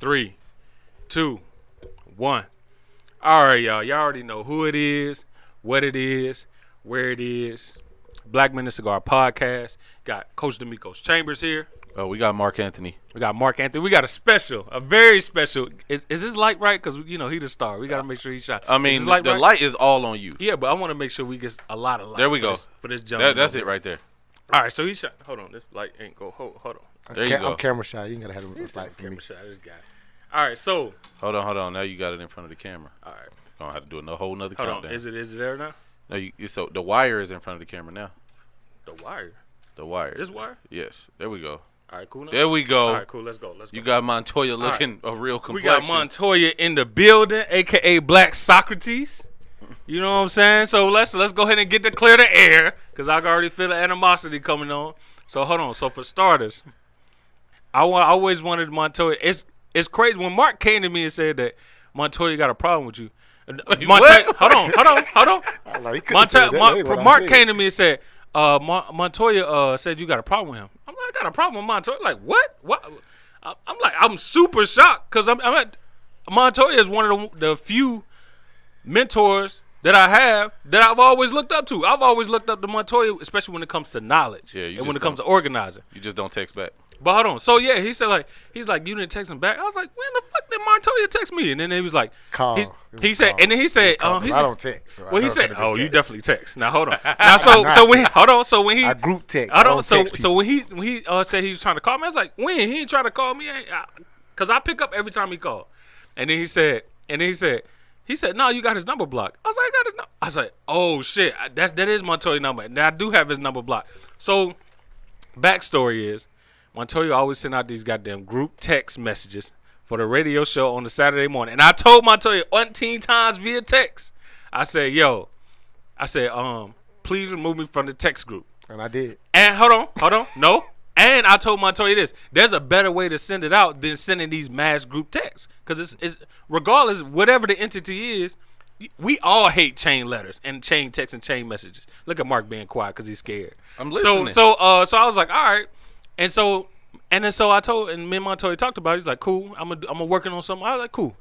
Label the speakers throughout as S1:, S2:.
S1: 3, 2, 1. All right, y'all. Y'all already know who it is, what it is, where it is. Black Men And Cigar podcast. Got Coach D'Amico's Chambers here.
S2: Oh, we got Mark Anthony.
S1: We got Mark Anthony. We got a very special. Is this light right? Because, he the star. We got to make sure he's shot.
S2: I mean, the light is all on you.
S1: Yeah, but I want to make sure we get a lot of light.
S2: There we go.
S1: For this gentleman.
S2: That's it right there.
S1: All right, so he's shot. Hold on. This light ain't go. Hold on.
S2: There you go.
S3: I'm camera shy. You ain't got to have him light for me.
S1: Camera shot. This guy. All right, so.
S2: Hold on. Now you got it in front of the camera.
S1: All right.
S2: You're going to have to do a whole nother
S1: countdown.
S2: countdown.
S1: Hold on. Is it there now?
S2: No, so the wire is in front of the camera now.
S1: The wire?
S2: The wire.
S1: This wire?
S2: Yes. There we go.
S1: All right, cool.
S2: There we go.
S1: All right, cool. Let's go.
S2: You got Montoya looking a real complexion.
S1: We got Montoya in the building, a.k.a. Black Socrates. You know what I'm saying? So let's go ahead and get to clear the air because I can already feel the animosity coming on. So hold on. So for starters, I always wanted Montoya. It's crazy. When Mark came to me and said that Montoya got a problem with you.
S2: What?
S1: Hold on. Mark came to me and said, Montoya said you got a problem with him. I'm like, I got a problem with Montoya. Like, what? I'm like, I'm super shocked because Montoya is one of the few mentors that I have that I've always looked up to. I've always looked up to Montoya, especially when it comes to knowledge and when it comes to organizing.
S2: You just don't text back.
S1: But hold on. So yeah, he said he's like, you didn't text him back. I was like, when the fuck did Montoya text me? And then he was like,
S3: call.
S1: He said, and then he said,
S3: I don't text. So
S1: well, he said, oh, you definitely text. Now hold on. Now so when he
S3: I group text.
S1: I don't. So when he said he was trying to call me, I was like, when he ain't trying to call me, because I pick up every time he called. And then he said, no, you got his number blocked. I was like, I got his number. I was like, oh shit, that is Montoya's number. Now I do have his number blocked. So backstory is, Montoya always sent out these goddamn group text messages for the radio show on the Saturday morning. And I told Montoya 18 times via text. I said, please remove me from the text group.
S3: And I did.
S1: And hold on. No. And I told Montoya this. There's a better way to send it out than sending these mass group texts. Because it's regardless, whatever the entity is, we all hate chain letters and chain texts and chain messages. Look at Mark being quiet because he's scared.
S2: I'm listening.
S1: So I was like, all right. And then I told, and me and Montoya talked about it. He's like, cool, I'm working on something. I was like, cool.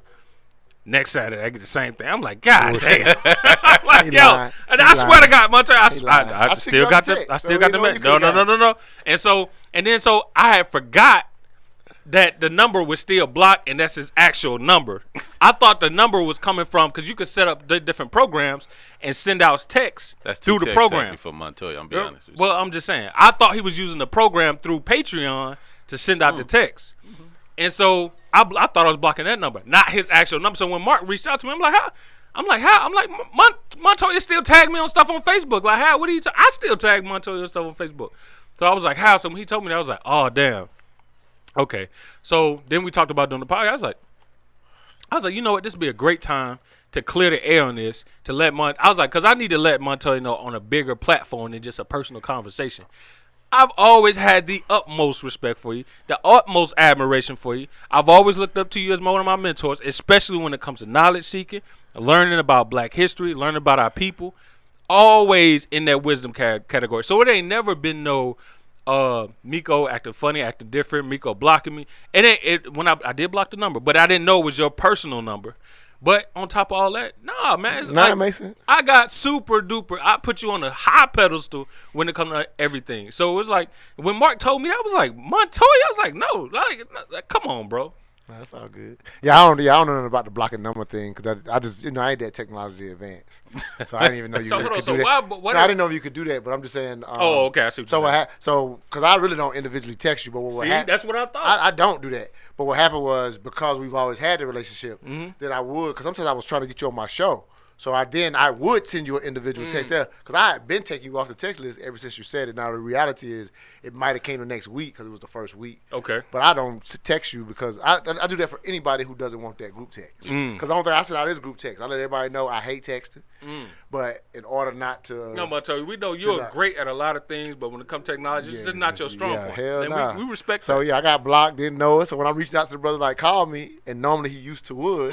S1: Next Saturday, I get the same thing. I'm like, God damn. I'm like, yo. And I swear to God, Montoya, I still got the message. No. And so I had forgot that the number was still blocked, and that's his actual number. I thought the number was coming from, because you could set up the different programs and send out texts through the program.
S2: For Montoya, I'm being honest with you.
S1: Well, I'm just saying. I thought he was using the program through Patreon to send out the text. Mm-hmm. And so I thought I was blocking that number, not his actual number. So when Mark reached out to me, I'm like, how? I'm like, Montoya still tagged me on stuff on Facebook. Like, how? What are you I still tag Montoya stuff on Facebook. So I was like, how? So when he told me that, I was like, oh, damn. Okay. So then we talked about doing the podcast. I was like, you know what? This would be a great time to clear the air on this, to let I was like, because I need to let Montoya know on a bigger platform than just a personal conversation. I've always had the utmost respect for you, the utmost admiration for you. I've always looked up to you as one of my mentors, especially when it comes to knowledge seeking, learning about black history, learning about our people, always in that wisdom category. So it ain't never been no Miko acting funny, acting different, Miko blocking me. When I did block the number, but I didn't know it was your personal number. But on top of all that, nah, man. It's
S3: like, Mason.
S1: I got super duper. I put you on a high pedestal when it comes to everything. So it was like, when Mark told me that, I was like, Montoya? I was like, no. Like come on, bro.
S3: That's all good. Yeah, I don't know nothing about the blocking number thing because I just, I ain't that technologically advanced, so I didn't even know you could do that. I didn't know if you could do that, but I'm just saying.
S1: Okay, I see.
S3: So because I really don't individually text you, but
S1: that's what I thought.
S3: I don't do that. But what happened was because we've always had the relationship, that I would, because sometimes I was trying to get you on my show. So I would send you an individual text there because I had been taking you off the text list ever since you said it. Now the reality is it might have came the next week because it was the first week.
S1: Okay.
S3: But I don't text you because I do that for anybody who doesn't want that group text. Because the only thing I send out is group text. I let everybody know I hate texting. But in order not to...
S1: No, Montoya, we know you're great at a lot of things, but when it comes to technology, it's just not your strong point.
S3: Hell nah.
S1: We respect that.
S3: So, yeah, I got blocked, didn't know it. So, when I reached out to the brother, like, call me, and normally he used to would,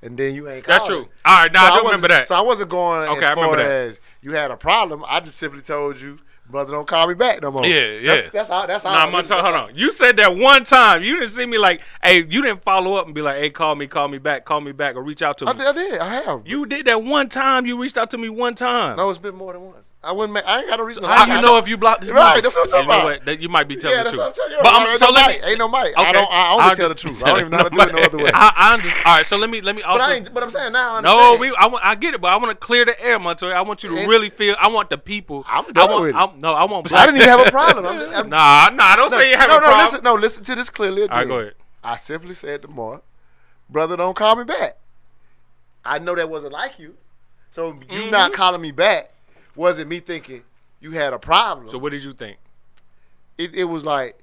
S3: and then you ain't calling.
S1: That's true. All right, now I do remember that.
S3: So, I wasn't going
S1: as far
S3: as you had a problem. I just simply told you, brother, don't call me back no more.
S2: Yeah.
S3: That's all.
S1: Nah, Montoya, hold on. You said that one time. You didn't see me like, hey, you didn't follow up and be like, hey, call me back, or reach out to me.
S3: I did. I have.
S1: You did that one time. You reached out to me one time.
S3: No, it's been more than once. I ain't got no reason.
S2: How do you know if you blocked this
S3: Right, that's what I'm talking about.
S1: You know what? You might be telling the truth.
S3: That's what I'm telling you.
S1: But
S3: Ain't no mic.
S1: Okay.
S3: I only tell the truth. I don't even know how to do it no other way.
S1: I understand. All right, so let me also.
S3: But I'm saying now.
S1: No, I get it, but I want to clear the air, Montoya. I want you to really feel. I want the people.
S3: I'm done with it.
S1: I want.
S3: I didn't even have a problem.
S1: Nah. Don't say you have a problem.
S3: Listen to this clearly again.
S1: All right, go ahead.
S3: I simply said to Mark, brother, don't call me back. I know that wasn't like you. So you not calling me back wasn't me thinking you had a problem.
S1: So what did you think?
S3: It was like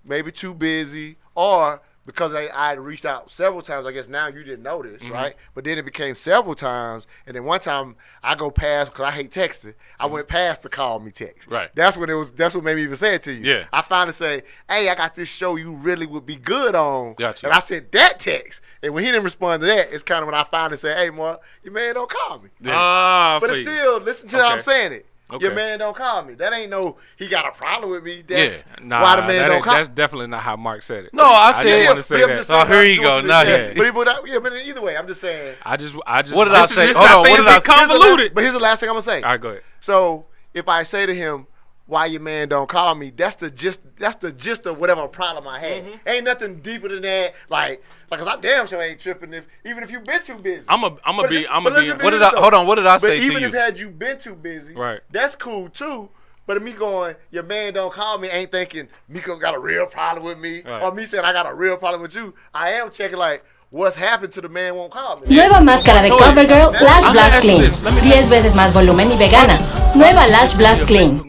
S3: maybe too busy, or because I had reached out several times. I guess now you didn't notice, right? But then it became several times, and then one time I go past because I hate texting. I went past the call me text.
S2: Right.
S3: That's what made me even say it to you.
S2: Yeah.
S3: I finally say, hey, I got this show you really would be good on.
S2: Gotcha.
S3: And I sent that text, and when he didn't respond to that, it's kind of when I finally say, hey, Mark, your man don't call me.
S1: Yeah.
S3: But it's still, listen to how I'm saying it.
S1: Okay.
S3: Your man don't call me. That ain't no, he got a problem with me. That's
S1: Nah,
S3: why the man don't call me.
S1: That's definitely not how Mark said it.
S2: No, I
S1: just
S2: said.
S1: want to say that.
S2: Oh, here you go. Now
S3: But either way, I'm just saying.
S1: I just.
S2: What did I say? Hold on. What did I say?
S1: Convoluted.
S3: But here's the last thing I'm gonna say.
S1: All right, go ahead.
S3: So if I say to him, why your man don't call me, that's the gist of whatever problem I had. Ain't nothing deeper than that. Like I damn sure ain't tripping even if you been too busy.
S1: I'm gonna be.
S2: Hold on. What did I say to you?
S3: But even if had you been too busy,
S1: right?
S3: That's cool too. But me going, your man don't call me, ain't thinking Miko's got a real problem with me, or me saying I got a real problem with you. I am checking like, what's happened to the man won't call me.
S4: Nueva máscara de CoverGirl Lash Blast Clean. 10 veces más volumen y vegana. Nueva Lash Blast Clean.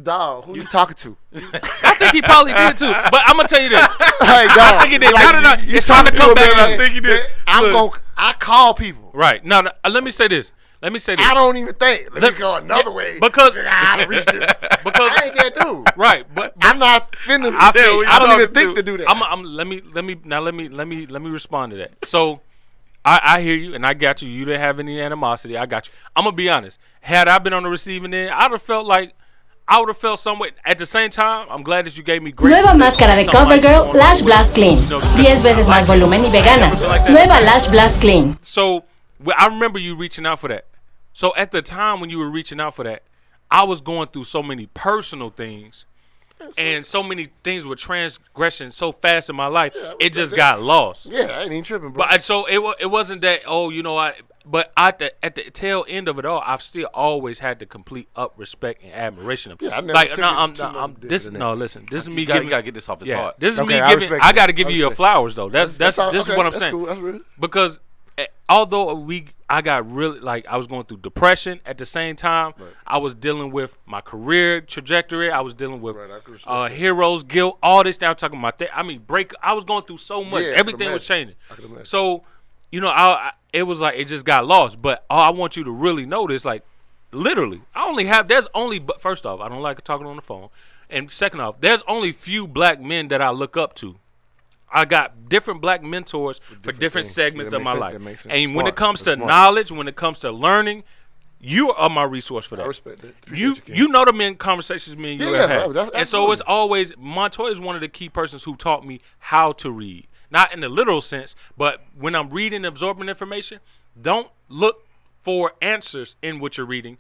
S3: Dog, who you talking to?
S1: I think he probably did too. But I'm gonna tell you this.
S3: Hey, dog.
S1: I think he did. It's time to come back.
S3: I think he did. I call people.
S1: Right. No, let me say this.
S3: I don't even think. Let me go another way.
S1: Because
S3: how to reach this. Because I ain't that dude.
S1: Right, but
S3: I'm not finna. I don't even think to do that.
S1: Let me respond to that. So, I hear you and I got you. You didn't have any animosity. I got you. I'm gonna be honest. Had I been on the receiving end, I would have felt some way. At the same time, I'm glad that you gave me grace.
S4: Nueva máscara de CoverGirl Lash Blast Clean. 10 veces más volumen y vegana. Nueva Lash Blast Clean.
S1: So, I remember you reaching out for that. So at the time when you were reaching out for that, I was going through so many personal things and so many things with transgression so fast in my life, it just got lost.
S3: Yeah, I ain't even tripping, bro.
S1: But so it wasn't that, but at the tail end of it all, I've still always had the complete respect and admiration of.
S3: Yeah, I never
S1: listen. This is me
S2: You
S1: giving.
S2: gotta get this off his heart.
S1: This is me giving. I got to give you your flowers though. This is what I'm saying.
S3: Cool. That's real.
S1: Because although I got really I was going through depression at the same time. Right. I was dealing with my career trajectory. I was dealing with heroes guilt. All this that I'm talking about. I was going through so much. Everything was changing. So, it was like it just got lost. But all I want you to really notice, like, literally, but first off, I don't like talking on the phone, and second off, there's only few black men that I look up to. I got different black mentors for different segments of my life. And when it comes to knowledge, when it comes to learning, you are my resource for that. I respect that. You know the conversations me and you have had. And so it's always, Montoya is one of the key persons who taught me how to read. Not in the literal sense, but when I'm reading and absorbing information, don't look for answers in what you're reading.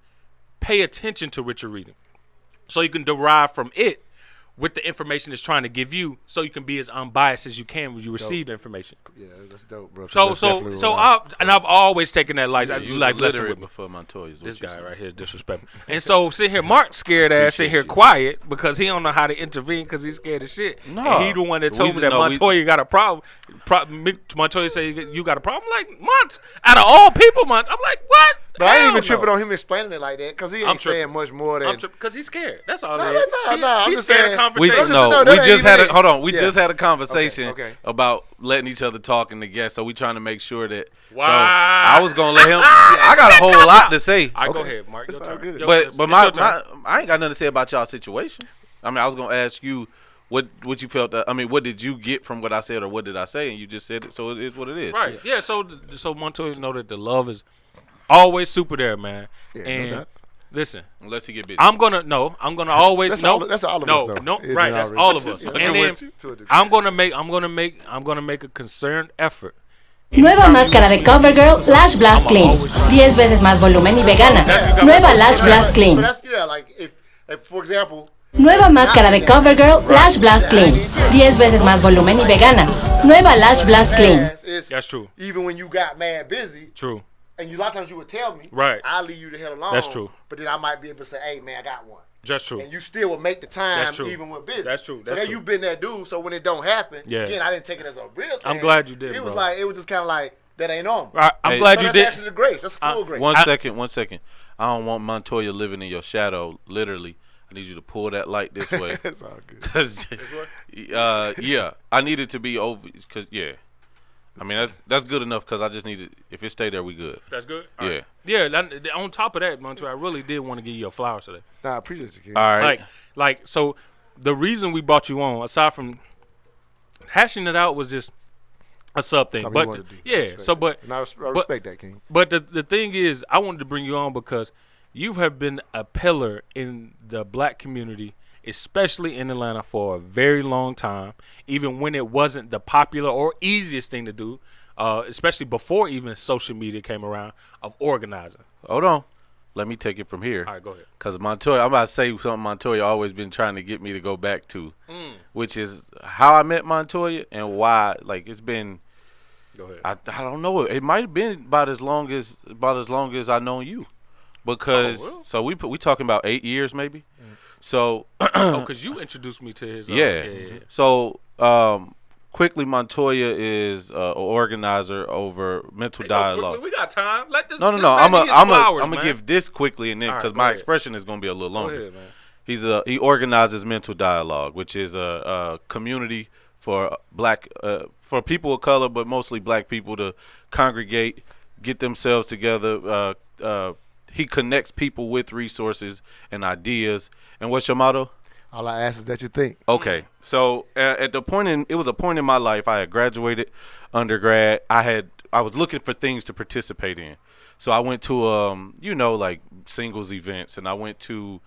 S1: Pay attention to what you're reading so you can derive from it with the information it's trying to give you, so you can be as unbiased as you can when you receive the information.
S3: Yeah, that's dope, bro.
S1: I've always taken that life.
S2: Literate before Montoya's.
S1: This guy right here is disrespectful. And so sitting here, Mark scared ass sitting here quiet because he don't know how to intervene because he's scared of shit. No, and he the one that told me that Montoya got a problem. Montoya said you got a problem. I'm like, Mont, out of all people, I'm like, what?
S3: But I ain't even tripping on him explaining it like that because he ain't saying much more than.
S1: Because he's scared. That's all.
S3: No. I'm
S1: he's
S3: just
S1: scared
S3: saying.
S1: of confrontation.
S2: We just had a conversation about letting each other talk in the guest, so we trying to make sure that.
S1: Wow.
S2: So I was gonna let him. I got a whole lot to say.
S1: Go ahead, Mark. Your turn.
S2: But I ain't got nothing to say about y'all situation. I mean, I was gonna ask you what you felt. What did you get from what I said, or what did I say? And you just said it, so it is what it is.
S1: Right. Yeah. So Montoya know that the love is always super there, man.
S3: Yeah,
S1: and
S3: no doubt.
S1: Listen.
S2: Unless he get busy.
S1: I'm gonna always
S3: That's
S1: no.
S3: all of us,
S1: no,
S3: though.
S1: no,
S3: Adrian
S1: right. That's
S3: already.
S1: all of us.
S3: Yeah,
S1: And then
S3: to a degree.
S1: I'm gonna make a concerned effort.
S4: Nueva máscara de CoverGirl Lash Blast Clean. 10 veces más volumen y vegana. Nueva Lash Blast
S3: So
S4: Clean.
S3: that's, like if for example,
S4: Nueva máscara de CoverGirl Lash Blast Clean. 10 veces más volumen y vegana. Nueva Lash Blast Clean.
S1: That's true.
S3: Even when you got mad busy.
S1: True.
S3: And a lot of times you would tell me,
S1: right?
S3: I'll leave you the hell alone.
S1: That's true.
S3: But then I might be able to say, hey man, I got one.
S1: That's true.
S3: And you still will make the time even when busy.
S1: That's true.
S3: So then you've been that dude. So when it don't happen,
S1: yeah.
S3: Again, I didn't take it as a real thing.
S1: I'm glad you did.
S3: It was like it was just kind of like that ain't on.
S1: Right. I'm glad you did.
S3: That's actually the grace. That's full grace.
S2: One second. I don't want Montoya living in your shadow. Literally, I need you to pull that light this way.
S3: It's all good.
S2: Cause, yeah, I need it to be over. Cause I mean that's good enough. Cause I just need it. If it stay there, we good.
S1: That's good.
S2: All
S1: yeah.
S2: Right.
S1: Yeah. On top of that, Montoya, I really did want to give you a flowers today.
S3: Nah, I appreciate you, kid.
S2: All right.
S1: Like so, the reason we brought you on, aside from hashing it out, was just a sub thing.
S3: Something
S1: But yeah, so but
S3: I respect that, King.
S1: But the thing is, I wanted to bring you on because you have been a pillar in the black community, especially in Atlanta, for a very long time, even when it wasn't the popular or easiest thing to do, especially before even social media came around, of organizing.
S2: Hold on. Let me take it from here.
S1: All right, go ahead.
S2: Because Montoya, I'm about to say something Montoya always been trying to get me to go back to, which is how I met Montoya and why. Like, it's been,
S1: go ahead.
S2: I don't know. It might have been about as long as I know you. Because, so we talking about 8 years maybe. So.
S1: Because you introduced me to his.
S2: Yeah. So, quickly, Montoya is an organizer over mental dialogue.
S1: We got time. Let this.
S2: No. I'm gonna give this quickly, and then because my expression is gonna be a little longer.
S1: Go ahead, man.
S2: He organizes mental dialogue, which is a community for for people of color, but mostly black people to congregate, get themselves together. He connects people with resources and ideas. And what's your motto?
S3: All I ask is that you think.
S2: Okay, so it was a point in my life. I had graduated undergrad. I was looking for things to participate in, so I went to like singles events, and I went to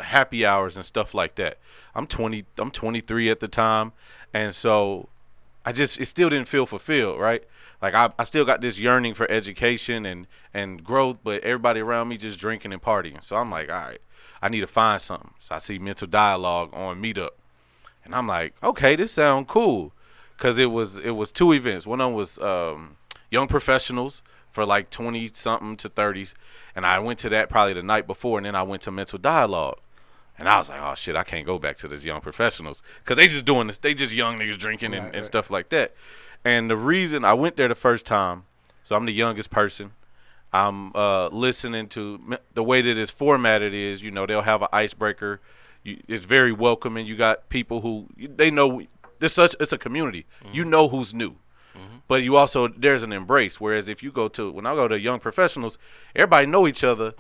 S2: happy hours and stuff like that. I'm 23 at the time, and so it still didn't feel fulfilled, right? Like I still got this yearning for education and growth, but everybody around me just drinking and partying. So I'm like, all right, I need to find something. So I see mental dialogue on Meetup, and I'm like, okay, this sounds cool, because it was 2 events. One of them was young professionals for like 20 something to 30s, and I went to that probably the night before, and then I went to mental dialogue, and I was like, oh shit, I can't go back to this young professionals, because they just doing this, they just young niggas drinking and stuff like that. And the reason I went there the first time, so I'm the youngest person. I'm listening to the way that it's formatted is, they'll have an icebreaker. It's very welcoming. You got people who they know. It's a community. Mm-hmm. You know who's new, but you also there's an embrace. Whereas if you when I go to young professionals, everybody know each other,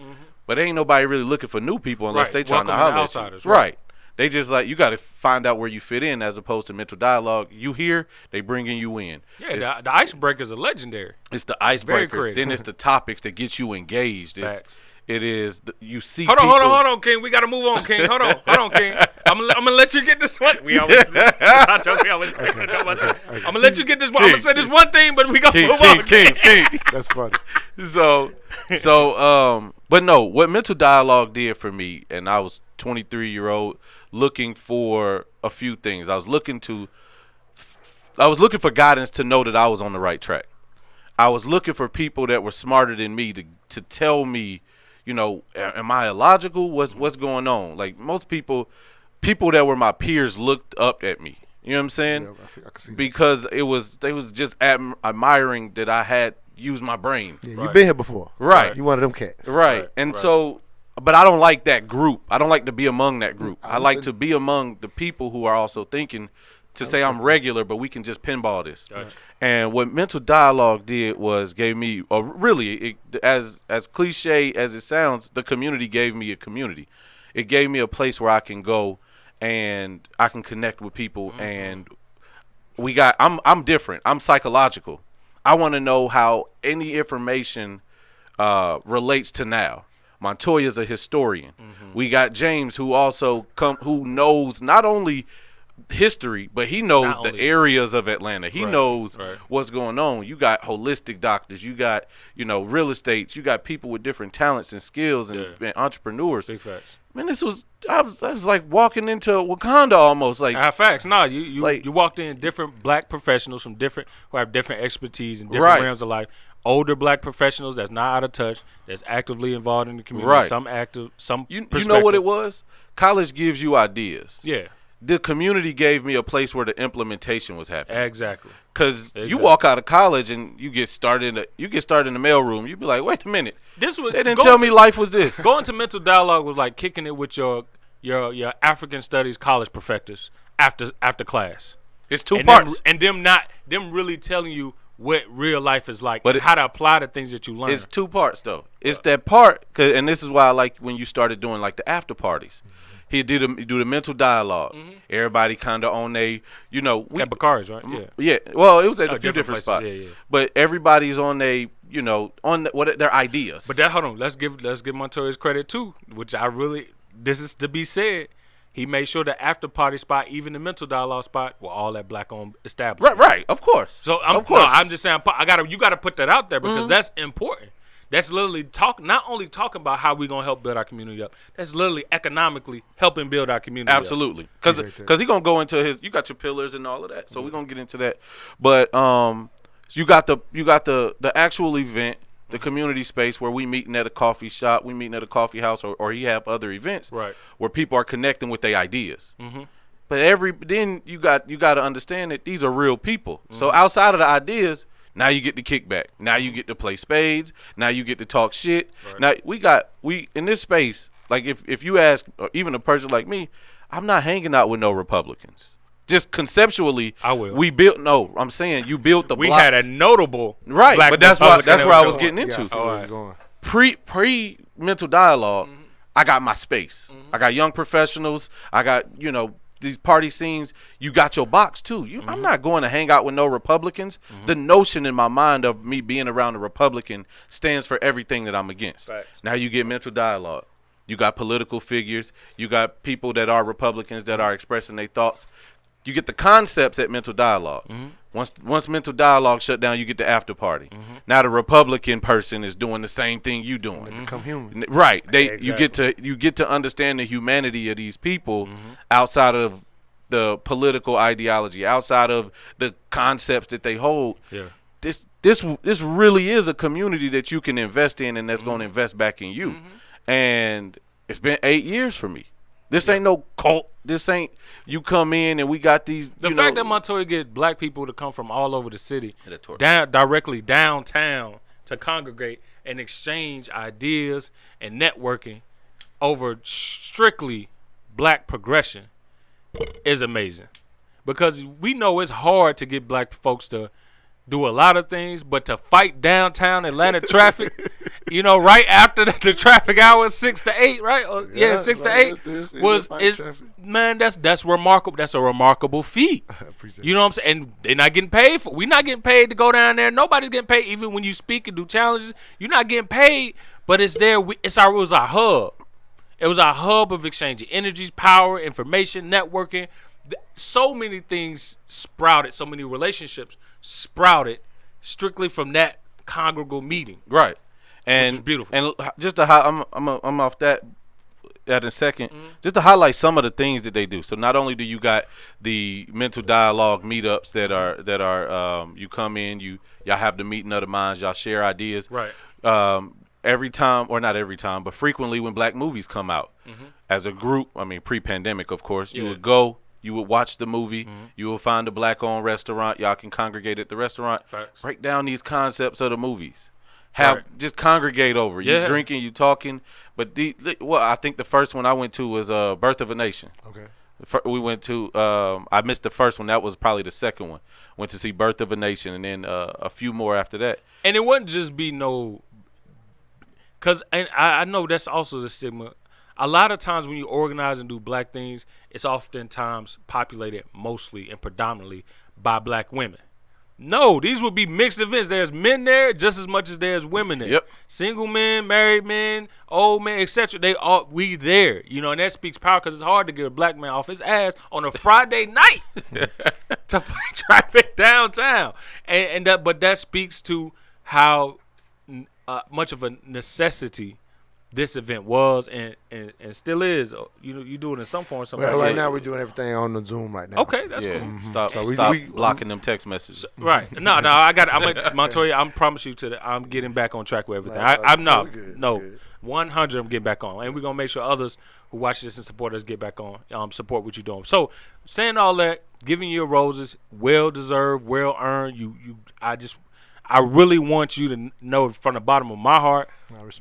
S2: but ain't nobody really looking for new people unless they trying to holler at you. Right. They just like, you got to find out where you fit in, as opposed to mental dialogue. You here, they bringing you in.
S1: Yeah, the icebreakers are legendary.
S2: It's the icebreakers. Then it's the topics that get you engaged. It is you see.
S1: Hold on, King. We got to move on, King. Hold on, King. I'm gonna let you get this one. I'm gonna let you get this one. I'm gonna say this one thing, but we gonna move on.
S2: King.
S3: That's funny.
S2: So, but no, what mental dialogue did for me, and I was 23-year-old looking for a few things. I was looking for guidance to know that I was on the right track. I was looking for people that were smarter than me to tell me, am I illogical? What's going on? Like, most people that were my peers looked up at me. You know what I'm saying?
S3: Yeah, I can see
S2: because they was just admiring that I had used my brain.
S3: Yeah, you've been here before.
S2: Right.
S3: You one of them cats.
S2: Right. So, but I don't like that group. I don't like to be among that group. I like to be among the people who are also thinking to say I'm regular, but we can just pinball this.
S1: Gotcha.
S2: And what mental dialogue did was gave me as cliche as it sounds, the community gave me a community. It gave me a place where I can go and I can connect with people. And I'm different. I'm psychological. I want to know how any information relates to now. Montoya's a historian. We got James, who also who knows not only history, but he knows the areas of Atlanta. He knows what's going on. You got holistic doctors. You got real estates. You got people with different talents and skills and entrepreneurs.
S1: Big facts.
S2: Man, I was like walking into Wakanda almost. Like
S1: facts. No, you walked in different black professionals from who have different expertise in different realms of life. Older black professionals that's not out of touch, that's actively involved in the community.
S2: Right.
S1: Some active, some.
S2: You know what it was? College gives you ideas.
S1: Yeah.
S2: The community gave me a place where the implementation was happening.
S1: Exactly.
S2: Because you walk out of college and you get started in the mailroom. You be like, wait a minute. They didn't tell me life was this.
S1: Going to mental dialogue was like kicking it with your African studies college professors after class.
S2: It's two parts.
S1: Them really telling you what real life is like,
S2: but
S1: how to apply the things that you learn.
S2: It's two parts though. It's that part, and this is why I like when you started doing like the after parties. He do the mental dialogue. Everybody kind of on they,
S1: at Bacardi's, right? Yeah.
S2: Yeah. Well, it was at a few different spots.
S1: Yeah.
S2: But everybody's on they, on what their ideas.
S1: But hold on. Let's give Montoya his credit too, which this is to be said. He made sure the after party spot, even the mental dialogue spot, were all that black owned establishment.
S2: Right. Of course.
S1: So I'm just saying, you got to put that out there because that's important. That's literally not only talking about how we're going to help build our community up. That's literally economically helping build our community
S2: Absolutely. Because he's going to go into you got your pillars and all of that. So we're going to get into that. But you got the actual event, the community space where we meeting at a coffee shop, we meeting at a coffee house, or he have other events where people are connecting with their ideas. But then you got to understand that these are real people. So outside of the ideas, now you get the kickback. Now you get to play spades. Now you get to talk shit. Now we in this space, like if you ask even a person like me, I'm not hanging out with no Republicans. Just conceptually,
S1: I will.
S2: I'm saying you built the
S1: we
S2: blocks.
S1: had a notable
S2: black but that's where I was getting into.
S3: Going.
S2: Pre mental dialogue, I got my space. I got young professionals. I got these party scenes. You got your box too. I'm not going to hang out with no Republicans. The notion in my mind of me being around a Republican stands for everything that I'm against.
S1: Right.
S2: Now you get mental dialogue. You got political figures. You got people that are Republicans that are expressing their thoughts. You get the concepts at mental dialogue. Once mental dialogue shut down, you get the after party. Now the Republican person is doing the same thing you doing.
S3: They become human.
S2: Right.
S1: Exactly.
S2: You get to understand the humanity of these people outside of the political ideology, outside of the concepts that they hold.
S1: Yeah.
S2: This really is a community that you can invest in and that's going to invest back in you. And it's been 8 years for me. This ain't no cult. This ain't you come in and we got these.
S1: The fact that Montoya get black people to come from all over the city, directly downtown to congregate and exchange ideas and networking over strictly black progression is amazing. Because we know it's hard to get black folks to do a lot of things, but to fight downtown Atlanta traffic, right after the traffic hours, 6 to 8, right? 6 to 8 that's remarkable. That's a remarkable feat. You know what I'm saying? And they're not getting paid for. We're not getting paid to go down there. Nobody's getting paid. Even when you speak and do challenges, you're not getting paid. But it's there. It was our hub. It was our hub of exchanging energies, power, information, networking. So many things sprouted. So many relationships sprouted strictly from that congregal meeting.
S2: Right. And
S1: which is beautiful.
S2: And just to I'm off that in a second. Just to highlight some of the things that they do. So not only do you got the mental dialogue meetups that are you come in, y'all have the meeting of the minds, y'all share ideas.
S1: Right.
S2: Every time, or not every time, but frequently when black movies come out, as a group, I mean pre-pandemic of course, you would go. You would watch the movie. You will find a black-owned restaurant. Y'all can congregate at the restaurant.
S1: Facts.
S2: Break down these concepts of the movies. Just congregate over. You drinking, you talking. But I think the first one I went to was Birth of a Nation.
S3: Okay.
S2: We went to. I missed the first one. That was probably the second one. Went to see Birth of a Nation, and then a few more after that.
S1: And it wouldn't just be because I know that's also the stigma. A lot of times when you organize and do black things, it's oftentimes populated mostly and predominantly by black women. No, these would be mixed events. There's men there just as much as there's women there.
S2: Yep.
S1: Single men, married men, old men, etc. We there, you know, and that speaks power because it's hard to get a black man off his ass on a Friday night to fight traffic downtown, but that speaks to how much of a necessity this event was and still is. You do it in some form.
S3: Well, right now we're doing everything on the Zoom right now.
S1: Okay, that's cool.
S2: Stop blocking them text messages.
S1: Right. No, Montoya, I promise you I'm getting back on track with everything. I'm not. No, 100 I'm getting back on. And we're going to make sure others who watch this and support us get back on, support what you're doing. So, saying all that, giving you your roses, well-deserved, well-earned. I really want you to know from the bottom of my heart,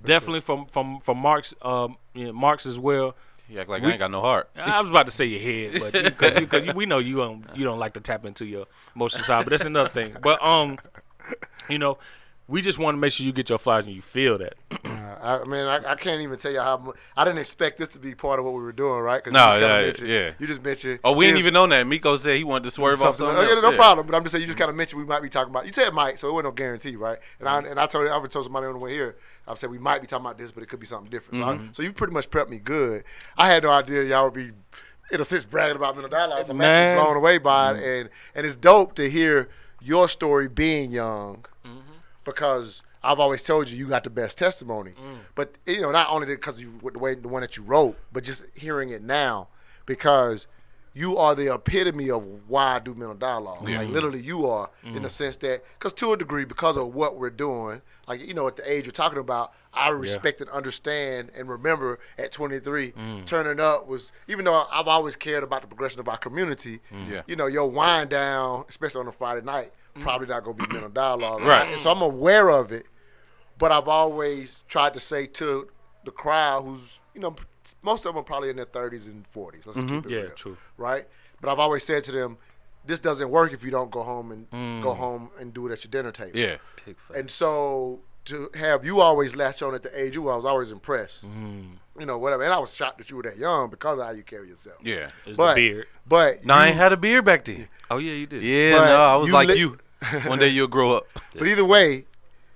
S1: definitely from Mark's, Mark's as well.
S2: You act like I ain't got no heart.
S1: I was about to say your head, but because we know you don't like to tap into your emotional side, but that's another thing. But we just want to make sure you get your flowers and you feel that.
S3: I can't even tell you how much. I didn't expect this to be part of what we were doing, right? You just mentioned.
S2: Oh, we didn't even know that. Miko said he wanted to swerve off something.
S3: No problem. But I'm just saying, you just kind of mentioned we might be talking about. You said might, so it wasn't no guarantee, right? And I told somebody on the way here. I said we might be talking about this, but it could be something different. So you pretty much prepped me good. I had no idea y'all would be, in a sense, bragging about mental dialogue. So I'm actually blown away by it, and it's dope to hear your story being young. Because I've always told you got the best testimony, but not only because the one that you wrote, but just hearing it now, because you are the epitome of why I do mental dialogue. Like literally, you are in the sense that, because to a degree, because of what we're doing, like at the age you're talking about, I respect and understand and remember at 23, turning up was, even though I've always cared about the progression of our community, your wind down, especially on a Friday night. Probably not going to be mental dialogue.
S2: Right.
S3: And so I'm aware of it, but I've always tried to say to the crowd who's, most of them are probably in their 30s and 40s. Let's just keep it real. True. Right? But I've always said to them, this doesn't work if you don't go home and do it at your dinner table.
S2: Yeah.
S3: And so to have you always latch on at the age you were, I was always impressed. Whatever. And I was shocked that you were that young because of how you carry yourself.
S2: Yeah.
S1: The beard.
S3: But
S2: I ain't had a beard back then.
S1: Oh, yeah, you did.
S2: Yeah, I was like you. One day you'll grow up.
S3: But either way,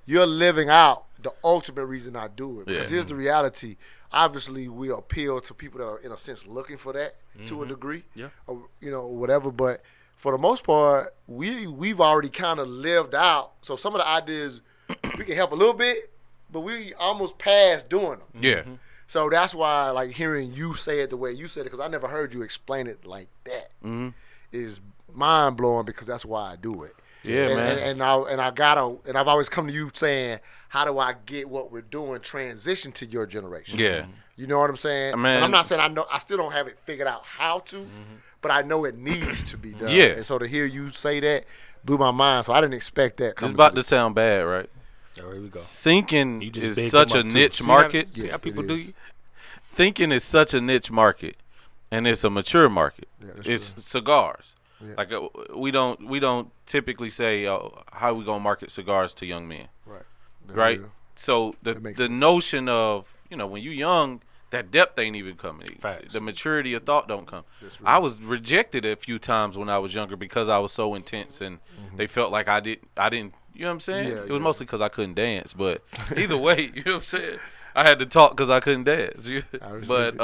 S3: you're living out the ultimate reason I do it. Because here's the reality. Obviously, we appeal to people that are, in a sense, looking for that to a degree. Yeah. Or, whatever. But for the most part, we've already kind of lived out. So some of the ideas, we can help a little bit, but we almost past doing them.
S2: Yeah.
S3: So that's why, like, hearing you say it the way you said it, because I never heard you explain it like that, is mind-blowing, because that's why I do it.
S2: Yeah, man.
S3: And I've always come to you saying, how do I get what we're doing transition to your generation?
S2: Yeah.
S3: You know what I'm saying? And I'm not saying I still don't have it figured out how to, but I know it needs to be done.
S2: Yeah.
S3: And so to hear you say that blew my mind. So I didn't expect that.
S2: It's about to sound bad, right?
S1: There we go.
S2: Thinking is such a niche market.
S1: See how people do you?
S2: Thinking is such a niche market, and it's a mature market. It's cigars. Yeah. Like we don't typically say how we gonna market cigars to young men, right? Real. So the notion of when you young, that depth ain't even coming.
S1: Facts.
S2: The maturity of thought don't come. I was rejected a few times when I was younger because I was so intense, and they felt like I didn't. You know what I'm saying?
S3: Yeah,
S2: it was mostly because I couldn't dance, but either way, you know what I'm saying. I had to talk because I couldn't dance. But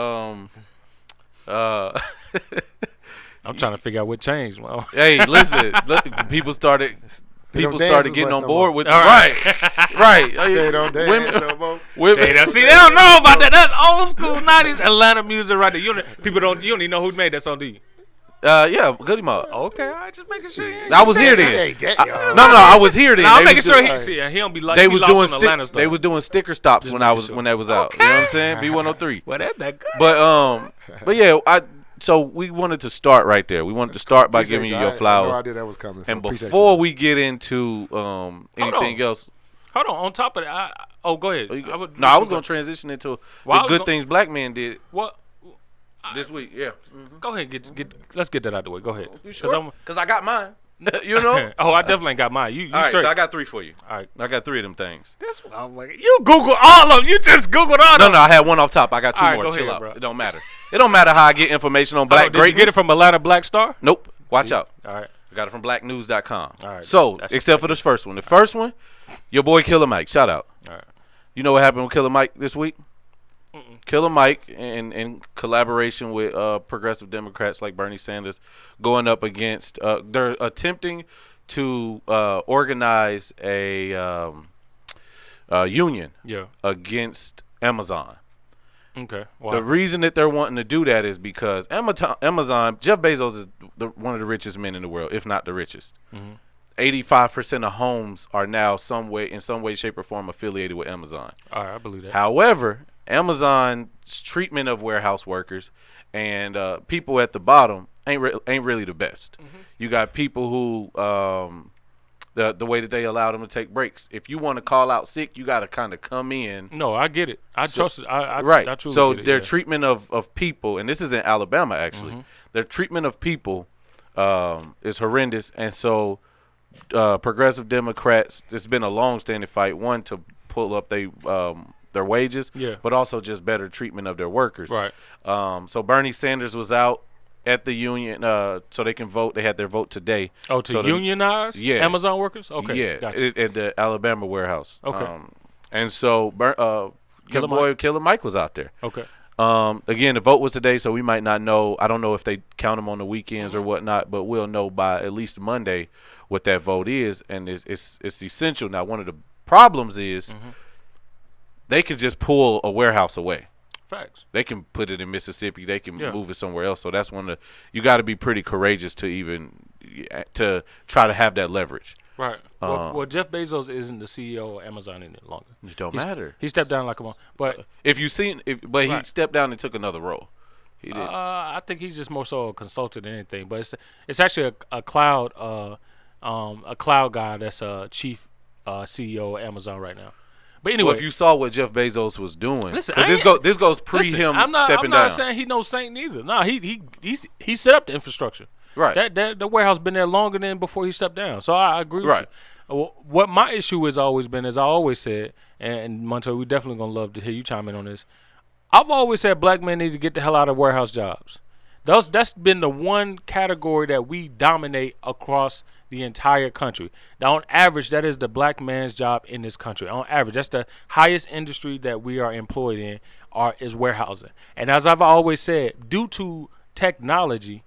S1: I'm trying to figure out what changed.
S2: Hey, listen, people started getting on board with
S3: right.
S2: They
S3: don't dance no more.
S1: They don't know about that. That's old school '90s Atlanta music right there. You don't even know who made that song, do you?
S2: Yeah, Goody Mob.
S1: Okay, all right, just making sure.
S2: I was here then. I was here then.
S1: I'm making sure he don't be like
S2: they was doing
S1: Atlanta stuff.
S2: They was doing sticker stops when that was out. You know what I'm saying? B103.
S1: Well, that's that good.
S2: But yeah, so we wanted to start right there. We wanted to start by giving you your flowers.
S3: I had no idea that was coming.
S2: And before we get into anything else,
S1: hold on. On top of that, go ahead.
S2: I was gonna transition into the good things black men did.
S1: What?
S2: This week, yeah.
S1: Go ahead, let's get that out of the way. Go ahead.
S2: You sure? Because I got mine. You know?
S1: Oh, I definitely ain't got mine. You
S2: all right,
S1: straight.
S2: so I got 3 for you.
S1: All right.
S2: I got 3 of them things.
S1: You Google all of them. You just Googled all of them.
S2: No, I had one off top. I got 2 more.
S1: Go
S2: Chill
S1: ahead,
S2: out.
S1: bro.
S2: It don't matter. It don't matter how I get information on black
S1: Did
S2: greatness.
S1: you get it from Atlanta Black Star?
S2: Nope. Watch out.
S1: All right.
S2: Got it from blacknews.com.
S1: All right,
S2: So,
S1: that's
S2: except for this first one. The first one, your boy Killer Mike. Shout out.
S1: All right.
S2: You know what happened with Killer Mike this week? Killer Mike, in collaboration with progressive Democrats like Bernie Sanders, going up against, they're attempting to organize a union against Amazon.
S1: Okay. Wow.
S2: The reason that they're wanting to do that is because Amazon, Jeff Bezos is one of the richest men in the world, if not the richest. 85% of homes are now in some way, shape, or form affiliated with Amazon.
S1: All right, I believe that.
S2: However, Amazon's treatment of warehouse workers and people at the bottom ain't really the best. You got people who the way that they allow them to take breaks. If you want to call out sick, you got to kind of come in.
S1: No, I get it. I trust it.
S2: Right.
S1: I truly
S2: So
S1: get it,
S2: their treatment of people, and this is in Alabama actually, their treatment of people is horrendous. And so progressive Democrats, it's been a long-standing fight, one, to pull up their wages, but also just better treatment of their workers.
S1: Right.
S2: So Bernie Sanders was out at the union so they can vote. They had their vote today.
S1: Oh, to unionize Amazon workers? Okay.
S2: Yeah,
S1: gotcha.
S2: at the Alabama warehouse.
S1: Okay.
S2: And so Killer Mike was out there.
S1: Okay.
S2: Again, the vote was today, so we might not know. I don't know if they count them on the weekends or whatnot, but we'll know by at least Monday what that vote is, and it's essential. Now, one of the problems is they can just pull a warehouse away.
S1: Facts.
S2: They can put it in Mississippi. They can move it somewhere else. So that's one of you got to be pretty courageous to try to have that leverage.
S1: Right. Well, Jeff Bezos isn't the CEO of Amazon any longer.
S2: It don't matter.
S1: He stepped down like a month. But
S2: he stepped down and took another role. He did.
S1: I think he's just more so a consultant than anything. But it's actually a cloud guy that's a chief CEO of Amazon right now. But anyway,
S2: if you saw what Jeff Bezos was doing,
S1: listen,
S2: this goes pre him stepping down.
S1: I'm not saying he no saint neither. No, he set up the infrastructure.
S2: Right.
S1: That the warehouse been there longer than before he stepped down. So I agree with you. What my issue has always been, as I always said, and Montoya, we definitely gonna love to hear you chime in on this. I've always said black men need to get the hell out of warehouse jobs. That's been the one category that we dominate across the entire country. Now, on average, that is the black man's job in this country. On average, that's the highest industry that we are employed in is warehousing. And as I've always said, due to technology,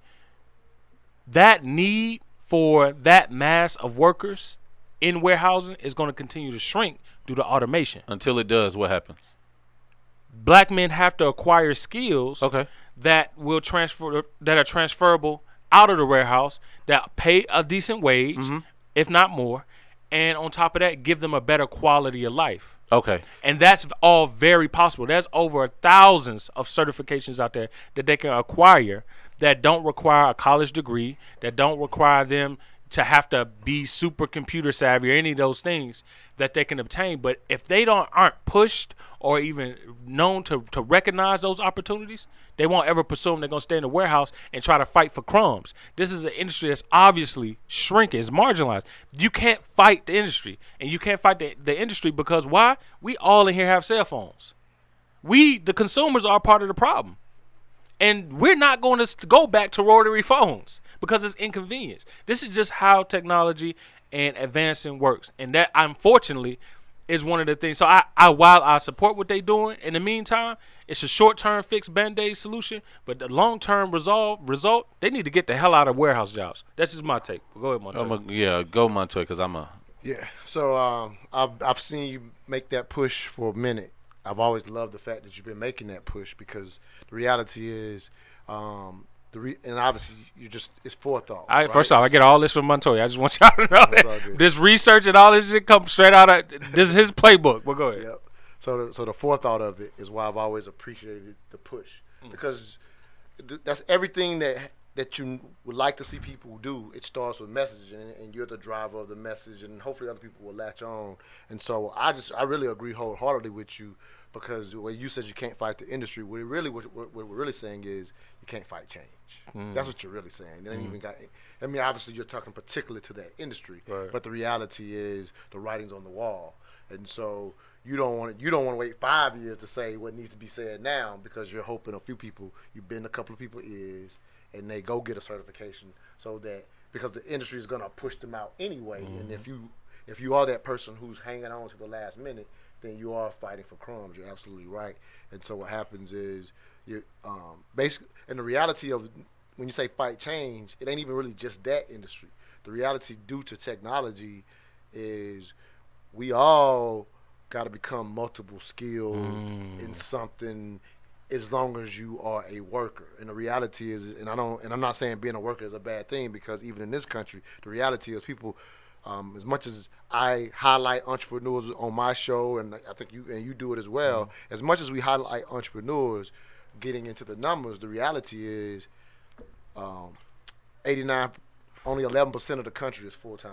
S1: that need for that mass of workers in warehousing is going to continue to shrink due to automation.
S2: Until it does, what happens?
S1: Black men have to acquire skills that are transferable out of the warehouse, that pay a decent wage, if not more, and on top of that, give them a better quality of life.
S2: Okay.
S1: And that's all very possible. There's over thousands of certifications out there that they can acquire that don't require a college degree, that don't require them to have to be super computer savvy or any of those things that they can obtain. But if they aren't pushed or even known to recognize those opportunities, they won't ever pursue them. They're going to stay in the warehouse and try to fight for crumbs. This is an industry that's obviously shrinking. It's marginalized. You can't fight the industry. And you can't fight the industry because why? We all in here have cell phones. We, the consumers, are part of the problem. And we're not going to go back to rotary phones because it's inconvenience. This is just how technology and advancing works. And that, unfortunately, is one of the things. So while I support what they're doing, in the meantime, it's a short-term fix, Band-Aid solution. But the long-term result, they need to get the hell out of warehouse jobs. That's just my take. Go ahead, Montoya.
S2: Go Montoya, because
S3: Yeah. So I've seen you make that push for a minute. I've always loved the fact that you've been making that push because the reality is, and obviously it's forethought.
S1: Right? First off, I get all this from Montoya. I just want y'all to know that this research and all this shit comes straight out of this is his playbook. But go ahead.
S3: Yep. So the forethought of it is why I've always appreciated the push because that's everything that you would like to see people do. It starts with message, and you're the driver of the message, and hopefully other people will latch on. And so I really agree wholeheartedly with you because when you said you can't fight the industry, what we're really saying is you can't fight change. That's what you're really saying. It ain't even got. I mean, obviously you're talking particularly to that industry, but the reality is the writing's on the wall, and so. You don't want to wait 5 years to say what needs to be said now because you're hoping a few people, you bend a couple of people's ears, and they go get a certification so that because the industry is gonna push them out anyway. And if you are that person who's hanging on to the last minute, then you are fighting for crumbs. You're absolutely right. And so what happens is you basically, and the reality of when you say fight change, it ain't even really just that industry. The reality due to technology is we all got to become multiple skilled in something as long as you are a worker. And the reality is, and I'm not saying being a worker is a bad thing, because even in this country, the reality is people, as much as I highlight entrepreneurs on my show, and I think you do it as well, as much as we highlight entrepreneurs getting into the numbers, the reality is 89, only 11% of the country is full-time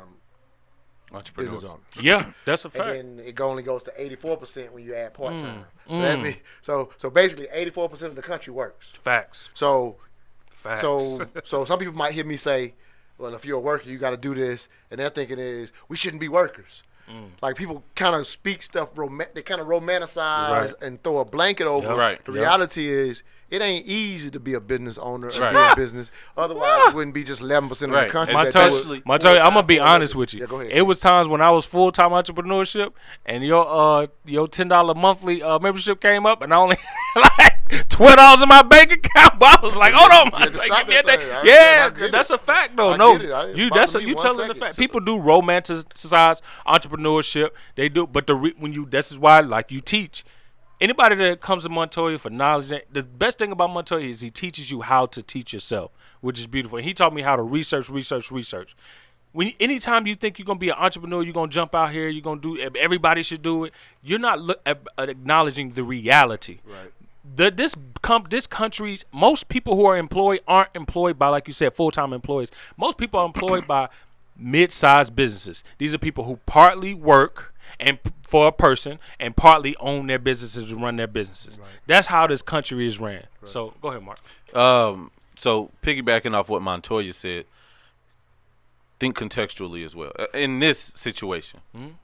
S3: business owners.
S1: Yeah, that's a fact.
S3: And then it only goes to 84% when you add part-time. So that means, so basically 84% of the country works.
S1: Facts.
S3: So
S1: Facts.
S3: so some people might hear me say, well, if you're a worker, you got to do this, and their thinking is we shouldn't be workers. Like people kind of speak stuff, they kind of romanticize and throw a blanket over.
S2: Right.
S3: The reality is it ain't easy to be a business owner and be in business. Otherwise, it wouldn't be just 11% of the country.
S1: Montoya, I'm gonna be honest with you.
S3: Yeah, go ahead.
S1: It was times when I was full-time entrepreneurship and your $10 monthly membership came up, and I only like $12 in my bank account. But I was like, hold on, Montoya, give me a day. Yeah, that's a fact though. You telling the fact. People do romanticize entrepreneurship. They do, but this is why, like, you teach. Anybody that comes to Montoya for knowledge, the best thing about Montoya is he teaches you how to teach yourself, which is beautiful. And he taught me how to research. Anytime you think you're going to be an entrepreneur, you're going to jump out here, you're going to do, everybody should do it, you're not acknowledging the reality. Right. This country's, most people who are employed aren't employed by, like you said, full-time employees. Most people are employed by mid-sized businesses. These are people who partly work and for a person and partly own their businesses and run their businesses. Right. That's how this country is ran. Right. So go ahead, Mark.
S2: So piggybacking off what Montoya said, think contextually as well. In this situation,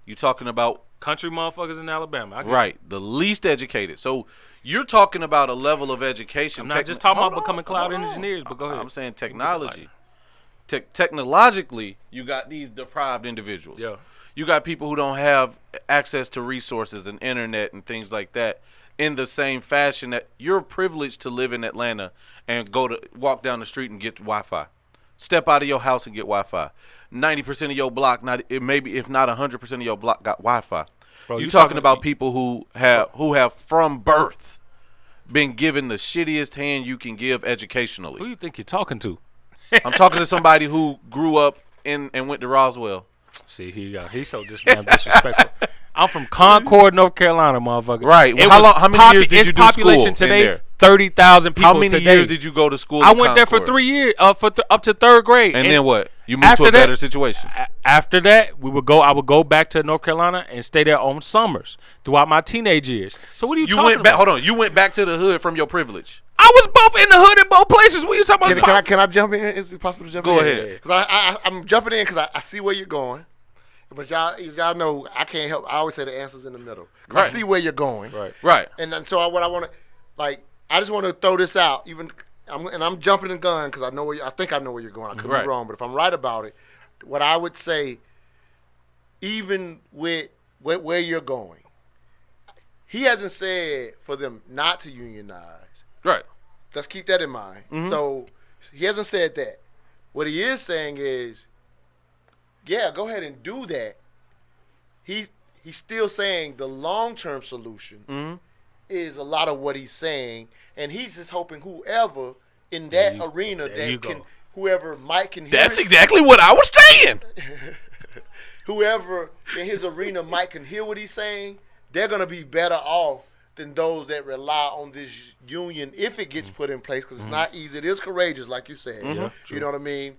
S2: you're talking about
S1: country motherfuckers in Alabama.
S2: Right, the least educated. So you're talking about a level of education.
S1: I'm not just talking about becoming cloud engineers, but go ahead.
S2: I'm saying technology. Technologically, you got these deprived individuals.
S1: Yeah.
S2: You got people who don't have access to resources and internet and things like that in the same fashion that you're privileged to live in Atlanta and walk down the street and get Wi-Fi. Step out of your house and get Wi-Fi. 90% of your block, maybe if not 100% of your block got Wi-Fi. Bro, you're talking about people who have from birth been given the shittiest hand you can give educationally.
S1: Who do you think you're talking to?
S2: I'm talking to somebody who grew up and went to Roswell.
S1: See, he's so disrespectful. I'm from Concord, North Carolina, motherfucker.
S2: Right. Well, how many years did you do
S1: population
S2: school
S1: today,
S2: in there?
S1: 30,000 people.
S2: How many
S1: today.
S2: years did you go to school?
S1: I went there for 3 years, up to third grade.
S2: And then what? You moved to a better situation.
S1: After that, I would go back to North Carolina and stay there on summers throughout my teenage years. So what are you talking about?
S2: Hold on. You went back to the hood from your privilege.
S1: I was both in the hood in both places. What are you talking about?
S3: Can I jump in? Is it possible to jump in?
S2: Go ahead.
S3: Because I'm jumping in because I see where you're going. But y'all know I can't help. I always say the answer's in the middle. Right. I see where you're going.
S2: Right.
S3: And then, so what I want to, like, I just want to throw this out. I'm jumping the gun because I think I know where you're going. I could be wrong, but if I'm right about it, what I would say, even with where you're going, he hasn't said for them not to unionize.
S2: Right.
S3: Let's keep that in mind. Mm-hmm. So he hasn't said that. What he is saying is, yeah, go ahead and do that. He's still saying the long-term solution is a lot of what he's saying, and he's just hoping whoever in that arena whoever Mike can hear.
S2: That's exactly what I was saying.
S3: Whoever in his arena Mike can hear what he's saying, they're gonna be better off than those that rely on this union if it gets put in place, because it's not easy. It is courageous, like you said. You know what I mean?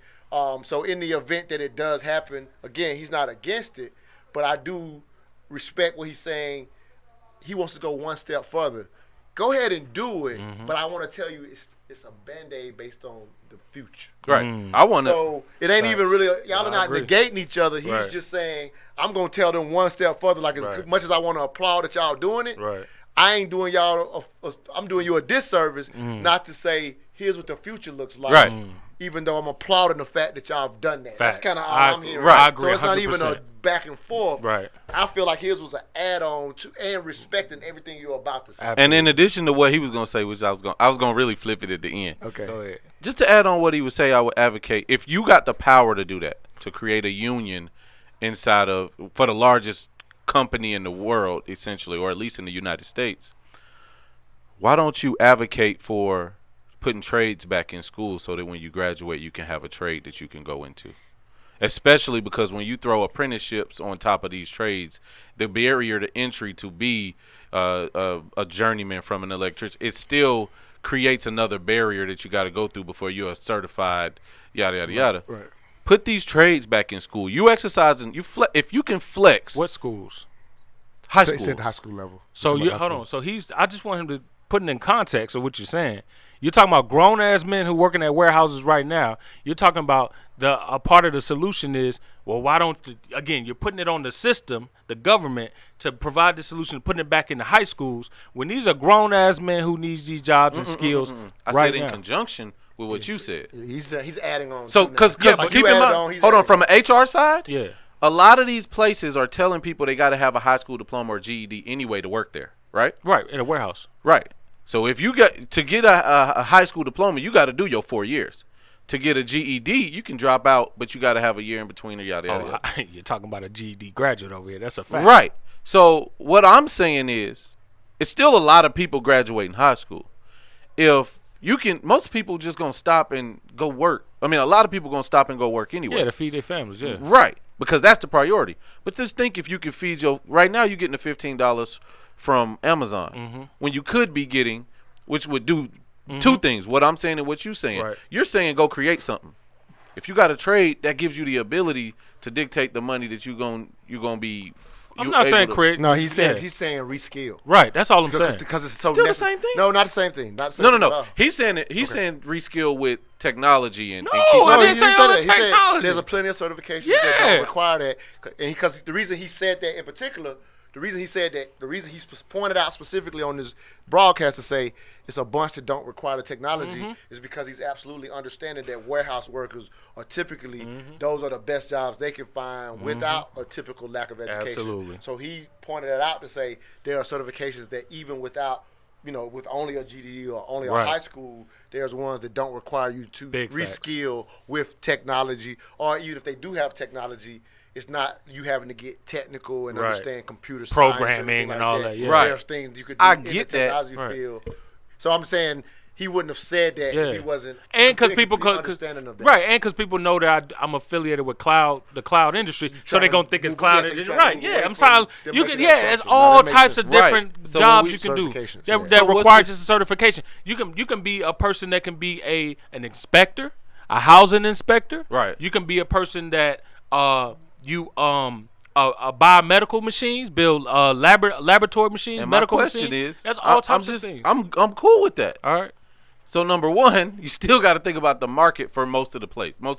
S3: So in the event that it does happen, again, he's not against it, but I do respect what he's saying. He wants to go one step further. Go ahead and do it, but I want to tell you it's a Band-Aid based on the future.
S2: Right. I want to.
S3: So it ain't even really, y'all are not negating each other. He's just saying, I'm going to tell them one step further. Like as much as I want to applaud that y'all doing it, I ain't doing y'all, I'm doing you a disservice not to say, here's what the future looks like.
S2: Right.
S3: even though I'm applauding the fact that y'all have done that.
S1: Facts.
S3: That's kind of all I'm hearing.
S1: Right. I agree.
S3: So it's not even
S1: 100%.
S3: a back and forth.
S1: Right.
S3: I feel like his was an add-on to and respecting everything you're about to say.
S2: And in addition to what he was gonna say, which I was gonna really flip it at the end.
S3: Okay.
S1: Go ahead.
S2: Just to add on what he would say, I would advocate if you got the power to do that, to create a union inside of for the largest company in the world, essentially, or at least in the United States. Why don't you advocate for putting trades back in school so that when you graduate, you can have a trade that you can go into? Especially because when you throw apprenticeships on top of these trades, the barrier to entry to be a journeyman from an electrician, it still creates another barrier that you got to go through before you're a certified yada yada yada.
S3: Right.
S2: Put these trades back in school. You exercising, if you can flex.
S1: What schools?
S2: High
S3: They
S2: school?
S3: said high school level.
S1: So you hold on. So I just want him to put it in context of what you're saying. You're talking about grown ass men who working at warehouses right now. You're talking about a part of the solution is, well, why don't again, you're putting it on the system, the government, to provide the solution, putting it back in the high schools when these are grown ass men who need these jobs and skills.
S2: I
S1: right
S2: said in
S1: now.
S2: conjunction with what you said.
S3: He's adding on.
S2: So, because
S1: Yeah, but
S2: keep
S3: you
S2: in
S3: added
S2: mind,
S3: on, he's
S2: hold on,
S3: adding
S2: from an HR side,
S1: Yeah.
S2: a lot of these places are telling people they got to have a high school diploma or GED anyway to work there, right?
S1: Right, in a warehouse.
S2: Right. So if you get to get a high school diploma, you got to do your 4 years. To get a GED, you can drop out, but you got to have a year in between or yada yada. Yada.
S1: You're talking about a GED graduate over here. That's a fact.
S2: Right. So what I'm saying is, it's still a lot of people graduating high school. If you can, most people just gonna stop and go work. I mean, a lot of people gonna stop and go work anyway.
S1: Yeah, to feed their families. Yeah.
S2: Right. Because that's the priority. But just think if you can feed your. Right now, you're getting the $15 from Amazon when you could be getting, which would do two things. What I'm saying and what you're saying.
S1: Right.
S2: You're saying go create something. If you got a trade, that gives you the ability to dictate the money that you're gonna be.
S1: I'm not saying create.
S3: No, he's saying
S1: Yeah.
S3: reskill.
S1: Right. That's all I'm saying.
S3: Because it's so
S2: Still the same thing?
S3: No, not the same thing. Not the same
S2: No,
S3: thing at
S2: no.
S3: all.
S2: He's saying it. He's saying reskill with technology and.
S1: No,
S2: and keep,
S1: I
S3: No,
S1: didn't
S3: he
S1: say all the
S3: that. He said
S1: technology.
S3: there's a plenty of certifications
S1: Yeah.
S3: that don't require that. And because the reason he said that in particular, the reason he pointed out specifically on this broadcast to say it's a bunch that don't require the technology is because he's absolutely understanding that warehouse workers are typically those are the best jobs they can find without a typical lack of education.
S1: Absolutely.
S3: So he pointed that out to say there are certifications that even without, with only a GED or only a
S1: Right.
S3: high school, there's ones that don't require you to
S1: Big facts.
S3: reskill with technology, or even if they do have technology, it's not you having to get technical and
S1: Right.
S3: understand computer
S1: Programming
S3: science or anything
S1: and
S3: like
S1: all
S3: that.
S1: that, yeah.
S2: Right.
S3: There's things you could do
S2: I
S3: in the
S2: get that.
S3: technology
S1: Right.
S3: field. So I'm saying he wouldn't have said that if he wasn't.
S1: And because
S3: completely
S1: people,
S3: understanding of that.
S1: right, and because people know that I'm affiliated with the cloud industry, so they're gonna think it's cloud engineering. Right? Yeah, I'm sorry. You can, it's all
S3: that makes
S1: types of
S3: sense.
S2: Right.
S1: different
S2: So when
S1: jobs
S2: we-
S1: you can do
S3: certifications,
S1: that,
S3: yeah.
S1: that
S2: So what's
S1: require
S2: the-
S1: just a certification. You can be a person that can be an inspector, a housing inspector.
S2: Right.
S1: You can be a person that biomedical machines, build laboratory machines,
S2: And my
S1: medical
S2: question
S1: machines.
S2: is,
S1: That's all
S2: I'm
S1: types
S2: just,
S1: of things.
S2: I'm cool with that.
S1: All right.
S2: So number one, you still got to think about the market for most of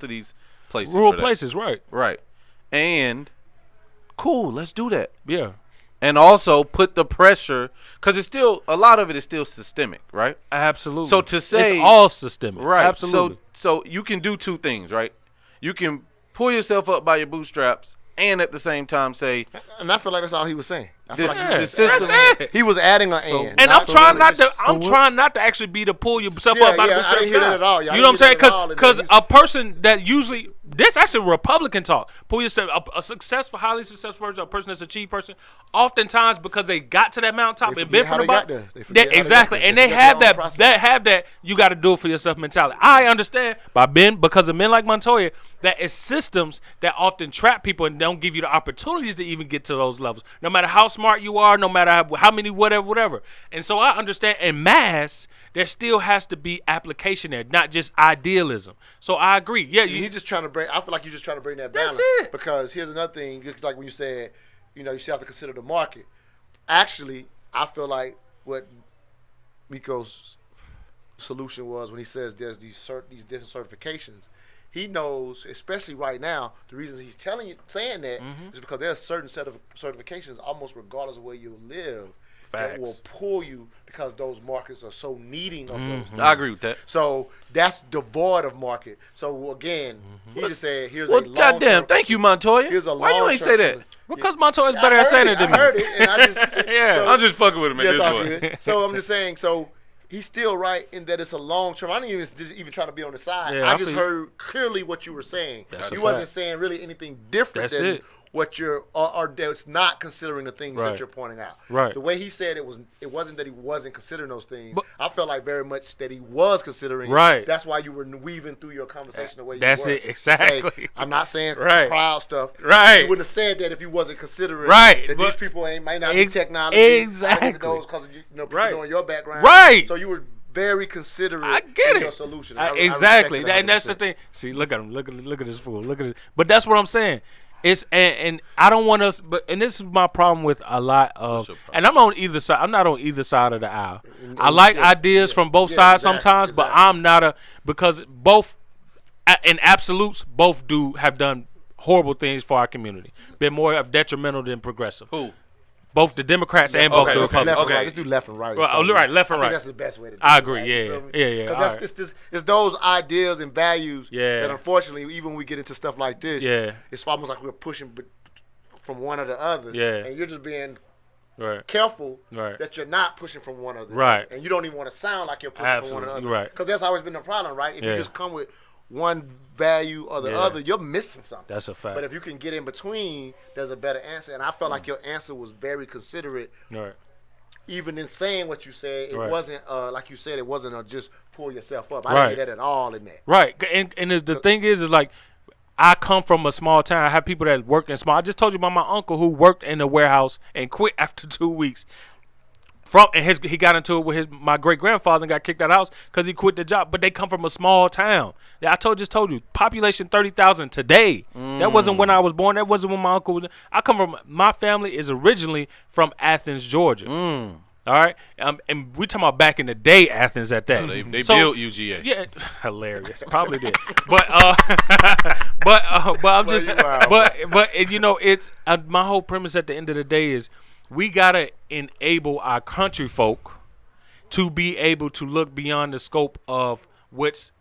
S2: these places.
S1: Rural
S2: for that.
S1: places, right?
S2: Right. And cool, let's do that.
S1: Yeah.
S2: And also put the pressure, because it's still a lot of it is still systemic, right?
S1: Absolutely.
S2: So to say-
S1: it's all systemic.
S2: Right.
S1: Absolutely.
S2: So you can do two things, right? You can pull yourself up by your bootstraps and at the same time say
S3: And I feel like that's all he was saying. I feel
S2: this,
S3: like
S1: Yeah,
S2: the system.
S1: that's it.
S3: he was adding an and.
S1: And I'm
S3: so
S1: trying not to.
S3: just-
S1: I'm trying not to actually be to pull yourself
S3: Yeah,
S1: up out
S3: yeah,
S1: of the
S3: I didn't hear that at all. Yeah, I
S1: You know what I'm
S3: didn't
S1: saying?
S3: hear that at all.
S1: Because
S3: He's-
S1: a person that usually this actually Republican talk. Pull yourself a successful, highly successful person, a person that's a chief person. Oftentimes because they got to that mountaintop
S3: They
S1: and been
S3: forget how
S1: from
S3: they
S1: the
S3: got
S1: bottom.
S3: there. They forget how they got
S1: Exactly,
S3: there.
S1: and
S3: They
S1: they
S3: forget
S1: have
S3: their own
S1: that.
S3: process.
S1: That you got to do it for yourself mentality. I understand because of men like Montoya that it's systems that often trap people and don't give you the opportunities to even get to those levels. No matter how smart you are, no matter how many whatever. And so I understand in mass there still has to be application there, not just idealism. So I agree. Yeah,
S3: He's just trying to bring. I feel like you're just trying to bring that
S1: That's
S3: balance.
S1: it.
S3: Because here's another thing. Just like when you said, you still have to consider the market. Actually, I feel like what Miko's solution was when he says there's these different certifications. He knows, especially right now, the reason he's saying that is because there's a certain set of certifications almost regardless of where you live that will pull you because those markets are so needing of those things.
S2: I agree with that.
S3: So that's devoid of market. So again, he just said, "Here's
S2: Well,
S3: a long
S2: goddamn, thank you, Montoya.
S3: Here's a
S2: Why you ain't say that?
S1: Because Montoya's better at saying it than me.
S3: I heard it, and I just
S1: Yeah.
S2: I'm just fucking with him at
S3: Yes,
S2: this
S3: I
S2: point.
S3: did. So I'm just saying. So he's still right in that it's a long term. I didn't even try to be on the side.
S1: Yeah,
S3: I
S1: I
S3: just
S1: feel
S3: heard clearly what you were saying.
S1: That's a
S3: You wasn't
S1: fact.
S3: saying really anything different
S1: That's
S3: than
S1: it.
S3: what you're or that's not considering the things
S1: Right.
S3: that you're pointing out.
S1: Right.
S3: The way he said it wasn't that he wasn't considering those things.
S1: But-
S3: I felt like very much that he was considering.
S1: Right.
S3: It. That's why you were weaving through your conversation the way
S1: That's
S3: you were.
S1: it,
S3: To say,
S1: exactly.
S3: I'm not saying
S1: Right.
S3: crowd stuff.
S1: Right.
S3: You wouldn't have said that if you wasn't considering
S1: Right,
S3: that
S1: but-
S3: these people might not be technology.
S1: Exactly.
S3: Because of people
S1: Right.
S3: knowing your background.
S1: Right.
S3: So you were very considerate
S1: I get
S3: in your
S1: it.
S3: solution.
S1: Exactly.
S3: I respect it
S1: And that's the
S3: 100%.
S1: thing. See, look at him. Look at this fool. Look at this. But that's what I'm saying. It's and I don't want us. But and this is my problem with a lot of.
S2: your problem?
S1: And I'm on either side. I'm not on either side of the aisle. I like ideas from both sides
S3: exactly,
S1: sometimes, but
S3: exactly.
S1: I'm not because both in absolutes both have done horrible things for our community. Been more detrimental than progressive.
S2: Who?
S1: Both the Democrats and both
S2: okay,
S1: the
S3: Let's do left
S1: Republicans.
S3: and right. Let's do left and right.
S1: Well, right, left and
S3: I think
S1: right.
S3: that's the best way to do
S1: I
S3: it.
S1: agree,
S3: right?
S1: yeah,
S3: You feel me?
S1: yeah, yeah,
S3: 'Cause
S1: all
S3: that's it's those ideas and values
S1: Yeah.
S3: that unfortunately, even when we get into stuff like this,
S1: Yeah.
S3: it's almost like we're pushing from one or the other.
S1: Yeah.
S3: And you're just being
S1: Right.
S3: careful
S1: Right.
S3: that you're not pushing from one or the
S1: Right.
S3: other. And you don't even want to sound like you're pushing from one or the
S1: Absolutely,
S3: other.
S1: right.
S3: Because that's always been the problem, right? If
S1: Yeah.
S3: you just come with one value or the
S1: Yeah.
S3: other, you're missing something.
S1: That's a fact.
S3: But if you can get in between, there's a better answer. And I felt like your answer was very considerate.
S1: Right.
S3: Even in saying what you said, it
S1: Right.
S3: wasn't like you said. It wasn't just pull yourself up. I
S1: Right.
S3: didn't hear that at all in that.
S1: Right. And the thing is like, I come from a small town. I have people that work in small. I just told you about my uncle who worked in the warehouse and quit after 2 weeks. He got into it with my great grandfather and got kicked out of the house because he quit the job. But they come from a small town. Yeah, I just told you, population 30,000 today. That wasn't when I was born. That wasn't when my uncle was. I come from. My family is originally from Athens, Georgia. All right, and we talking about back in the day, Athens at that.
S2: They
S1: So-
S2: built UGA.
S1: Yeah, hilarious. Probably did, but I'm just,
S3: Wow.
S1: but you know, it's my whole premise at the end of the day is we gotta enable our country folk to be able to look beyond the scope of what's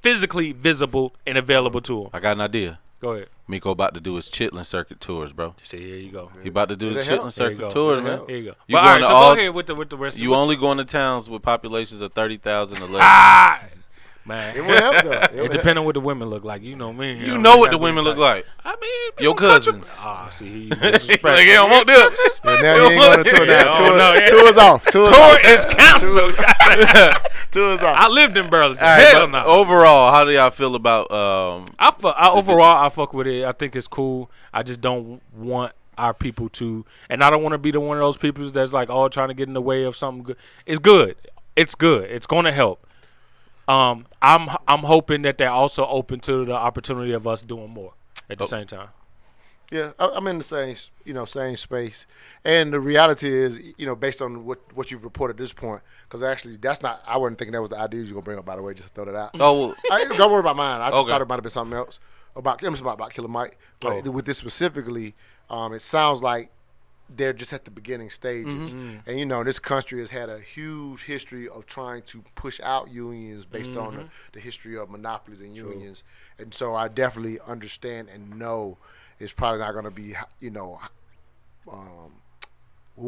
S1: physically visible and available to them.
S2: I got an idea.
S1: Go ahead.
S2: Miko about to do his Chitlin circuit tours, bro.
S1: See, here you go.
S2: He about to do the
S3: It'll help.
S2: Chitlin
S1: There you
S2: circuit
S1: go.
S2: tours,
S3: It'll
S2: man.
S3: help.
S1: Here you go.
S2: You
S1: But all
S2: going
S1: right,
S2: to
S1: so
S2: all-
S1: go ahead with the rest.
S2: You only going to towns with populations of 30,000 or less.
S1: Man.
S3: It will help though.
S1: It depends on what the women look like. You know me.
S2: You know what the women look like.
S1: I mean,
S2: Your
S1: some country-
S2: cousins.
S1: Ah, see, he
S2: Like,
S1: disrespectful.
S2: he don't want this.
S3: Yeah, now you ain't going to tour
S1: Yeah,
S3: now.
S1: I don't know.
S3: Tour's off. Tour's
S1: Tour
S3: off.
S1: is canceled.
S3: Tour's off.
S1: I lived in Burlington.
S2: All right,
S1: Hell
S2: but
S1: no.
S2: overall, how do y'all feel about
S1: Overall, I fuck with it. I think it's cool. I just don't want our people to, and I don't want to be the one of those people that's like, oh, trying to get in the way of something good. It's good. It's good. It's going to help. I'm hoping that they're also open to the opportunity of us doing more at the same time.
S3: Yeah, I'm in the same space, and the reality is, based on what you've reported at this point, because actually I wasn't thinking that was the idea you were gonna bring up. By the way, just to throw that out.
S2: Oh,
S3: Don't worry about mine. I just
S2: Okay.
S3: thought it might have been something else about Killer Mike. But with this specifically, it sounds like they're just at the beginning stages. And this country has had a huge history of trying to push out unions based on the history of monopolies and unions. And so I definitely understand and know it's probably not going to be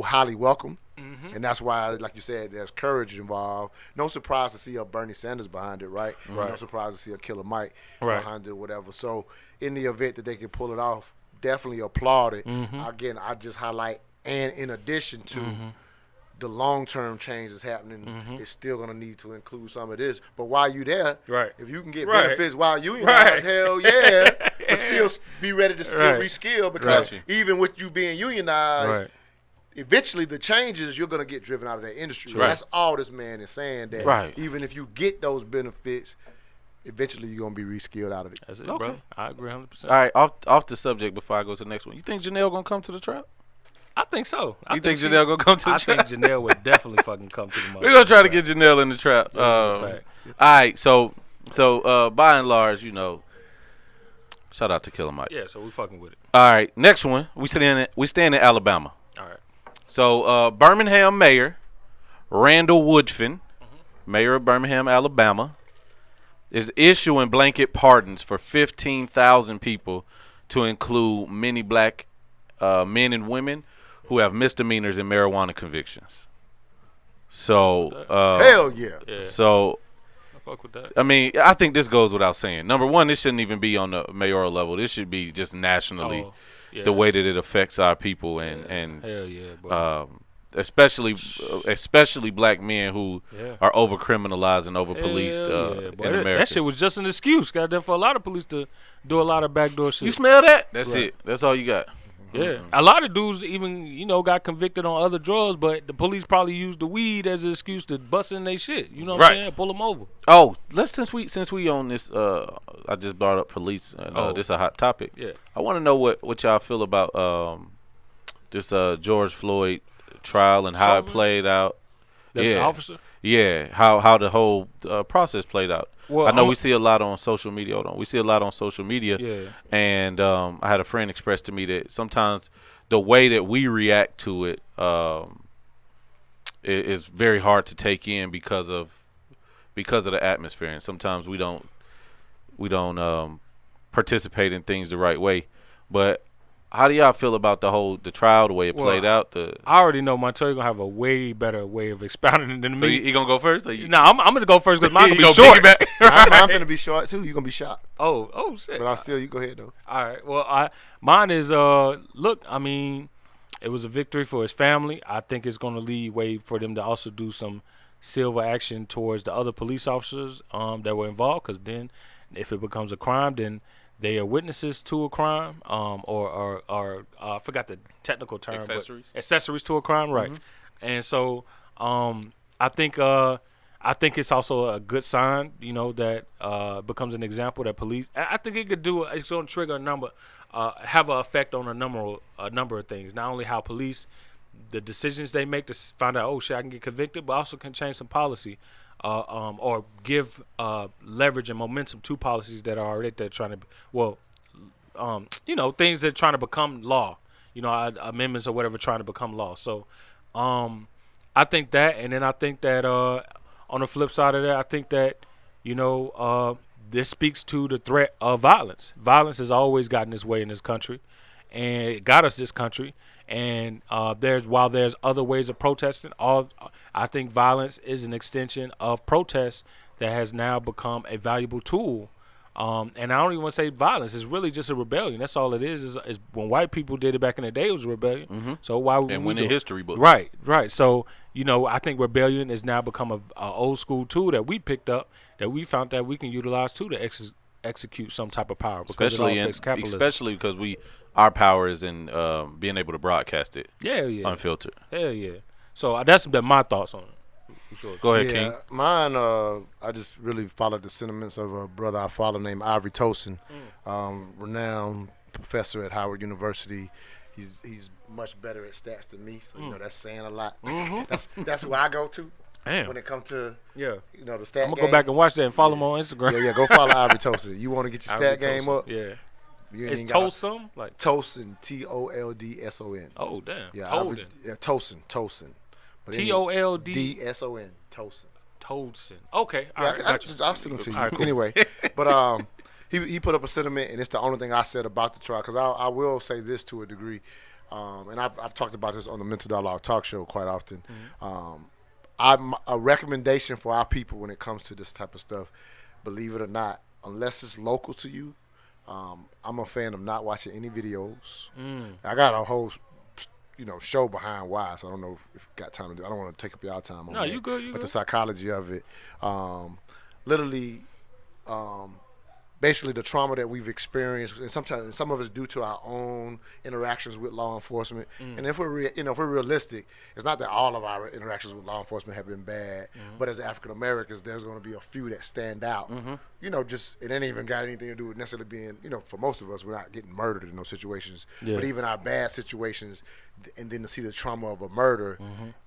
S3: highly welcome. And that's why, like you said, there's courage involved. No surprise to see a Bernie Sanders behind it, right?
S1: Right.
S3: No surprise to see a Killer Mike
S1: Right.
S3: behind it or whatever. So in the event that they can pull it off, definitely applaud it. Again, I just highlight, and in addition to the long-term change that's happening, it's still going to need to include some of this. But while you there,
S1: Right.
S3: if you can get
S1: Right.
S3: benefits while you
S1: Right.
S3: hell yeah, but still be ready to
S1: Right.
S3: reskill, because
S2: Gotcha.
S3: even with you being unionized,
S1: Right.
S3: eventually the changes, you're going to get driven out of that industry.
S2: Right.
S3: That's all this man is saying, that
S2: Right.
S3: even if you get those benefits, eventually you're going to be reskilled out of it.
S1: That's it,
S2: Okay.
S1: bro. I agree 100%.
S2: all right. Off the subject before I go to the next one. You think Janelle gonna come to the trap?
S1: I think so.
S2: You think Janelle gonna come to the
S1: I
S2: trap?
S1: think Janelle would definitely fucking come to the mother.
S2: We're gonna try to get Janelle in the trap.
S1: Yeah, that's a fact.
S2: All right. So by and large, shout out to Killer Mike.
S1: Yeah, so we fucking with it.
S2: All right. Next one. We staying in Alabama.
S1: All right.
S2: So Birmingham Mayor Randall Woodfin, mayor of Birmingham, Alabama, is issuing blanket pardons for 15,000 people to include many black men and women who have misdemeanors and marijuana convictions. So
S3: hell yeah.
S2: So
S1: I fuck with that.
S2: I mean, I think this goes without saying. Number one, this shouldn't even be on the mayoral level. This should be just nationally, the way that it affects our people and
S1: hell yeah, bro.
S2: especially black men who are over criminalized and over policed in America.
S1: That shit was just an excuse, goddamn, for a lot of police to do a lot of backdoor shit.
S2: You smell that? That's it. That's all you got.
S1: Yeah, a lot of dudes even got convicted on other drugs, but the police probably used the weed as an excuse to bust in their shit. You know what I'm saying? Pull them over.
S2: Oh, since we on this, I just brought up police. And, this is a hot topic.
S1: Yeah,
S2: I want to know what y'all feel about this George Floyd trial and how it played out.
S1: The officer.
S2: Yeah, how the whole process played out.
S1: Well,
S2: I know we see a lot on social media. Hold on, we see a lot on social media.
S1: Yeah.
S2: And I had a friend express to me that sometimes the way that we react to it is very hard to take in because of the atmosphere, and sometimes we don't participate in things the right way. But how do y'all feel about the trial, the way it played out?
S1: I already know Montoya gonna have a way better way of expounding it than me.
S2: He gonna go first?
S1: No, I'm gonna go first because mine gonna be
S2: short.
S3: I'm gonna be short too. You gonna be shocked.
S1: Oh shit.
S3: But you go ahead though.
S1: All right. Well, mine is look. I mean, it was a victory for his family. I think it's gonna lead way for them to also do some civil action towards the other police officers that were involved. Because then, if it becomes a crime, then they are witnesses to a crime, or I forgot the technical term. Accessories to a crime, right? Mm-hmm. And so, I think it's also a good sign, that becomes an example that police. I think it could it's going to trigger have an effect on a number of things. Not only how police, the decisions they make to find out, oh shit, I can get convicted, but also can change some policy. Or give leverage and momentum to policies that are already trying to, things that are trying to become law, amendments or whatever trying to become law. So, I think that, and then I think that on the flip side of that, I think that, this speaks to the threat of violence. Violence has always gotten its way in this country, and it got us this country. And while there's other ways of protesting, I think violence is an extension of protest that has now become a valuable tool. And I don't even want to say violence. It's really just a rebellion. That's all it is. Is when white people did it back in the day, it was a rebellion. Mm-hmm. So why would we
S2: win the history book?
S1: Right. So I think rebellion has now become a old school tool that we picked up, that we found that we can utilize too to execute some type of power, because
S2: especially because our power is in being able to broadcast it. Unfiltered.
S1: Hell yeah. So that's my thoughts on it. Sure. Go ahead, King.
S3: Mine, I just really followed the sentiments of a brother I follow named Ivory Tosin, renowned professor at Howard University. He's much better at stats than me, so that's saying a lot. Mm-hmm. that's who I go to.
S1: Damn.
S3: When it comes to
S1: the
S3: stat
S1: I'm gonna go back and watch that and follow him on Instagram.
S3: Yeah, go follow Ivory Tosin. You want to get your stat game up?
S1: Yeah. It's Tosin? Like
S3: Tosin, Toldson.
S1: Oh damn.
S3: Yeah,
S1: Tosin.
S3: Tosin.
S1: Toldson.
S3: Tosin.
S1: Okay. All right.
S3: I'll send them to you.
S1: All right, cool.
S3: Anyway, but he put up a sentiment, and it's the only thing I said about the trial. Because I will say this to a degree, and I've talked about this on the Mental Dialogue talk show quite often. Mm-hmm. A recommendation for our people when it comes to this type of stuff, believe it or not, unless it's local to you, I'm a fan of not watching any videos. I got a whole show behind why, so I don't know if you got time to do. I don't want to take up your time on that.
S1: No, you good.
S3: But the psychology of it, literally, basically the trauma that we've experienced, and sometimes some of it's due to our own interactions with law enforcement. And if we're if we're realistic, it's not that all of our interactions with law enforcement have been bad, but as African Americans, there's going to be a few that stand out. Just it ain't even got anything to do with necessarily being, for most of us, we're not getting murdered in those situations. But even our bad situations, and then to see the trauma of a murder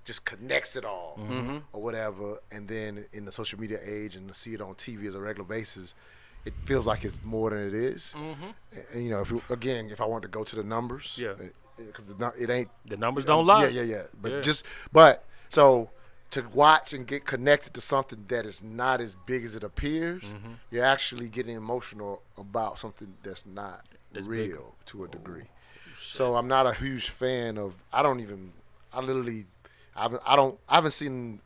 S3: just connects it all, or whatever. And then in the social media age, and to see it on TV as a regular basis, it feels like it's more than it is. And if I wanted to go to the numbers, because it ain't.
S1: The numbers don't lie.
S3: Yeah. But so to watch and get connected to something that is not as big as it appears, you're actually getting emotional about something that's not real to a degree. So I'm not a huge fan of. I haven't seen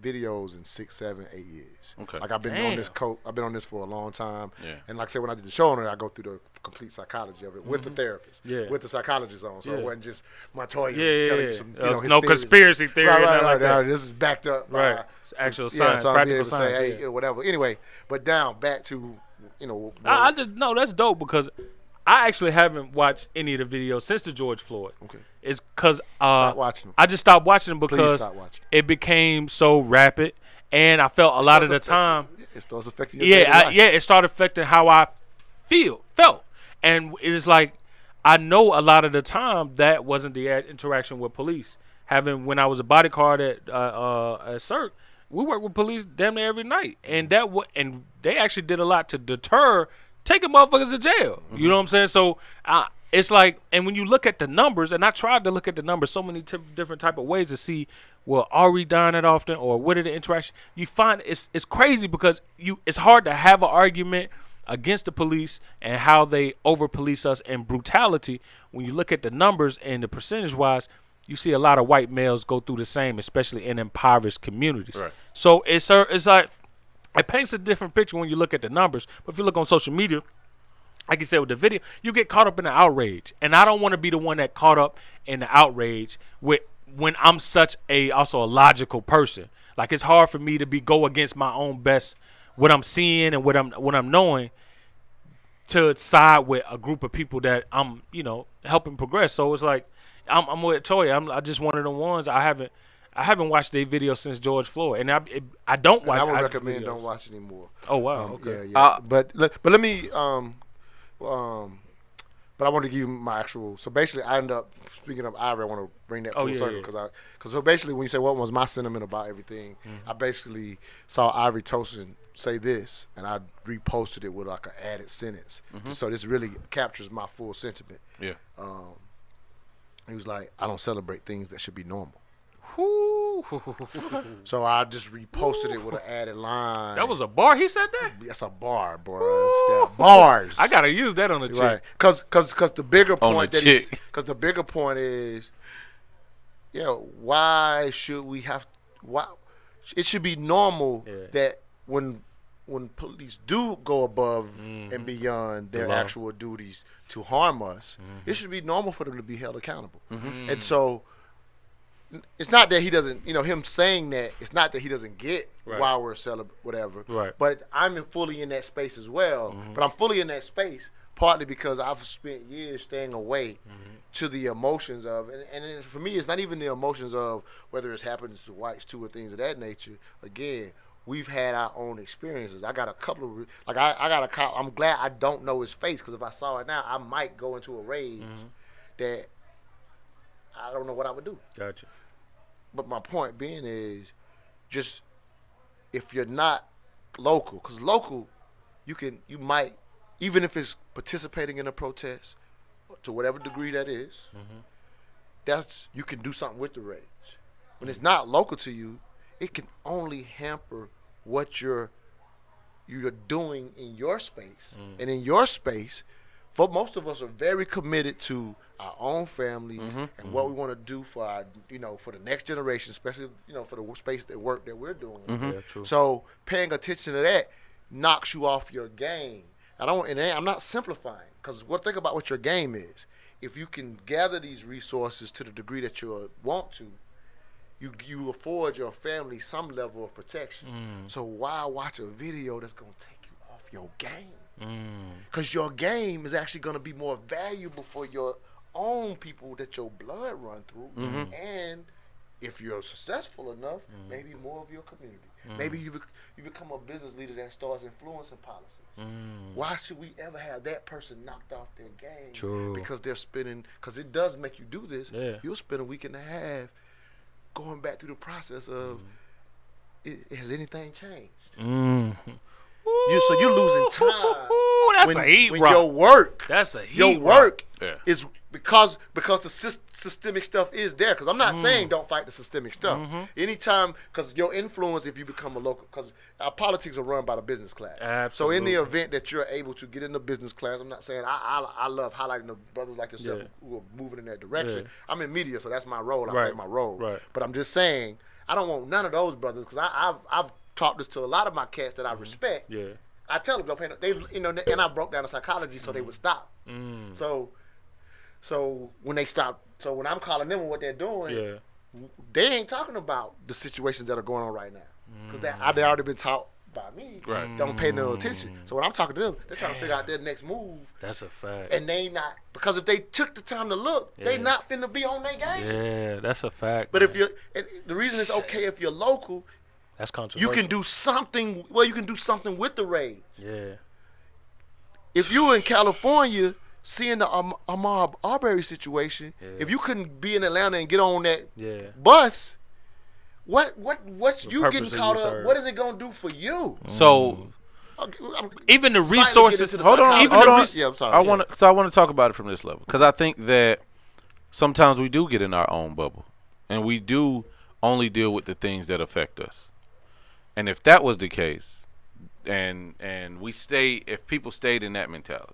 S3: videos in 6, 7, 8 years.
S2: Okay.
S3: Like I've been on this I've been on this for a long time.
S2: Yeah.
S3: And like I said, when I did the show on it, I go through the complete psychology of it with the therapist, with the psychologist on. So it wasn't just Montoya telling you some, his
S1: no
S3: theories.
S1: conspiracy theory.
S3: Right. This is backed up by
S1: actual science,
S3: so
S1: practical
S3: to
S1: science.
S3: say, hey, whatever. Anyway, but back to,
S1: I just no, that's dope because I actually haven't watched any of the videos since the George Floyd.
S3: Okay.
S1: It's because
S3: watching them.
S1: I just stopped watching them because
S3: stop watching.
S1: it became so rapid, and I felt a lot of the time.
S3: It starts affecting your daily life.
S1: It started affecting how I felt, and it's like I know a lot of the time that wasn't the interaction with police. When I was a bodyguard at Cirque, we worked with police damn near every night, and and they actually did a lot to deter taking motherfuckers to jail. You know what I'm saying? So it's like, and when you look at the numbers, and I tried to look at the numbers so many different type of ways to see, well, are we dying that often, or what are the interaction? You find it's crazy because it's hard to have an argument against the police and how they over police us and brutality. When you look at the numbers and the percentage wise, you see a lot of white males go through the same, especially in impoverished communities. Right. So it's like it paints a different picture when you look at the numbers. But if you look on social media, like you said with the video, you get caught up in the outrage, and I don't want to be the one that caught up in the outrage when I'm also a logical person. Like it's hard for me to go against my own best, what I'm seeing and what I'm knowing, to side with a group of people that I'm helping progress. So it's like I'm with Toya. I just one of the ones I haven't watched their video since George Floyd, and I don't watch.
S3: I would recommend don't watch anymore.
S1: Oh wow, okay.
S3: Yeah. But let me but I want to give you my actual. So basically, I end up speaking of Ivory. I want to bring that full circle because so basically, when you say what was my sentiment about everything, I basically saw Ivory Tosin say this, and I reposted it with like an added sentence. So this really captures my full sentiment.
S2: Yeah.
S3: He was like, "I don't celebrate things that should be normal." So I just reposted it with an added line.
S1: That was a bar. He said that.
S3: That's a bar, bro. Bars.
S1: I gotta use that on the chick.
S3: Right. Cause the bigger point the bigger point is, why should we have? Why it should be normal that when police do go above and beyond their actual duties to harm us, it should be normal for them to be held accountable. And so. It's not that he doesn't, him saying that, it's not that he doesn't get why we're celebrating, whatever.
S1: Right.
S3: But I'm fully in that space as well. But I'm fully in that space partly because I've spent years staying away to the emotions of, and for me, it's not even the emotions of whether it's happened to whites too or things of that nature. Again, we've had our own experiences. I got a couple of, I got a cop. I'm glad I don't know his face because if I saw it now, I might go into a rage that I don't know what I would do.
S1: Gotcha.
S3: But my point being is, just if you're not local, because local, you might, even if it's participating in a protest, to whatever degree that is, you can do something with the rage. When it's not local to you, it can only hamper what you're doing in your space. And in your space, for most of us are very committed to our own families and what we want to do for our, for the next generation, especially, for the space that work that we're doing.
S1: Yeah, true.
S3: So paying attention to that knocks you off your game. I'm not simplifying, because think about what your game is. If you can gather these resources to the degree that you want to, you afford your family some level of protection. So why watch a video that's going to take you off your game? Because your game is actually going to be more valuable for your own people that your blood run through, and if you're successful enough, maybe more of your community. Maybe you become a business leader that starts influencing policies. Why should we ever have that person knocked off their game?
S1: True.
S3: Because they're spending, because it does make you do this.
S1: Yeah.
S3: You'll spend a week and a half going back through the process of, has anything changed? So you're losing time.
S1: That's a heat
S3: when
S1: rock.
S3: your work.
S1: That's a heat
S3: Your
S1: rock.
S3: work
S2: Yeah.
S3: is because the systemic stuff is there. Because I'm not saying don't fight the systemic stuff. Anytime, because your influence, if you become a local, because our politics are run by the business class.
S1: Absolutely.
S3: So in the event that you're able to get in the business class, I'm not saying I love highlighting the brothers like yourself who are moving in that direction.
S1: Yeah.
S3: I'm in media, so that's my role. I
S1: Right.
S3: play my role.
S1: Right.
S3: But I'm just saying I don't want none of those brothers, because I've taught this to a lot of my cats that I respect.
S1: Yeah.
S3: I tell them don't pay no, they and I broke down the psychology so they would stop. So when they stop, so when I'm calling them on what they're doing, they ain't talking about the situations that are going on right now, because they already been taught by me.
S2: Right.
S3: Don't pay no attention. So when I'm talking to them, they're trying to figure out their next move.
S1: That's a fact.
S3: And they not, because if they took the time to look, they not finna be on their game.
S1: Yeah, that's a fact.
S3: But if you're, and the reason it's okay if you're local,
S1: that's controversial.
S3: you can do something. Well, you can do something with the rage.
S1: Yeah.
S3: If you were in California seeing the Ahmaud Arbery situation, if you couldn't be in Atlanta and get on that bus, what's you
S1: purpose
S3: getting
S1: of
S3: caught
S1: you,
S3: up?
S1: sir?
S3: What is it gonna do for you?
S2: So
S1: Even the
S3: Slightly
S1: resources.
S3: get into the
S2: hold on,
S3: psychology.
S2: hold on.
S3: Yeah, I'm sorry.
S2: I want to talk about it from this level, because I think that sometimes we do get in our own bubble, and we do only deal with the things that affect us. And if that was the case, and if people stayed in that mentality,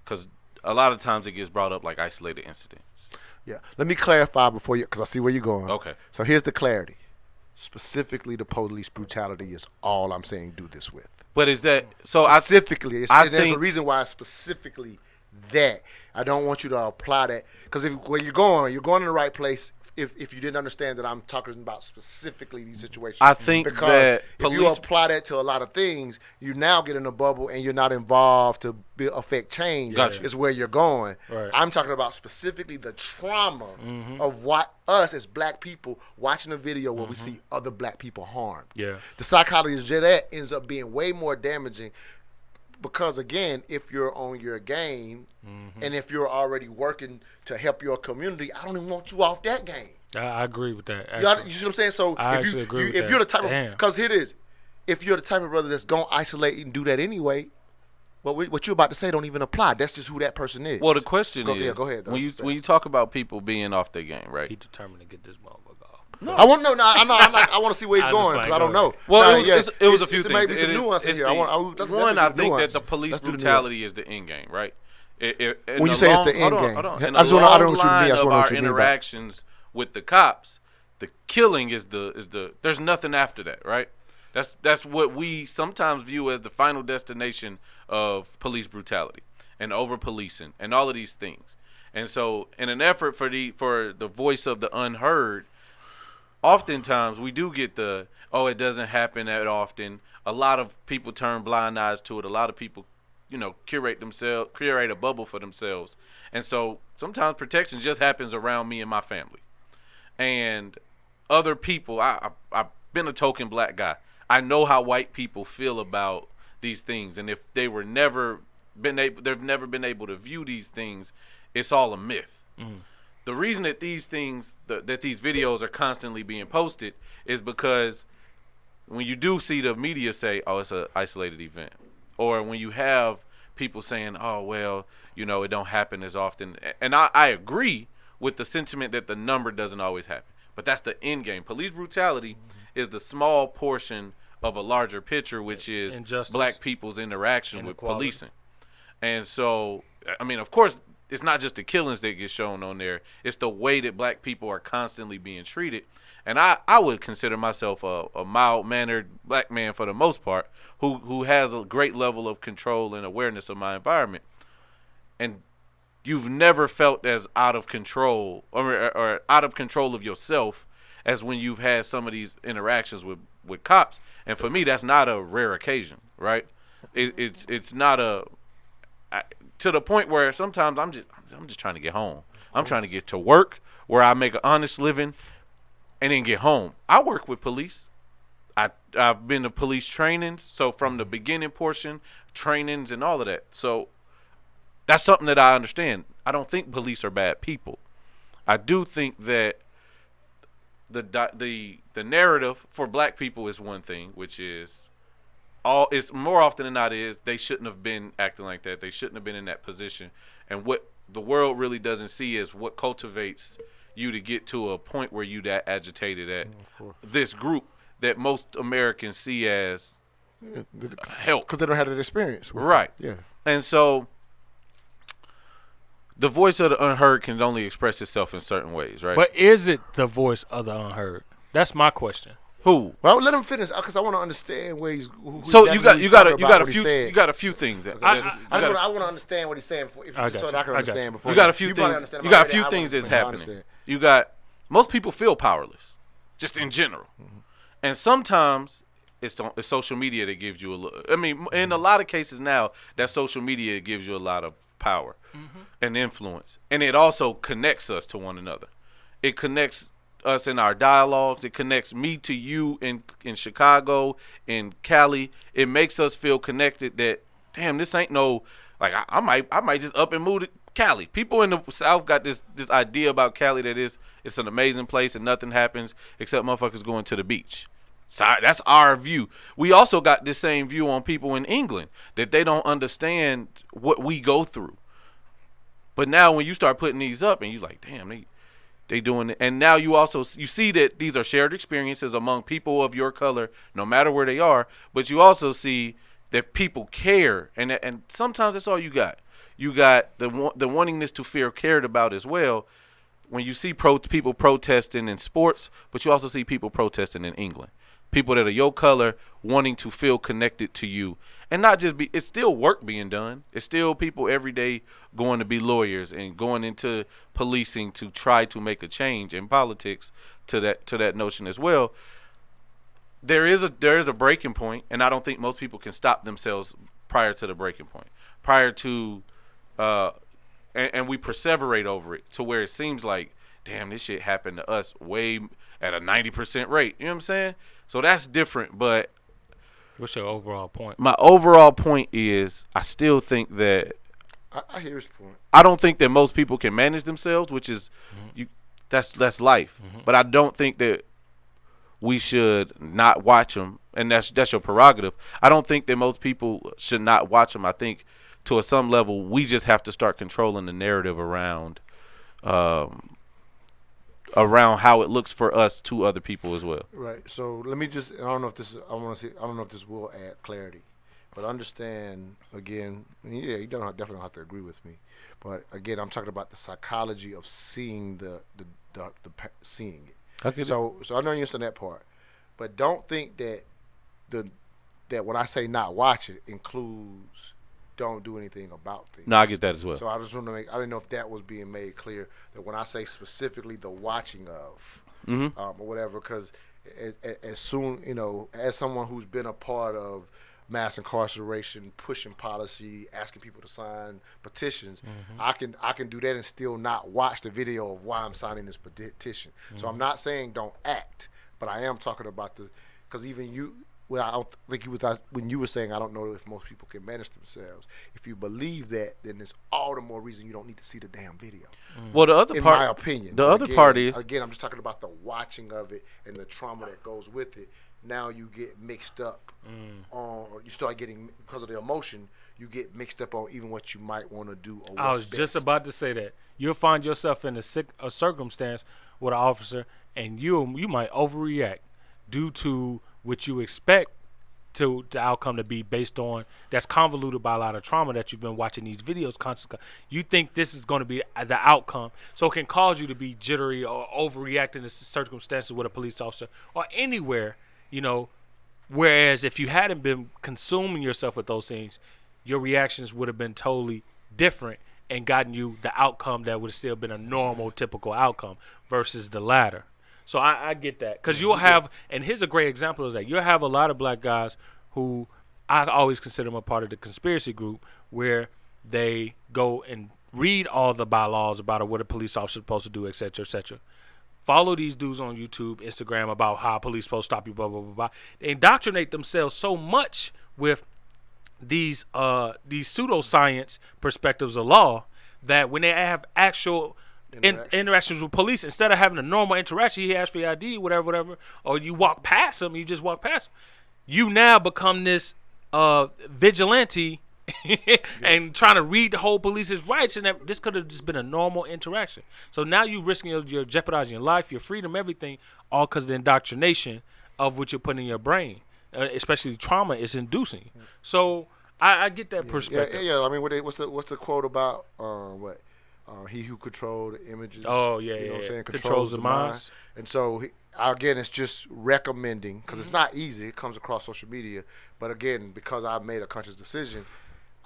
S2: because a lot of times it gets brought up like isolated incidents.
S3: Yeah. Let me clarify before you, because I see where you're going.
S2: Okay.
S3: So here's the clarity. Specifically, the police brutality is all I'm saying do this with.
S2: But is that so?
S3: Specifically, there's a
S2: think-
S3: reason why specifically that. I don't want you to apply that, because where you're going in the right place. If you didn't understand that I'm talking about specifically these situations,
S2: I think
S3: because
S2: that
S3: if you
S2: police-
S3: apply that to a lot of things, you now get in a bubble and you're not involved to affect change.
S2: Gotcha.
S3: Is where you're going.
S1: Right.
S3: I'm talking about specifically the trauma of what us as black people watching a video where we see other black people harmed.
S1: Yeah.
S3: The psychology of that ends up being way more damaging. Because again, if you're on your game and if you're already working to help your community, I don't even want you off that game.
S1: I agree with that.
S3: You see what I'm saying? So
S1: I
S3: if
S1: actually agree with
S3: if
S1: that.
S3: you're the type
S1: Damn.
S3: of, because here it is, if you're the type of brother that's gonna isolate and do that anyway, what you're about to say don't even apply. That's just who that person is.
S2: Well, the question is,
S3: go ahead.
S2: when you talk about people being off their game, right?
S1: He determined to get this motherfucker off.
S3: I want to know. I want to see where he's
S1: I
S3: going,
S1: just
S3: because I don't know.
S2: Well,
S3: Now,
S2: it was a few
S3: It
S2: things.
S3: might be some
S2: It is-
S3: nuance in
S2: it's
S3: here.
S2: the-
S3: One,
S2: I think that the police brutality is the end game, right?
S3: When you say it's the end game,
S2: hold on.
S3: I
S2: In
S3: just
S2: the
S3: wanna- I don't know
S2: long
S3: what you mean. I
S2: line
S3: just
S2: of
S3: wanna know
S2: our
S3: what you mean by it.
S2: interactions with the cops, the killing is the. There's nothing after that, right? That's what we sometimes view as the final destination of police brutality and over policing and all of these things. And so, in an effort for the voice of the unheard, oftentimes we do get it doesn't happen that often. A lot of people turn blind eyes to it. A lot of people, curate a bubble for themselves. And so sometimes protection just happens around me and my family. And other people, I've been a token black guy. I know how white people feel about these things. And if they've never been able to view these things, it's all a myth. The reason that these things, that these videos are constantly being posted is because when you do see the media say, oh, it's an isolated event, or when you have people saying, oh, well, it don't happen as often. And I agree with the sentiment that the number doesn't always happen. But that's the end game. Police brutality is the small portion of a larger picture, which is
S1: Injustice.
S2: black people's interaction with
S1: Inequality.
S2: policing. And so, of course, it's not just the killings that get shown on there. It's the way that black people are constantly being treated. And I would consider myself a mild-mannered black man for the most part, who has a great level of control and awareness of my environment. And you've never felt as out of control or out of control of yourself as when you've had some of these interactions with cops. And for me, that's not a rare occasion, right? It's not to the point where sometimes I'm just trying to get home. I'm trying to get to work where I make an honest living and then get home. I work with police. I've been to police trainings, so from the beginning portion, trainings and all of that. So that's something that I understand. I don't think police are bad people. I do think that the narrative for black people is one thing, which is it's more often than not is they shouldn't have been acting like that. They shouldn't have been in that position. And what the world really doesn't see is what cultivates you to get to a point where you that agitated at this group that most Americans see as help.
S3: Because they don't have that experience.
S2: Right.
S3: Yeah.
S2: And so the voice of the unheard can only express itself in certain ways, right?
S1: But is it the voice of the unheard? That's my question.
S2: Who?
S3: Well, let him finish because I want to understand where he's.
S2: So you got a few things.
S3: I want to understand what he's saying so that I can understand before.
S2: You got a few things. You got a few things that's happening. You got most people feel powerless, just in general, and sometimes it's social media that gives you a little. I mean, in a lot of cases now, that social media gives you a lot of power and influence, and it also connects us to one another. It connects us in our dialogues. It connects me to you in Chicago, in Cali. It makes us feel connected that, damn, this ain't no, like, I might just up and move to Cali. People in the South got this idea about Cali that it's an amazing place and nothing happens except motherfuckers going to the beach. So that's our view. We also got this same view on people in England, that they don't understand what we go through. But now when you start putting these up and you like, damn, they doing it. And now you see that these are shared experiences among people of your color, no matter where they are. But you also see that people care, and sometimes that's all you got. You got the wantingness to feel cared about as well. When you see people protesting in sports, but you also see people protesting in England. People that are your color wanting to feel connected to you, and not just it's still work being done. It's still people every day going to be lawyers and going into policing to try to make a change in politics to that notion as well. There is a breaking point, and I don't think most people can stop themselves prior to the breaking point, prior to, and we perseverate over it to where it seems like, damn, this shit happened to us way at a 90% rate. You know what I'm saying? So that's different, but
S1: what's your overall point?
S2: My overall point is I still think that
S3: I hear his point.
S2: I don't think that most people can manage themselves, which is that's life. But I don't think that we should not watch them, and that's your prerogative. I don't think that most people should not watch them. I think to some level we just have to start controlling the narrative around how it looks for us to other people as well.
S3: Right. So let me just. I don't know if this will add clarity, but understand again. Yeah, you definitely don't have to agree with me, but again, I'm talking about the psychology of seeing the seeing it.
S2: Okay.
S3: So I know you understand that part, but don't think that that when I say not watch it includes don't do anything about things.
S2: No, I get that as well.
S3: So I just want to I didn't know if that was being made clear, that when I say specifically the watching of, or whatever, because as soon, as someone who's been a part of mass incarceration, pushing policy, asking people to sign petitions, I can do that and still not watch the video of why I'm signing this petition. So I'm not saying don't act, but I am talking about because even you. Well, I don't think when you were saying I don't know if most people can manage themselves. If you believe that, then there's all the more reason you don't need to see the damn video.
S2: Well, the other
S3: in
S2: part,
S3: my opinion,
S2: the other part is
S3: again, I'm just talking about the watching of it and the trauma that goes with it. Now you get mixed up on, you start getting, because of the emotion, you get mixed up on even what you might want to do. Or
S1: I was just about to say that you'll find yourself in a circumstance with an officer, and you might overreact due to what you expect the outcome to be based on, that's convoluted by a lot of trauma that you've been watching these videos constantly. You think this is going to be the outcome, so it can cause you to be jittery or overreact in the circumstances with a police officer or anywhere, whereas if you hadn't been consuming yourself with those things, your reactions would have been totally different and gotten you the outcome that would have still been a normal, typical outcome versus the latter. So I get that, because you'll have, and here's a great example of that. You'll have a lot of black guys who I always consider them a part of the conspiracy group, where they go and read all the bylaws about what a police officer is supposed to do, et cetera, et cetera. Follow these dudes on YouTube, Instagram about how police supposed to stop you, blah, blah, blah, blah. They indoctrinate themselves so much with these pseudoscience perspectives of law that when they have actual interactions with police, instead of having a normal interaction, he asks for your ID, whatever, or you walk past him, you just walk past him. You now become this vigilante and trying to read the whole police's rights, and this could have just been a normal interaction. So now you risking your jeopardizing your life, your freedom, everything, all because of the indoctrination of what you're putting in your brain, especially trauma is inducing. So I get that perspective.
S3: Yeah. I mean, what's the quote about what? He who controls the images.
S1: Oh, yeah,
S3: you know what I'm saying?
S1: Controls the minds.
S3: And so, again, it's just recommending, because it's not easy. It comes across social media. But again, because I've made a conscious decision,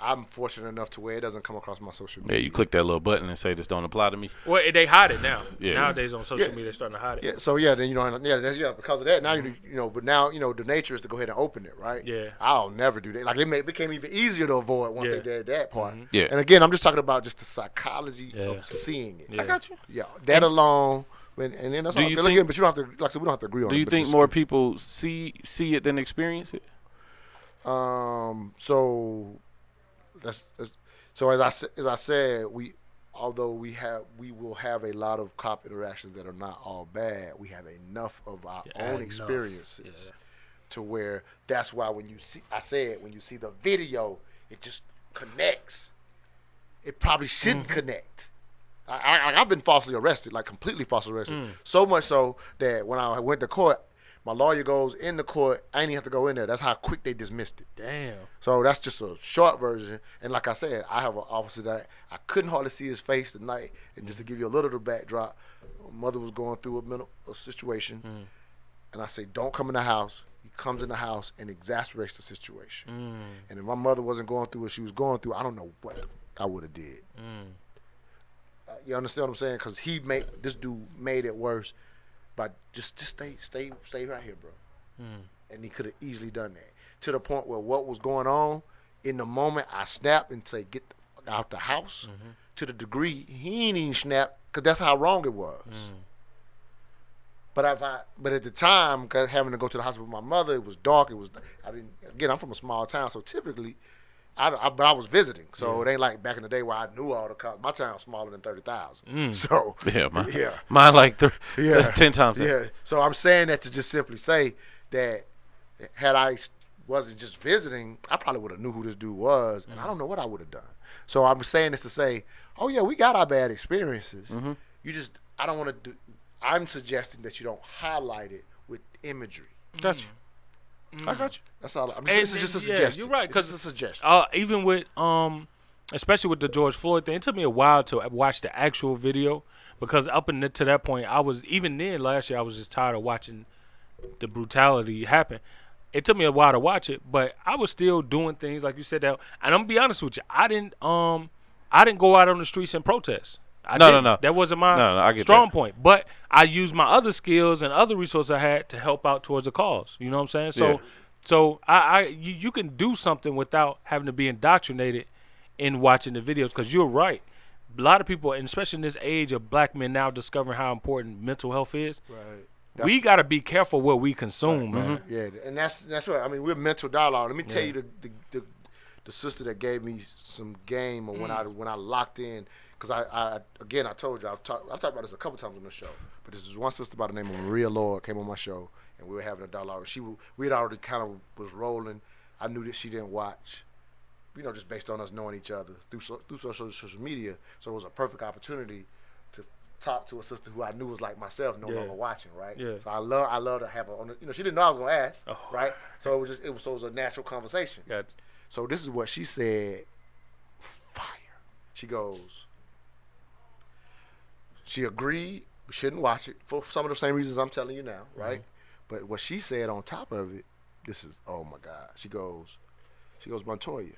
S3: I'm fortunate enough to where it doesn't come across my social media.
S2: Yeah, you click that little button and say this don't apply to me.
S1: Well, they hide it now.
S2: Yeah.
S1: Nowadays on social media, they're starting to hide it.
S3: Yeah, so then because of that, now but now the nature is to go ahead and open it, right?
S1: Yeah.
S3: I'll never do that. Like it became even easier to avoid once they did that part.
S2: Yeah.
S3: And again, I'm just talking about just the psychology of seeing it.
S1: Yeah.
S2: I got you.
S3: Yeah, that alone, and then that's all. Again, but you don't have to. Like I said, we don't have to agree on it.
S2: Do you think more people see it than experience it?
S3: So as I said, although we will have a lot of cop interactions that are not all bad, we have enough of our own experiences to where that's why when you see the video, it just connects. It probably shouldn't connect. I've been falsely arrested, like completely falsely arrested. So much so that when I went to court, my lawyer goes in the court. I ain't even have to go in there. That's how quick they dismissed it.
S1: Damn.
S3: So that's just a short version. And like I said, I have an officer that I couldn't hardly see his face tonight. And just to give you a little of the backdrop, my mother was going through a situation. And I say, don't come in the house. He comes in the house and exasperates the situation. And if my mother wasn't going through what she was going through, I don't know what I would have did. You understand what I'm saying? Because this dude made it worse. But just stay right here, bro. And he could have easily done that. To the point where what was going on, in the moment I snapped and say, get the fuck out the house. To the degree he ain't even snapped, because that's how wrong it was. But at the time, having to go to the hospital with my mother, it was dark. I'm from a small town, so typically, but I was visiting, so it ain't like back in the day where I knew all the cops. My town's smaller than 30,000. So
S2: mine like 10 times that.
S3: Yeah. So I'm saying that to just simply say that had I wasn't just visiting, I probably would have knew who this dude was, and I don't know what I would have done. So I'm saying this to say, oh yeah, we got our bad experiences. I don't want to do. I'm suggesting that you don't highlight it with imagery.
S2: Gotcha. I got you.
S3: That's all. This is just a suggestion.
S1: You're right, because
S3: it's a suggestion.
S1: Even with especially with the George Floyd thing, it took me a while to watch the actual video, because up to that point, even then last year I was just tired of watching the brutality happen. It took me a while to watch it, but I was still doing things like you said that. And I'm gonna be honest with you, I didn't go out on the streets and protest. No. That wasn't my strong point. But I used my other skills and other resources I had to help out towards the cause. You know what I'm saying? So you can do something without having to be indoctrinated in watching the videos, because you're right. A lot of people, and especially in this age of black men now discovering how important mental health is, we got to be careful what we consume, man.
S3: Yeah, and that's right. I mean, we're mental dialogue. Let me tell you the sister that gave me some game when I locked in. Because I told you, I've talked about this a couple times on the show, but this is one sister by the name of Maria Lord came on my show, and we were having a dialogue. We had already kind of was rolling. I knew that she didn't watch, just based on us knowing each other through social media. So it was a perfect opportunity to talk to a sister who I knew was like myself, no longer watching, right? Yeah. So I love to have her on. She didn't know I was gonna ask, right? So it was a natural conversation.
S1: Yeah.
S3: So this is what she said. Fire. She goes. She agreed we shouldn't watch it for some of the same reasons I'm telling you now, right? But what she said on top of it, this is, oh my God. She goes, Montoya,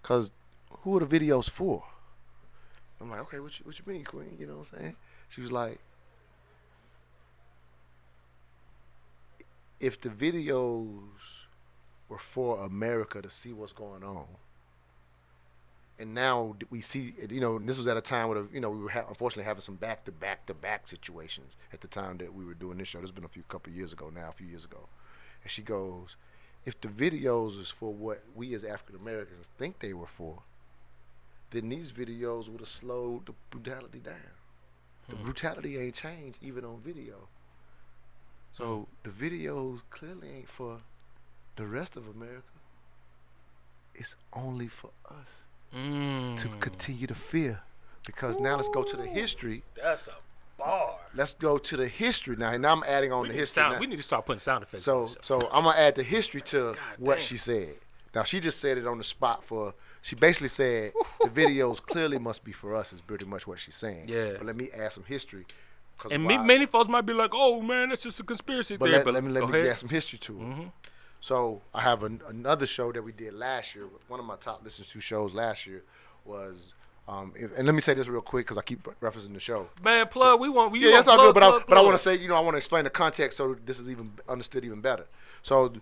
S3: because who are the videos for? I'm like, okay, what you mean, Queen? You know what I'm saying? She was like, if the videos were for America to see what's going on, and now we see, this was at a time where, we were unfortunately having some back-to-back situations at the time that we were doing this show. This has been a few years ago. And she goes, if the videos is for what we as African Americans think they were for, then these videos would have slowed the brutality down. The brutality ain't changed even on video. So the videos clearly ain't for the rest of America. it's only for us to continue to fear. Because now let's go to the history.
S1: That's a bar.
S3: Let's go to the history now. And now I'm adding on the history.
S1: We need to start putting sound effects.
S3: So I'm gonna add the history to what
S1: damn.
S3: she said. Now she just said it on the spot she basically said the videos clearly must be for us is pretty much what she's saying.
S1: Yeah.
S3: But let me add some history.
S1: And many folks might be like, oh man, that's just a conspiracy theory.
S3: But let me add some history to it. So I have another show that we did last year. One of my top listened to shows last year was and let me say this real quick because I keep referencing the show.
S1: Man, plug.
S3: Yeah, that's all good. But I want to say, I want to explain the context so this is even understood even better. So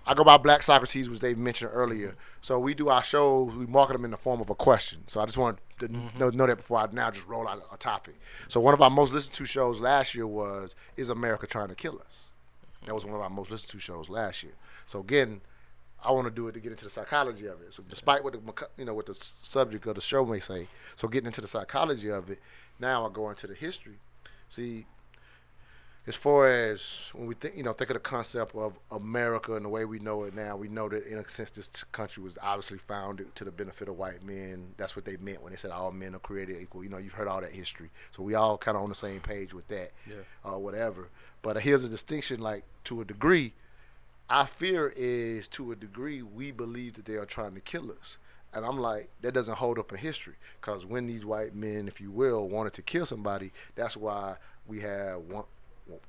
S3: I go by Black Socrates, which they mentioned earlier. So we do our shows, we market them in the form of a question. So I just want to know that before I now just roll out a topic. So one of our most listened to shows last year was Is America Trying to Kill Us? That was one of our most listened to shows last year. So again, I want to do it to get into the psychology of it. So despite what what the subject of the show may say, so getting into the psychology of it, now I go into the history. See, as far as when we think of the concept of America and the way we know it now, we know that in a sense this country was obviously founded to the benefit of white men. That's what they meant when they said all men are created equal. You've heard all that history. So we all kind of on the same page with that, whatever. But here's a distinction, like to a degree. Our fear is to a degree we believe that they are trying to kill us. And I'm like, that doesn't hold up in history. Because when these white men, if you will, wanted to kill somebody, that's why we have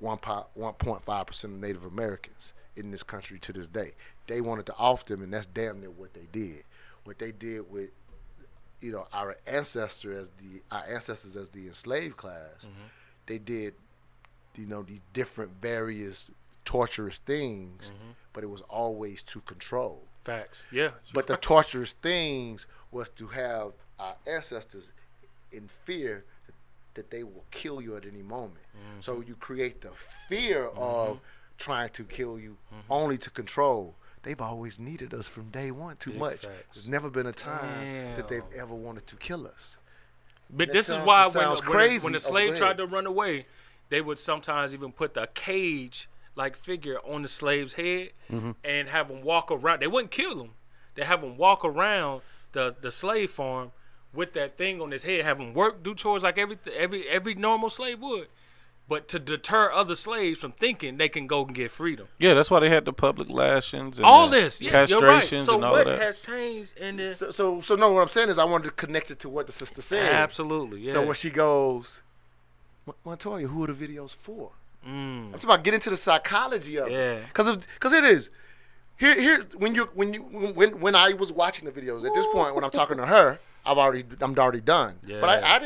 S3: 1.5% of Native Americans in this country to this day. They wanted to off them, and that's damn near what they did. What they did with, our ancestors as the enslaved class, they did, these different various torturous things, but it was always to control.
S1: Facts. Yeah.
S3: But the torturous things was to have our ancestors in fear that they will kill you at any moment. So you create the fear of trying to kill you only to control. They've always needed us from day one too much.
S1: Facts.
S3: There's never been a time that they've ever wanted to kill us.
S1: But this is why when the slave tried to run away, they would sometimes even put the cage like figure on the slave's head and have him walk around. They wouldn't kill him. They have him walk around the slave farm with that thing on his head, have him work, do chores like every normal slave would, but to deter other slaves from thinking they can go and get freedom.
S2: Yeah, that's why they had the public lashings and
S1: all this,
S2: castrations
S1: you're right. So
S2: and all
S1: what
S2: that.
S1: has changed in this?
S3: So no, what I'm saying is I wanted to connect it to what the sister said.
S1: Absolutely, yeah.
S3: So when she goes, Montoya, who are the videos for? I'm talking about get into the psychology of it, because it is. Here when I was watching the videos at this point when I'm talking to her, I'm already done. Yeah. But I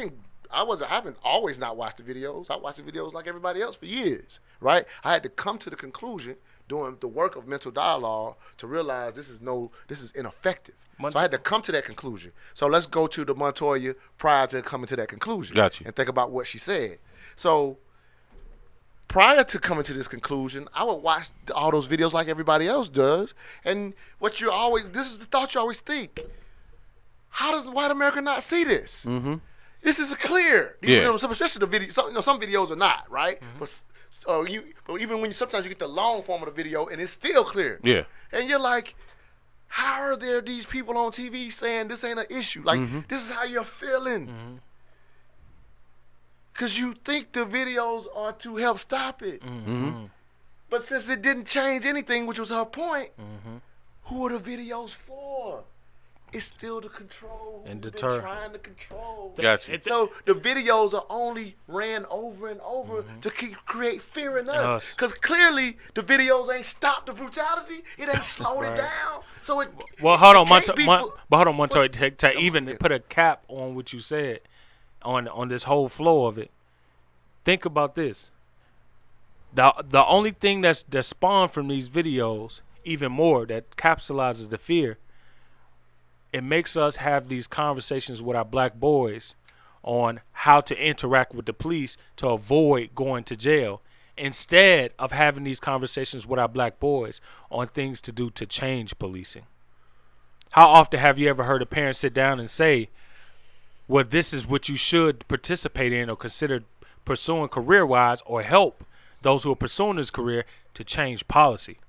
S3: haven't always not watched the videos. I watched the videos like everybody else for years, right? I had to come to the conclusion doing the work of mental dialogue to realize this is ineffective. So I had to come to that conclusion. So let's go to the Montoya prior to coming to that conclusion.
S2: Gotcha.
S3: And think about what she said. So prior to coming to this conclusion, I would watch all those videos like everybody else does. And this is the thought you always think. How does white America not see this? This is clear. Especially the video. Some videos are not, right? But even sometimes you get the long form of the video and it's still clear.
S2: Yeah.
S3: And you're like, how are there these people on TV saying this ain't an issue? Like, this is how you're feeling. Because you think the videos are to help stop it. But since it didn't change anything, which was her point, who are the videos for? It's still to control and deter. They're trying to control.
S2: Gotcha.
S3: So the videos are only ran over and over to create fear in us. Because clearly the videos ain't stopped the brutality. It ain't slowed it down. So
S1: hold on, Montoya, to even put a cap on what you said, on this whole flow of it. Think about this. The only thing that's spawned from these videos, even more, that capsulizes the fear. It makes us have these conversations with our black boys on how to interact with the police to avoid going to jail, instead of having these conversations with our black boys on things to do to change policing. How often have you ever heard a parent sit down and say, well, this is what you should participate in or consider pursuing career-wise or help those who are pursuing this career to change policy?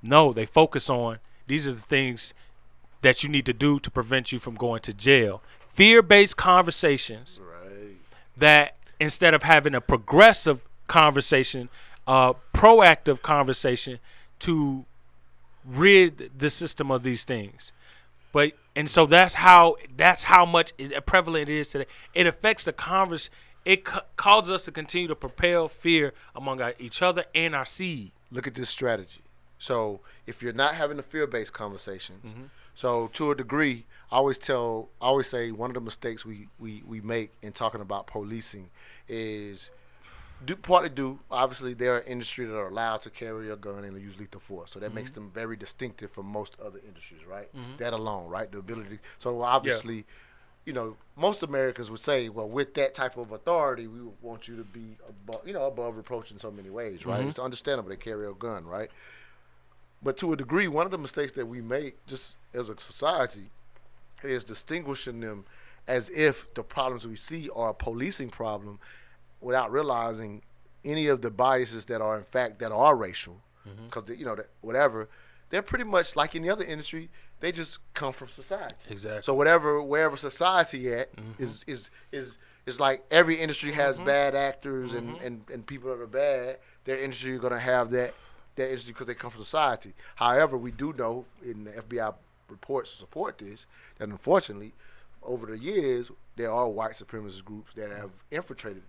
S1: No, they focus on these are the things that you need to do to prevent you from going to jail. Fear-based conversations that instead of having a progressive conversation, proactive conversation to rid the system of these things. And so that's how much prevalent it is today. It affects the converse. It causes us to continue to propel fear among each other and our seed.
S3: Look at this strategy. So if you're not having the fear-based conversations, so to a degree, I always say one of the mistakes we make in talking about policing is obviously they're an industry that are allowed to carry a gun and use lethal force. So that makes them very distinctive from most other industries, right? That alone, right? The ability. So obviously, most Americans would say, well, with that type of authority, we would want you to be above reproach in so many ways, right? It's understandable they carry a gun, right? But to a degree, one of the mistakes that we make just as a society is distinguishing them as if the problems we see are a policing problem without realizing any of the biases that are racial, because whatever, they're pretty much like any other industry. They just come from society.
S1: Exactly.
S3: So wherever society at is like every industry has bad actors and people that are bad. Their industry are gonna have that industry because they come from society. However, we do know in the FBI reports to support this that unfortunately, over the years, there are white supremacist groups that have infiltrated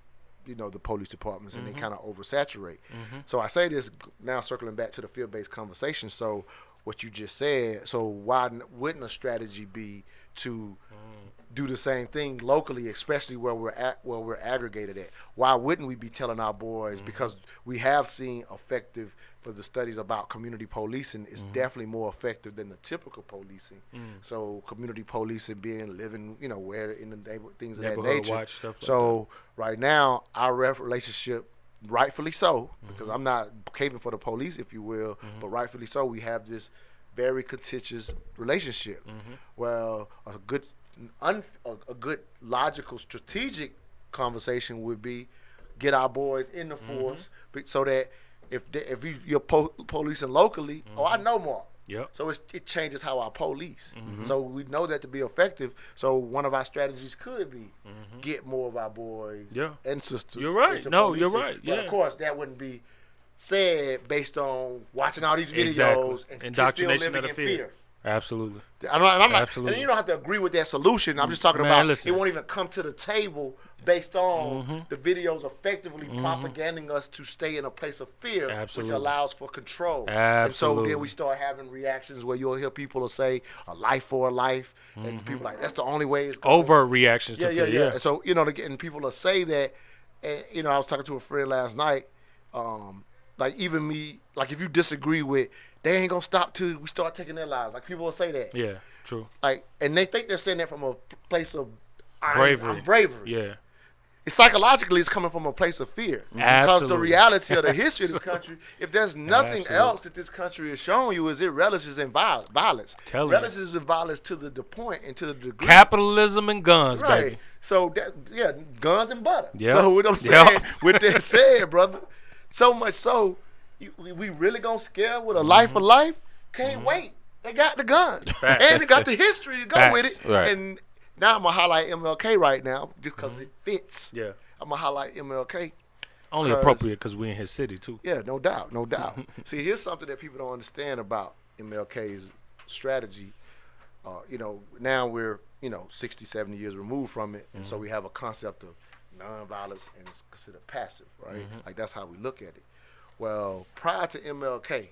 S3: the police departments, and they kind of oversaturate. So I say this now, circling back to the field-based conversation. So what you just said, so why wouldn't a strategy be to do the same thing locally, especially where we're aggregated at? Why wouldn't we be telling our boys, because we have seen effective, for the studies about community policing, is definitely more effective than the typical policing. So community policing being living, where in the neighborhood, things of that nature.
S1: Watch, stuff like
S3: so right now, our relationship, rightfully so, because I'm not caping for the police, if you will, but rightfully so, we have this very contentious relationship. Well, a good logical strategic conversation would be get our boys in the force, so that if you're policing locally, I know more.
S1: Yep.
S3: So it changes how I police. So we know that to be effective. So one of our strategies could be get more of our boys and sisters.
S1: You're right.
S3: into
S1: No,
S3: policing.
S1: you're right.
S3: But of course, that wouldn't be said based on watching all these videos and
S1: indoctrination
S3: still living
S1: of
S3: in
S1: the
S3: fear.
S1: Absolutely.
S3: I'm not,
S1: Absolutely.
S3: and you don't have to agree with that solution. I'm just talking about it won't even come to the table based on the videos effectively propaganding us to stay in a place of fear, which allows for control. And so then we start having reactions where you'll hear people say a life for a life, and people like, that's the only way it's going.
S1: Overt reactions to fear.
S3: Yeah. And so, and people will say that, and I was talking to a friend last night, like even me, like if you disagree with, they ain't gonna stop till we start taking their lives. Like people will say that.
S1: Yeah, true.
S3: Like, and they think they're saying that from a place of
S1: bravery.
S3: Bravery.
S1: Yeah.
S3: Psychologically, it's coming from a place of fear.
S1: Absolutely.
S3: Because the reality of the history of this country, if there's nothing else that this country is showing you, is it relishes in violence. Relishes in violence to the point and to the degree.
S1: Capitalism and guns, baby.
S3: So guns and butter.
S1: Yeah.
S3: So what I'm saying, with that said, brother, so much so, we really gonna scare with a life of life? Can't wait. They got the gun. And they got the history to go with it.
S2: Right.
S3: And now I'm going to highlight MLK right now just because it fits.
S1: Yeah.
S3: I'm going to highlight MLK.
S1: Only appropriate because we're in his city, too.
S3: Yeah, no doubt. See, here's something that people don't understand about MLK's strategy. Now we're, 60, 70 years removed from it. And so we have a concept of nonviolence and it's considered passive, right? Like that's how we look at it. Well, prior to MLK,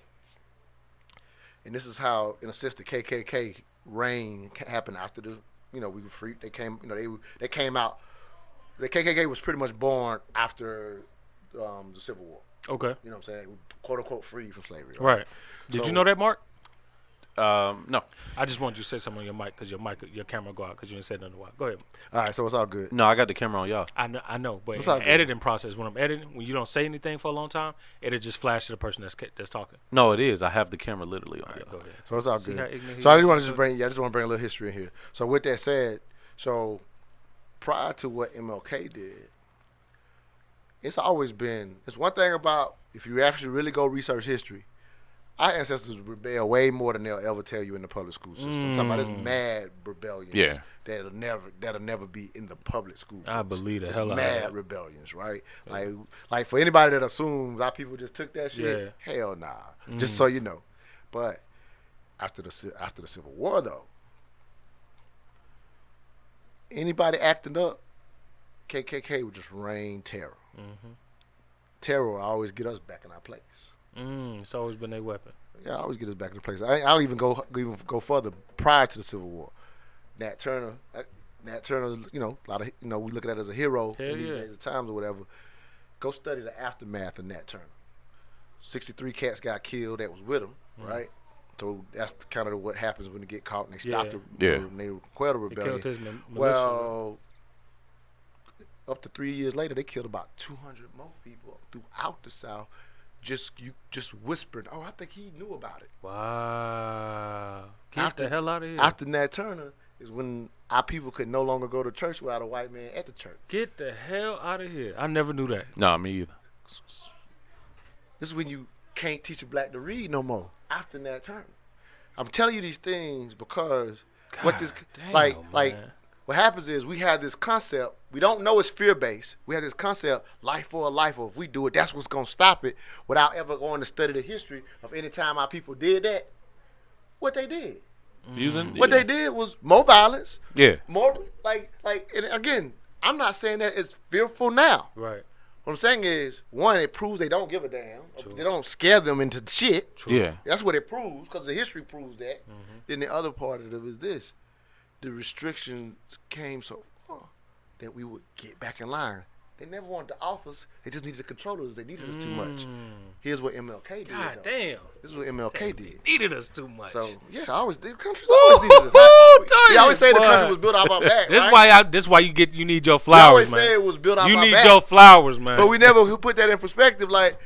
S3: and this is how, in a sense, the KKK reign happened after the, we were free. They came, they came out. The KKK was pretty much born after the Civil War.
S1: Okay.
S3: You know what I'm saying? Quote unquote free from slavery.
S1: Right. Did you know that, Mark?
S2: No.
S1: I just wanted you to say something on your mic because your camera go out because you didn't say nothing. Go ahead.
S3: All right, so it's all good.
S2: No, I got the camera on y'all.
S1: I know, but
S3: It's
S1: in
S3: all
S1: the
S3: good.
S1: editing process, when I'm editing, when you don't say anything for a long time, it'll just flash to the person that's talking.
S2: No, it is. I have the camera literally on
S1: All right,
S2: y'all.
S1: go ahead.
S3: So it's all
S1: See
S3: good.
S1: how ignorant he
S3: So I
S1: is?
S3: just want to bring a little history in here. So with that said, so prior to what MLK did, it's always been. It's one thing about if you actually really go research history. our ancestors rebel way more than they'll ever tell you in the public school system. I'm talking about this mad rebellions that'll never be in the public school books.
S1: I believe the
S3: It's
S1: hell out of
S3: mad
S1: that.
S3: rebellions, right? Like for anybody that assumes our people just took that shit,
S1: Yeah.
S3: hell nah. Just so you know. But after the Civil War though, anybody acting up, KKK would just rain terror. Terror will always get us back in our place.
S1: It's always been their weapon.
S3: Yeah, always get us back in place. I'll even go further. Prior to the Civil War, Nat Turner, you know, a lot of we look at that as a hero in these days of times or whatever. Go study the aftermath of Nat Turner. 63 cats got killed that was with him, right? So that's kind of what happens when they get caught and they stop and they quell the rebellion.
S1: He killed his militia.
S3: Well, up to 3 years later, they killed about 200 more people throughout the South. Just whispering, oh, I think he knew about it.
S1: Wow. Get the hell out of here.
S3: After Nat Turner is when our people could no longer go to church without a white man at the church.
S1: Get the hell out of here. I never knew that.
S2: Nah, me either.
S3: This is when you can't teach a black to read no more. After Nat Turner. I'm telling you these things because what happens is we have this concept. We don't know it's fear-based. We have this concept, life for a life, or if we do it, that's what's going to stop it, without ever going to study the history of any time our people did that. What they did. What they did was more violence.
S2: Yeah.
S3: More, and again, I'm not saying that it's fearful now.
S1: Right.
S3: What I'm saying is, one, it proves they don't give a damn. True. They don't scare them into shit.
S2: True. Yeah.
S3: That's what it proves, because the history proves that. Then the other part of it is this. The restrictions came so far that we would get back in line. They never wanted to off us. They just needed to control us. They needed us too much. Here's what MLK did.
S1: God
S3: though.
S1: damn.
S3: This is what MLK did.
S1: Needed us too much.
S3: So, yeah, the country's always needed us. We always say the country was built off our back,
S1: This why you need your flowers, man.
S3: We always say it was built off our back.
S1: You need your flowers, man.
S3: But we never put that in perspective. Like,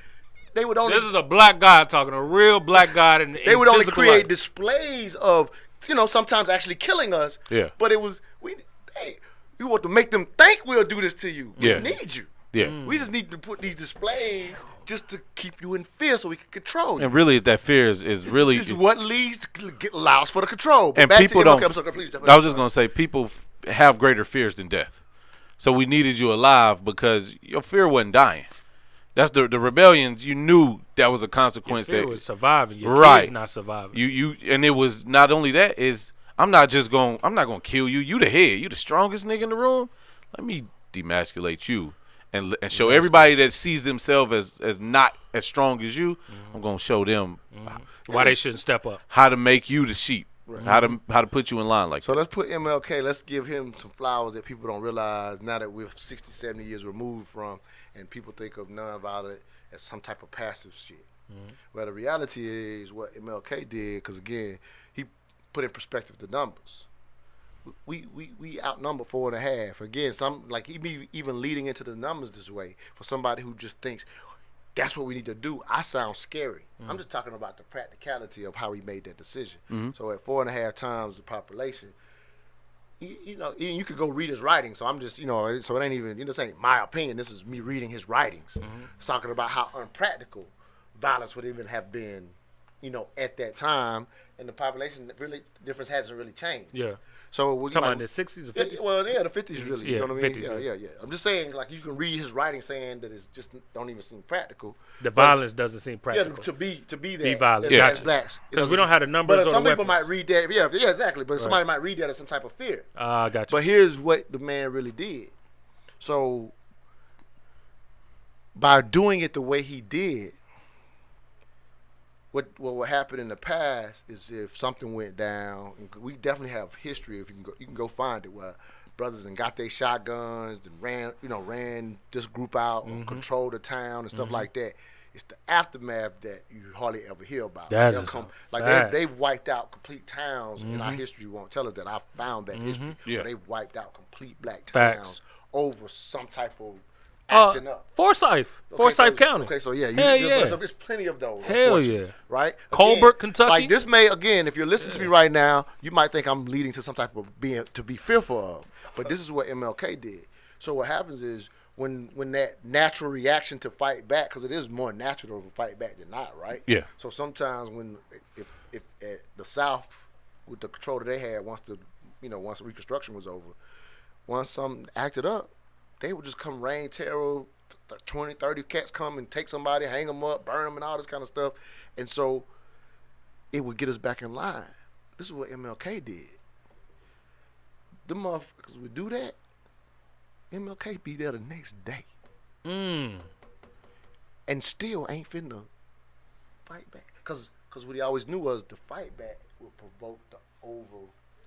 S3: they would only...
S1: This is a black guy talking, a real black guy.
S3: They would only create displays of, sometimes actually killing us.
S2: Yeah.
S3: But it was... We want to make them think we'll do this to you. We need you.
S2: Yeah.
S3: We just need to put these displays just to keep you in fear so we can control you.
S2: And really, that fear is really...
S3: This is what allows for the control. But
S2: and people don't...
S3: Please,
S2: I was just going to say, people have greater fears than death. So we needed you alive because your fear wasn't dying. That's the rebellions. You knew that was a consequence.
S1: Your fear was surviving. Your kid's not surviving.
S2: And it was not only that, I'm not gonna kill you. You the head. You the strongest nigga in the room. Let me demasculate you and show everybody that sees themselves as not as strong as you. I'm gonna show them
S1: why they shouldn't step up.
S2: How to make you the sheep. Right. How to put you in line like
S3: so
S2: that.
S3: Let's put MLK. Let's give him some flowers that people don't realize now that we're 60, 70 years removed from, and people think of nonviolent as some type of passive shit. Well, the reality is what MLK did, because again, he put in perspective the numbers. We outnumber 4.5. Again, he be even leading into the numbers this way for somebody who just thinks that's what we need to do. I sound scary. I'm just talking about the practicality of how he made that decision. So at 4.5 times the population, you could go read his writings. So I'm just, so it ain't even, this ain't my opinion. This is me reading his writings. It's talking about how unpractical violence would even have been, at that time, and the population difference hasn't really changed.
S1: Yeah.
S3: So we're
S1: talking about in the 60s or 50s?
S3: The 50s really. You know what I mean?
S1: 50s,
S3: yeah. I'm just saying, you can read his writing saying that it's just don't even seem practical.
S1: The violence doesn't seem practical.
S3: Yeah, to be there.
S1: Be violent.
S3: As blacks.
S1: Because we don't have the numbers.
S3: But some people might read that. Yeah, exactly. But somebody might read that as some type of fear.
S1: I got you.
S3: But here's what the man really did. So by doing it the way he did, what happened in the past is if something went down, we definitely have history. If you can go find it, where brothers and got their shotguns and ran this group out, controlled the town and stuff like that. It's the aftermath that you hardly ever hear about. They've wiped out complete towns, and our history won't tell us that. I found that history.
S2: Yeah.
S3: They've wiped out complete black towns over some type of acting up.
S1: Forsyth County.
S3: Okay, so yeah, there's plenty of those.
S1: Hell yeah.
S3: Right?
S1: Colbert, Kentucky.
S3: Like this may, again, if you're listening to me right now, you might think I'm leading to some type of being to be fearful of. But this is what MLK did. So what happens is when that natural reaction to fight back, because it is more natural to fight back than not, right?
S2: Yeah.
S3: So sometimes if at the South, with the control that they had, once the Reconstruction was over, once something acted up, they would just come rain terror, 20, 30 cats come and take somebody, hang them up, burn them, and all this kind of stuff. And so it would get us back in line. This is what MLK did. The motherfuckers would do that. MLK be there the next day. And still ain't finna fight back. Because what he always knew was the fight back would provoke the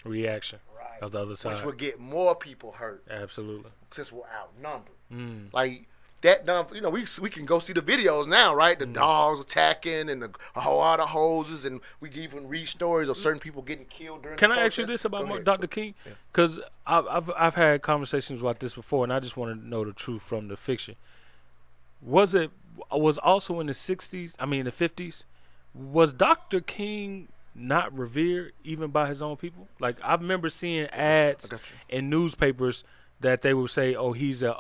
S1: reaction of the other side.
S3: Which would get more people hurt.
S1: Absolutely.
S3: Since we're outnumbered. Like, that we can go see the videos now, right? The dogs attacking and all the hoses, and we can even read stories of certain people getting killed during.
S1: Can
S3: the
S1: I ask you
S3: protests.
S1: this about
S3: Go ahead.
S1: Dr. King? Because I've had conversations about this before, and I just want to know the truth from the fiction. Was also in the 60s? I mean, the 50s. Was Dr. King not revered even by his own people? Like, I remember seeing ads in newspapers that they would say, "Oh, he's a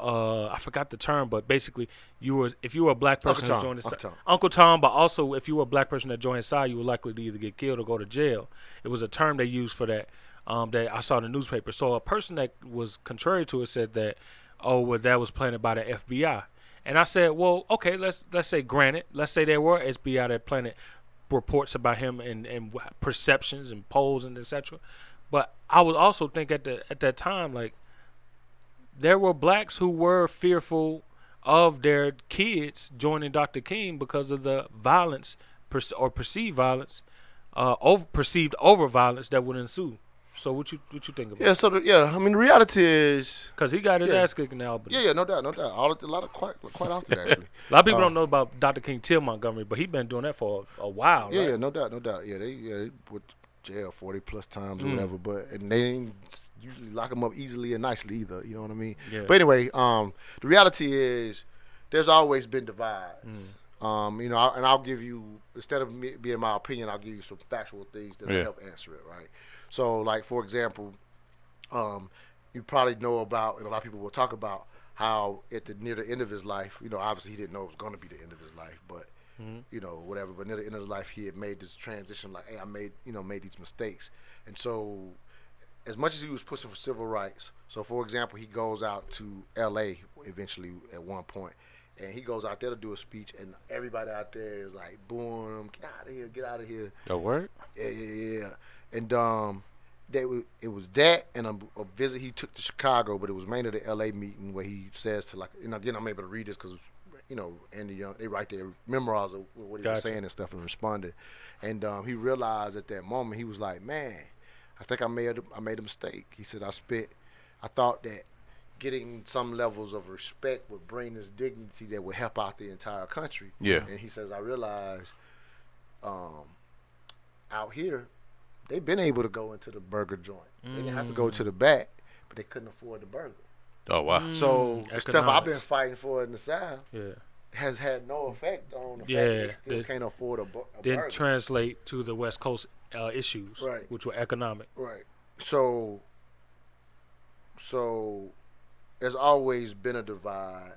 S1: I forgot the term, but basically, if you were a black person who joined his side, Uncle Tom, but also if you were a black person that joined his side, you were likely to either get killed or go to jail." It was a term they used for that. That I saw in the newspaper. So a person that was contrary to it said that, "Oh, well, that was planted by the FBI." And I said, "Well, okay, let's say granted, let's say there were FBI that planted reports about him and perceptions and polls and etc. But I would also think at that time, like, there were blacks who were fearful of their kids joining Dr. King because of the violence or perceived violence, perceived over violence that would ensue. So what you think about?
S3: Yeah. So I mean, the reality is,
S1: because he got his ass kicked in Albany.
S3: Yeah, no doubt. Quite often actually.
S1: A lot of people don't know about Dr. King till Montgomery, but he been doing that for a while.
S3: Yeah,
S1: right?
S3: yeah, no doubt. Yeah, they went to jail 40 plus times or whatever, and they ain't usually lock them up easily and nicely either. You know what I mean?
S1: Yeah.
S3: But anyway, the reality is, there's always been divides. And I'll give you, instead of me being my opinion, I'll give you some factual things that will help answer it, right? So, like, for example, you probably know about, and a lot of people will talk about, how near the end of his life, obviously he didn't know it was going to be the end of his life, but, whatever. But near the end of his life, he had made this transition, like, hey, I made these mistakes. And so, as much as he was pushing for civil rights, so, for example, he goes out to L.A. eventually at one point, and he goes out there to do a speech, and everybody out there is like booing him, get out of here.
S2: A word?
S3: Yeah. And it was that and a visit he took to Chicago, but it was mainly the L.A. meeting where he says to, like, again, I'm able to read this because, Andy Young, they write their memoirs of what he was saying and stuff and responded. And he realized at that moment, he was like, man, I think I made a mistake. He said, I thought that getting some levels of respect would bring this dignity that would help out the entire country.
S2: Yeah.
S3: And he says, I realized out here, they've been able to go into the burger joint. They didn't have to go to the back, but they couldn't afford the burger.
S2: Oh, wow.
S3: So the stuff I've been fighting for in the South has had no effect on the fact that they still can't afford a burger.
S1: Didn't translate to the West Coast issues, which were economic.
S3: Right. So there's always been a divide,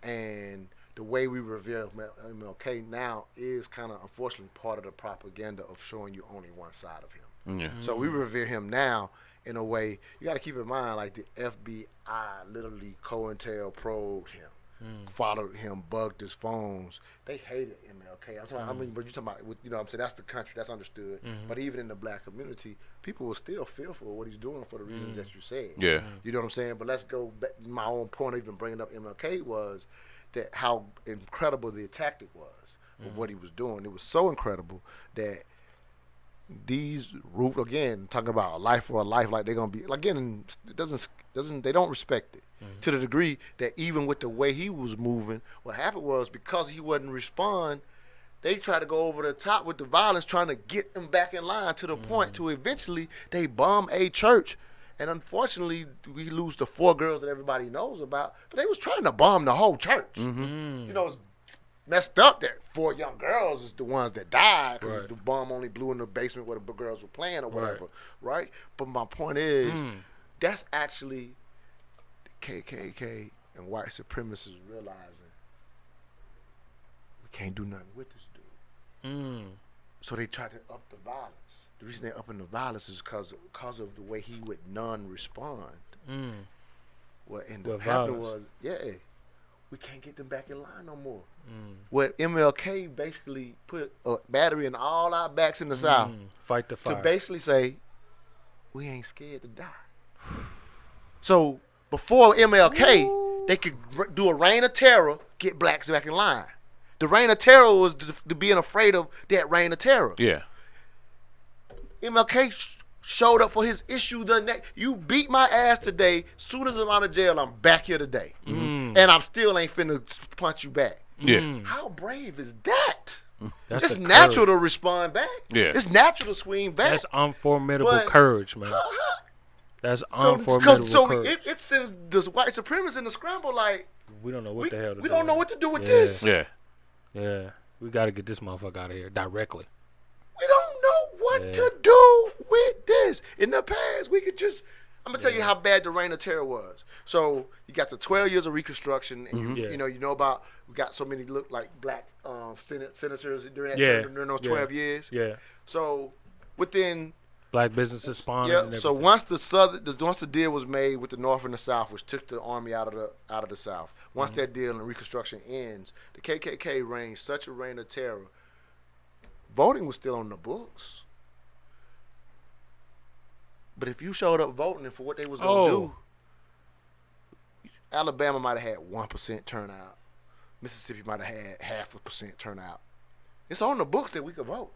S3: and the way we revere MLK now is kind of, unfortunately, part of the propaganda of showing you only one side of him.
S2: Yeah.
S3: So we revere him now in a way. You got to keep in mind, like, the FBI literally COINTELPRO'd him, followed him, bugged his phones. They hated MLK. But you're talking about, what I'm saying, that's the country, that's understood. But even in the black community, people were still fearful of what he's doing for the reasons that you said.
S2: Yeah.
S3: You know what I'm saying? But let's go back. My own point of even bringing up MLK was that how incredible the tactic was of what he was doing. It was so incredible that these again, talking about a life for a life, like they're gonna be, again, they don't respect it to the degree that even with the way he was moving, what happened was, because he wouldn't respond, they tried to go over the top with the violence, trying to get him back in line, to the point to eventually they bomb a church. And unfortunately, we lose the 4 girls that everybody knows about, but they was trying to bomb the whole church. It's messed up that 4 young girls is the ones that died because the bomb only blew in the basement where the girls were playing or whatever, right? But my point is, that's actually the KKK and white supremacists realizing we can't do nothing with this dude. So they tried to up the violence. The reason they're upping the violence is because of the way he would non-respond. What ended up happening was, we can't get them back in line no more. What MLK basically put a battery in all our backs in the South.
S1: Fight the fire.
S3: To basically say, we ain't scared to die. So before MLK, they could do a reign of terror, get blacks back in line. The reign of terror was the being afraid of that reign of terror.
S2: Yeah.
S3: MLK showed up for his issue the next. You beat my ass today. Soon as I'm out of jail, I'm back here today, and I'm still ain't finna punch you back.
S2: Yeah.
S3: How brave is that?
S1: That's
S3: It's natural to respond back.
S2: Yeah.
S3: It's natural to swing back.
S1: That's unformidable courage, man. That's
S3: So
S1: unformidable courage.
S3: it sends the white supremacists in the scramble like
S1: We don't know what the hell to do.
S3: we don't know what to do with
S1: Yeah.
S3: this.
S2: Yeah.
S1: Yeah. We got to get this motherfucker out of here directly.
S3: We don't know what to do with this. In the past, we could just. I'm gonna tell you how bad the reign of terror was. So you got the 12 years of Reconstruction, and you know about we got so many look like black senators during that during those 12 years.
S1: Yeah.
S3: So within
S1: Black businesses spawning. And
S3: so once the deal was made with the North and the South, which took the army out of the South, once that deal and Reconstruction ends, the KKK reigned such a reign of terror. Voting was still on the books. But if you showed up voting and for what they was going to do, Alabama might have had 1% turnout. Mississippi might have had 0.5% turnout. It's on the books that we could vote.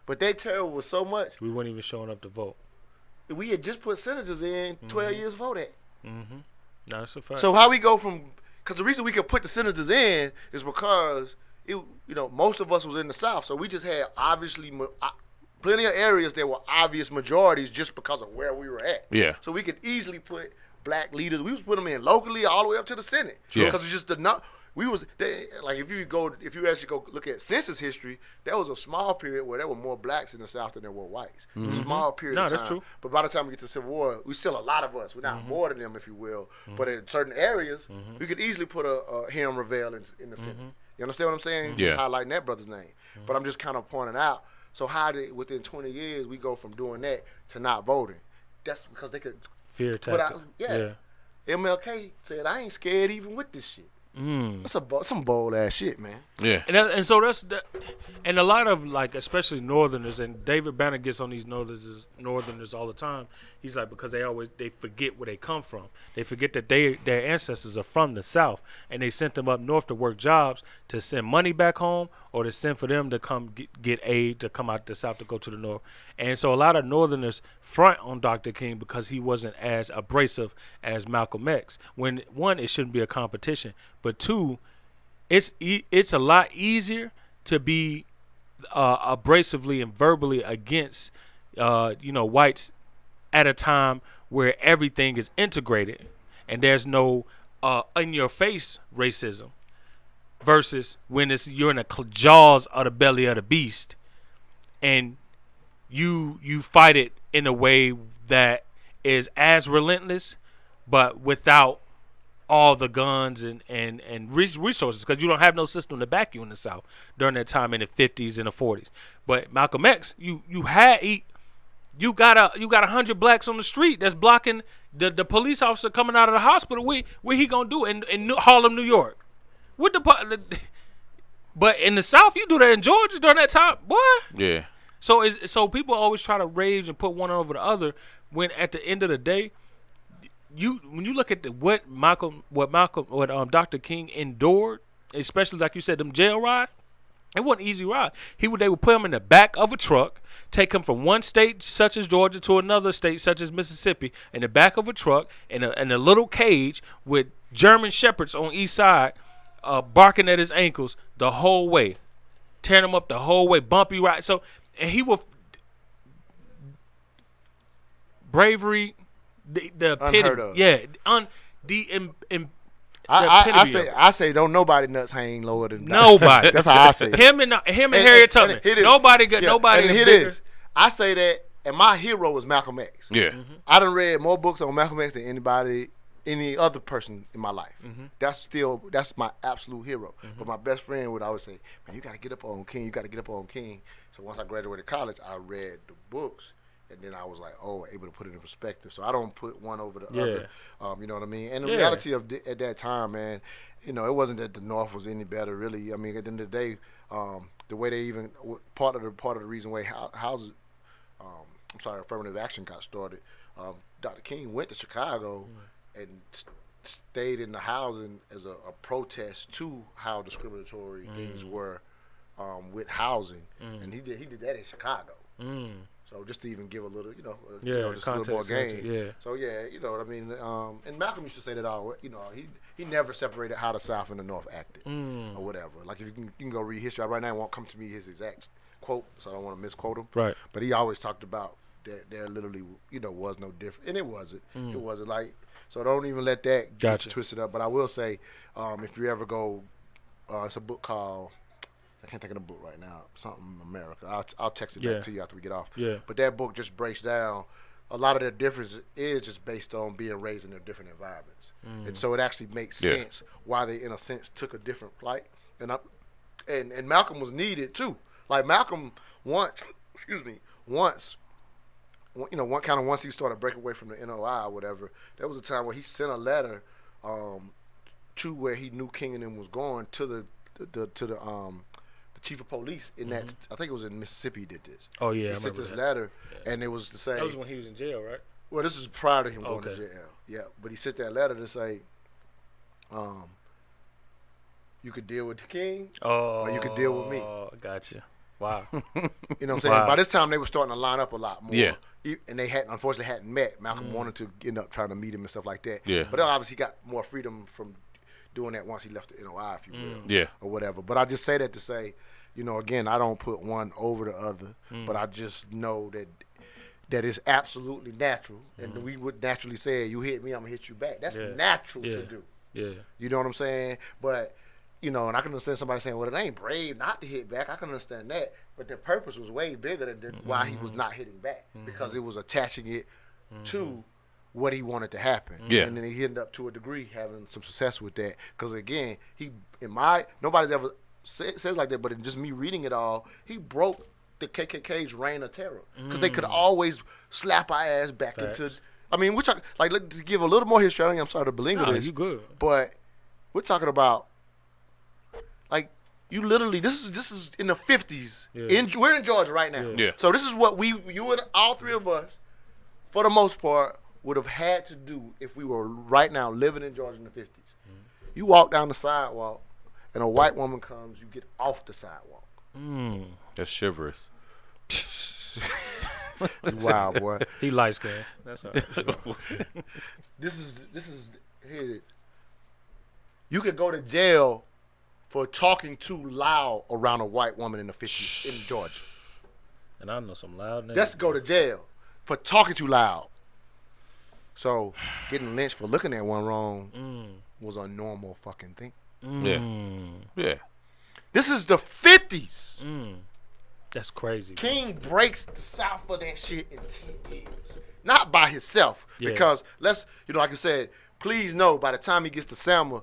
S3: But their terror was so much.
S1: we weren't even showing up to vote.
S3: We had just put senators in 12 years before that.
S1: No, that's a fact.
S3: So how we go from, because the reason we could put the senators in is because, most of us was in the South. So we just had obviously plenty of areas that were obvious majorities just because of where we were at.
S2: Yeah.
S3: So we could easily put black leaders. We was put them in locally all the way up to the Senate.
S2: Yeah.
S3: Because it's just if you actually go look at census history, there was a small period where there were more blacks in the South than there were whites. A small period of time.
S1: That's true.
S3: But by the time we get to the Civil War, we still a lot of us. We're not more than them, if you will. But in certain areas, we could easily put a Hiram Revell in the Senate. You understand what I'm saying?
S2: Yeah.
S3: Just highlighting that brother's name. But I'm just kind of pointing out. So how did within 20 years we go from doing that to not voting? That's because they could
S1: Fear
S3: put
S1: tactic.
S3: out. Yeah. MLK said, I ain't scared even with this shit. That's some bold ass shit, man.
S2: Yeah.
S1: And so and a lot of especially Northerners, and David Banner gets on these Northerners all the time. He's like, because they forget where they come from. They forget that their ancestors are from the South, and they sent them up north to work jobs to send money back home, or to send for them to come get aid to come out the South to go to the North. And so a lot of Northerners front on Dr. King because he wasn't as abrasive as Malcolm X. When one, it shouldn't be a competition, but two, it's a lot easier to be abrasively and verbally against whites at a time where everything is integrated and there's no in your face racism, versus when you're in the jaws of the belly of the beast and you fight it in a way that is as relentless but without all the guns and resources, because you don't have no system to back you in the South during that time in the 50s and the 40s. But Malcolm X, you got 100 blacks on the street that's blocking the police officer coming out of the hospital. What he gonna do in Harlem, New York? But in the South, you do that in Georgia during that time, boy.
S2: Yeah.
S1: So people always try to rage and put one over the other, when at the end of the day, when you look at what Dr. King endured, especially like you said, them jail rides, it wasn't an easy ride. They would put him in the back of a truck, take him from one state such as Georgia to another state such as Mississippi in the back of a truck in a little cage with German shepherds on each side, barking at his ankles the whole way, tearing him up the whole way, bumpy ride. So, and he will bravery. The epitome,
S3: Unheard of.
S1: yeah,
S3: I say don't nobody nuts hang lower than
S1: nobody.
S3: That's how I say it.
S1: Him and Harriet Tubman. Nobody got nobody.
S3: And here it is. I say that, and my hero was Malcolm X.
S2: Yeah.
S3: I done read more books on Malcolm X than anybody any other person in my life. That's my absolute hero. But my best friend would always say, "Man, you got to get up on King. You got to get up on King." So once I graduated college, I read the books, and then I was like, able to put it in perspective. So I don't put one over the other. You know what I mean? And the reality of at that time, man, it wasn't that the North was any better, really. I mean, at the end of the day, the way they even part of the reason why affirmative action got started. Dr. King went to Chicago and stayed in the housing as a protest to how discriminatory things were with housing, and he did that in Chicago. So just to even give a little, just a little more game.
S1: Yeah.
S3: So you know what I mean. And Malcolm used to say that he never separated how the South and the North acted or whatever. Like if you can go read history right now, it won't come to me his exact quote, so I don't want to misquote him.
S1: Right.
S3: But he always talked about that there literally, was no different, and it wasn't. It wasn't like. So don't even let that get you twisted up. But I will say, if you ever go, it's a book called. I can't think of the book right now. Something America. I'll text it back to you after we get off.
S1: Yeah.
S3: But that book just breaks down a lot of their differences is just based on being raised in their different environments, and so it actually makes sense why they, in a sense, took a different plight. And Malcolm was needed too. Like Malcolm once, once he started breaking away from the NOI or whatever, there was a time where he sent a letter to where he knew King and them was going to the chief of police in that, I think it was in Mississippi, he did this.
S1: Oh yeah,
S3: he sent this letter, and it was to say
S1: that was when he was in jail, right?
S3: Well, this was prior to him going to jail. Yeah, but he sent that letter to say, you could deal with the King, or you could deal with me.
S1: Gotcha. Wow.
S3: You know what I'm saying? Wow. By this time, they were starting to line up a lot more.
S2: Yeah.
S3: And they unfortunately hadn't met. Malcolm wanted to end up trying to meet him and stuff like that.
S2: Yeah.
S3: But obviously, he got more freedom from doing that once he left the NOI, if you will.
S2: Yeah.
S3: Or whatever. But I just say that to say, again, I don't put one over the other, but I just know that it's absolutely natural. And we would naturally say, you hit me, I'm going to hit you back. That's natural to do.
S1: Yeah.
S3: You know what I'm saying? But, and I can understand somebody saying, well, it ain't brave not to hit back. I can understand that. But the purpose was way bigger than why he was not hitting back, because it was attaching it to what he wanted to happen.
S2: Yeah.
S3: And then he ended up, to a degree, having some success with that. Because, again, nobody's ever says like that, but in just me reading it all, he broke the KKK's reign of terror. Because they could always slap our ass back into. I mean, we're talking, to give a little more history, I'm sorry to belabor this.
S1: You good.
S3: But we're talking about, you literally, this is in the 50s. Yeah. We're in Georgia right now.
S2: Yeah.
S3: So this is what you and all three of us, for the most part, would have had to do if we were right now living in Georgia in the 50s. You walk down the sidewalk, and a white woman comes, you get off the sidewalk.
S2: That's chivalrous.
S3: Wow, boy.
S1: He light skinned. That's all right.
S3: This is here. You could go to jail for talking too loud around a white woman in the 50s in Georgia.
S1: And I know some loud niggas.
S3: That's go to jail for talking too loud. So getting lynched for looking at one wrong was a normal fucking thing.
S2: Yeah.
S3: This is the 50s.
S1: That's crazy.
S3: King breaks the South for that shit in 10 years. Not by himself. Because like you said, please know, by the time he gets to Selma,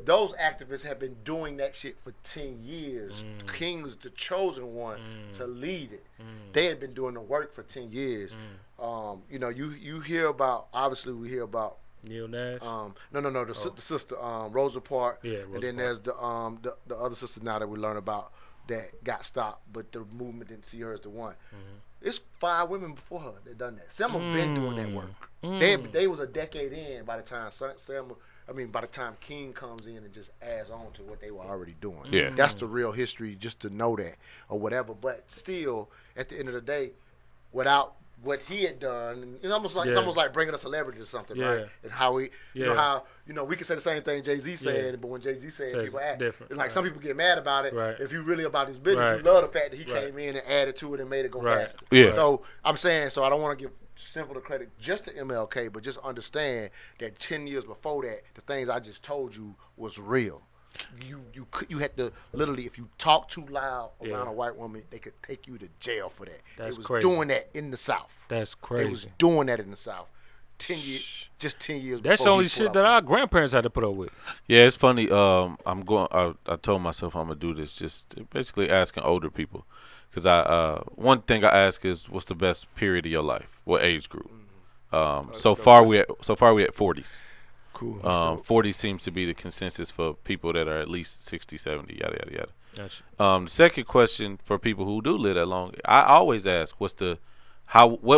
S3: those activists have been doing that shit for 10 years. King was the chosen one to lead it. They had been doing the work for 10 years. You hear about, obviously we hear about
S1: Neil Nash?
S3: The sister, Rosa Parks.
S1: Yeah,
S3: and then there's the other sister now that we learn about that got stopped, but the movement didn't see her as the one. It's 5 women before her that done that. Selma been doing that work. They was a decade in by the time by the time King comes in and just adds on to what they were already doing.
S2: Yeah.
S3: That's the real history, just to know that or whatever. But still, at the end of the day, without what he had done, it's almost like bringing a celebrity to something, right? And how we, we can say the same thing Jay-Z said, but when Jay-Z said it, people act
S1: different.
S3: Like some people get mad about it.
S1: Right.
S3: If you really about his business, you love the fact that he came in and added to it and made it go faster.
S2: Yeah.
S3: So I'm saying, I don't want to give simple the credit just to MLK, but just understand that 10 years before that, the things I just told you was real. You had to literally, if you talk too loud around a white woman, they could take you to jail for that.
S1: That's
S3: they was
S1: crazy.
S3: doing that in the South.
S1: That's crazy.
S3: They was doing that in the South. just 10 years.
S1: That's
S3: before
S1: only
S3: he
S1: shit
S3: pulled
S1: that
S3: out.
S1: our grandparents had to put up with.
S2: Yeah, it's funny. I told myself I'm gonna do this, just basically asking older people, because one thing I ask is, what's the best period of your life? What age group? So far we at 40s.
S3: Cool.
S2: 40 seems to be the consensus for people that are at least 60, 70, yada yada yada.
S1: Gotcha.
S2: The second question for people who do live that long, I always ask, what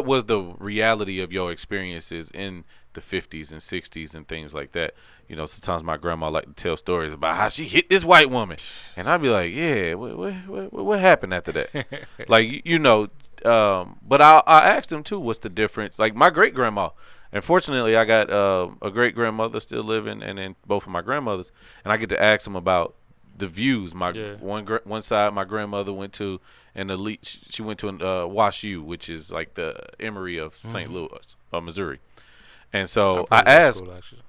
S2: was the reality of your experiences in the 50s and 60s and things like that? You know, sometimes my grandma like to tell stories about how she hit this white woman, and I'd be like, yeah, what happened after that? Like, but I asked them too, what's the difference? Like my great grandma. Unfortunately, I got a great grandmother still living, and then both of my grandmothers, and I get to ask them about the views. One side my grandmother went to an elite. She went to Wash U, which is like the Emory of St. Louis, Missouri. And so I asked,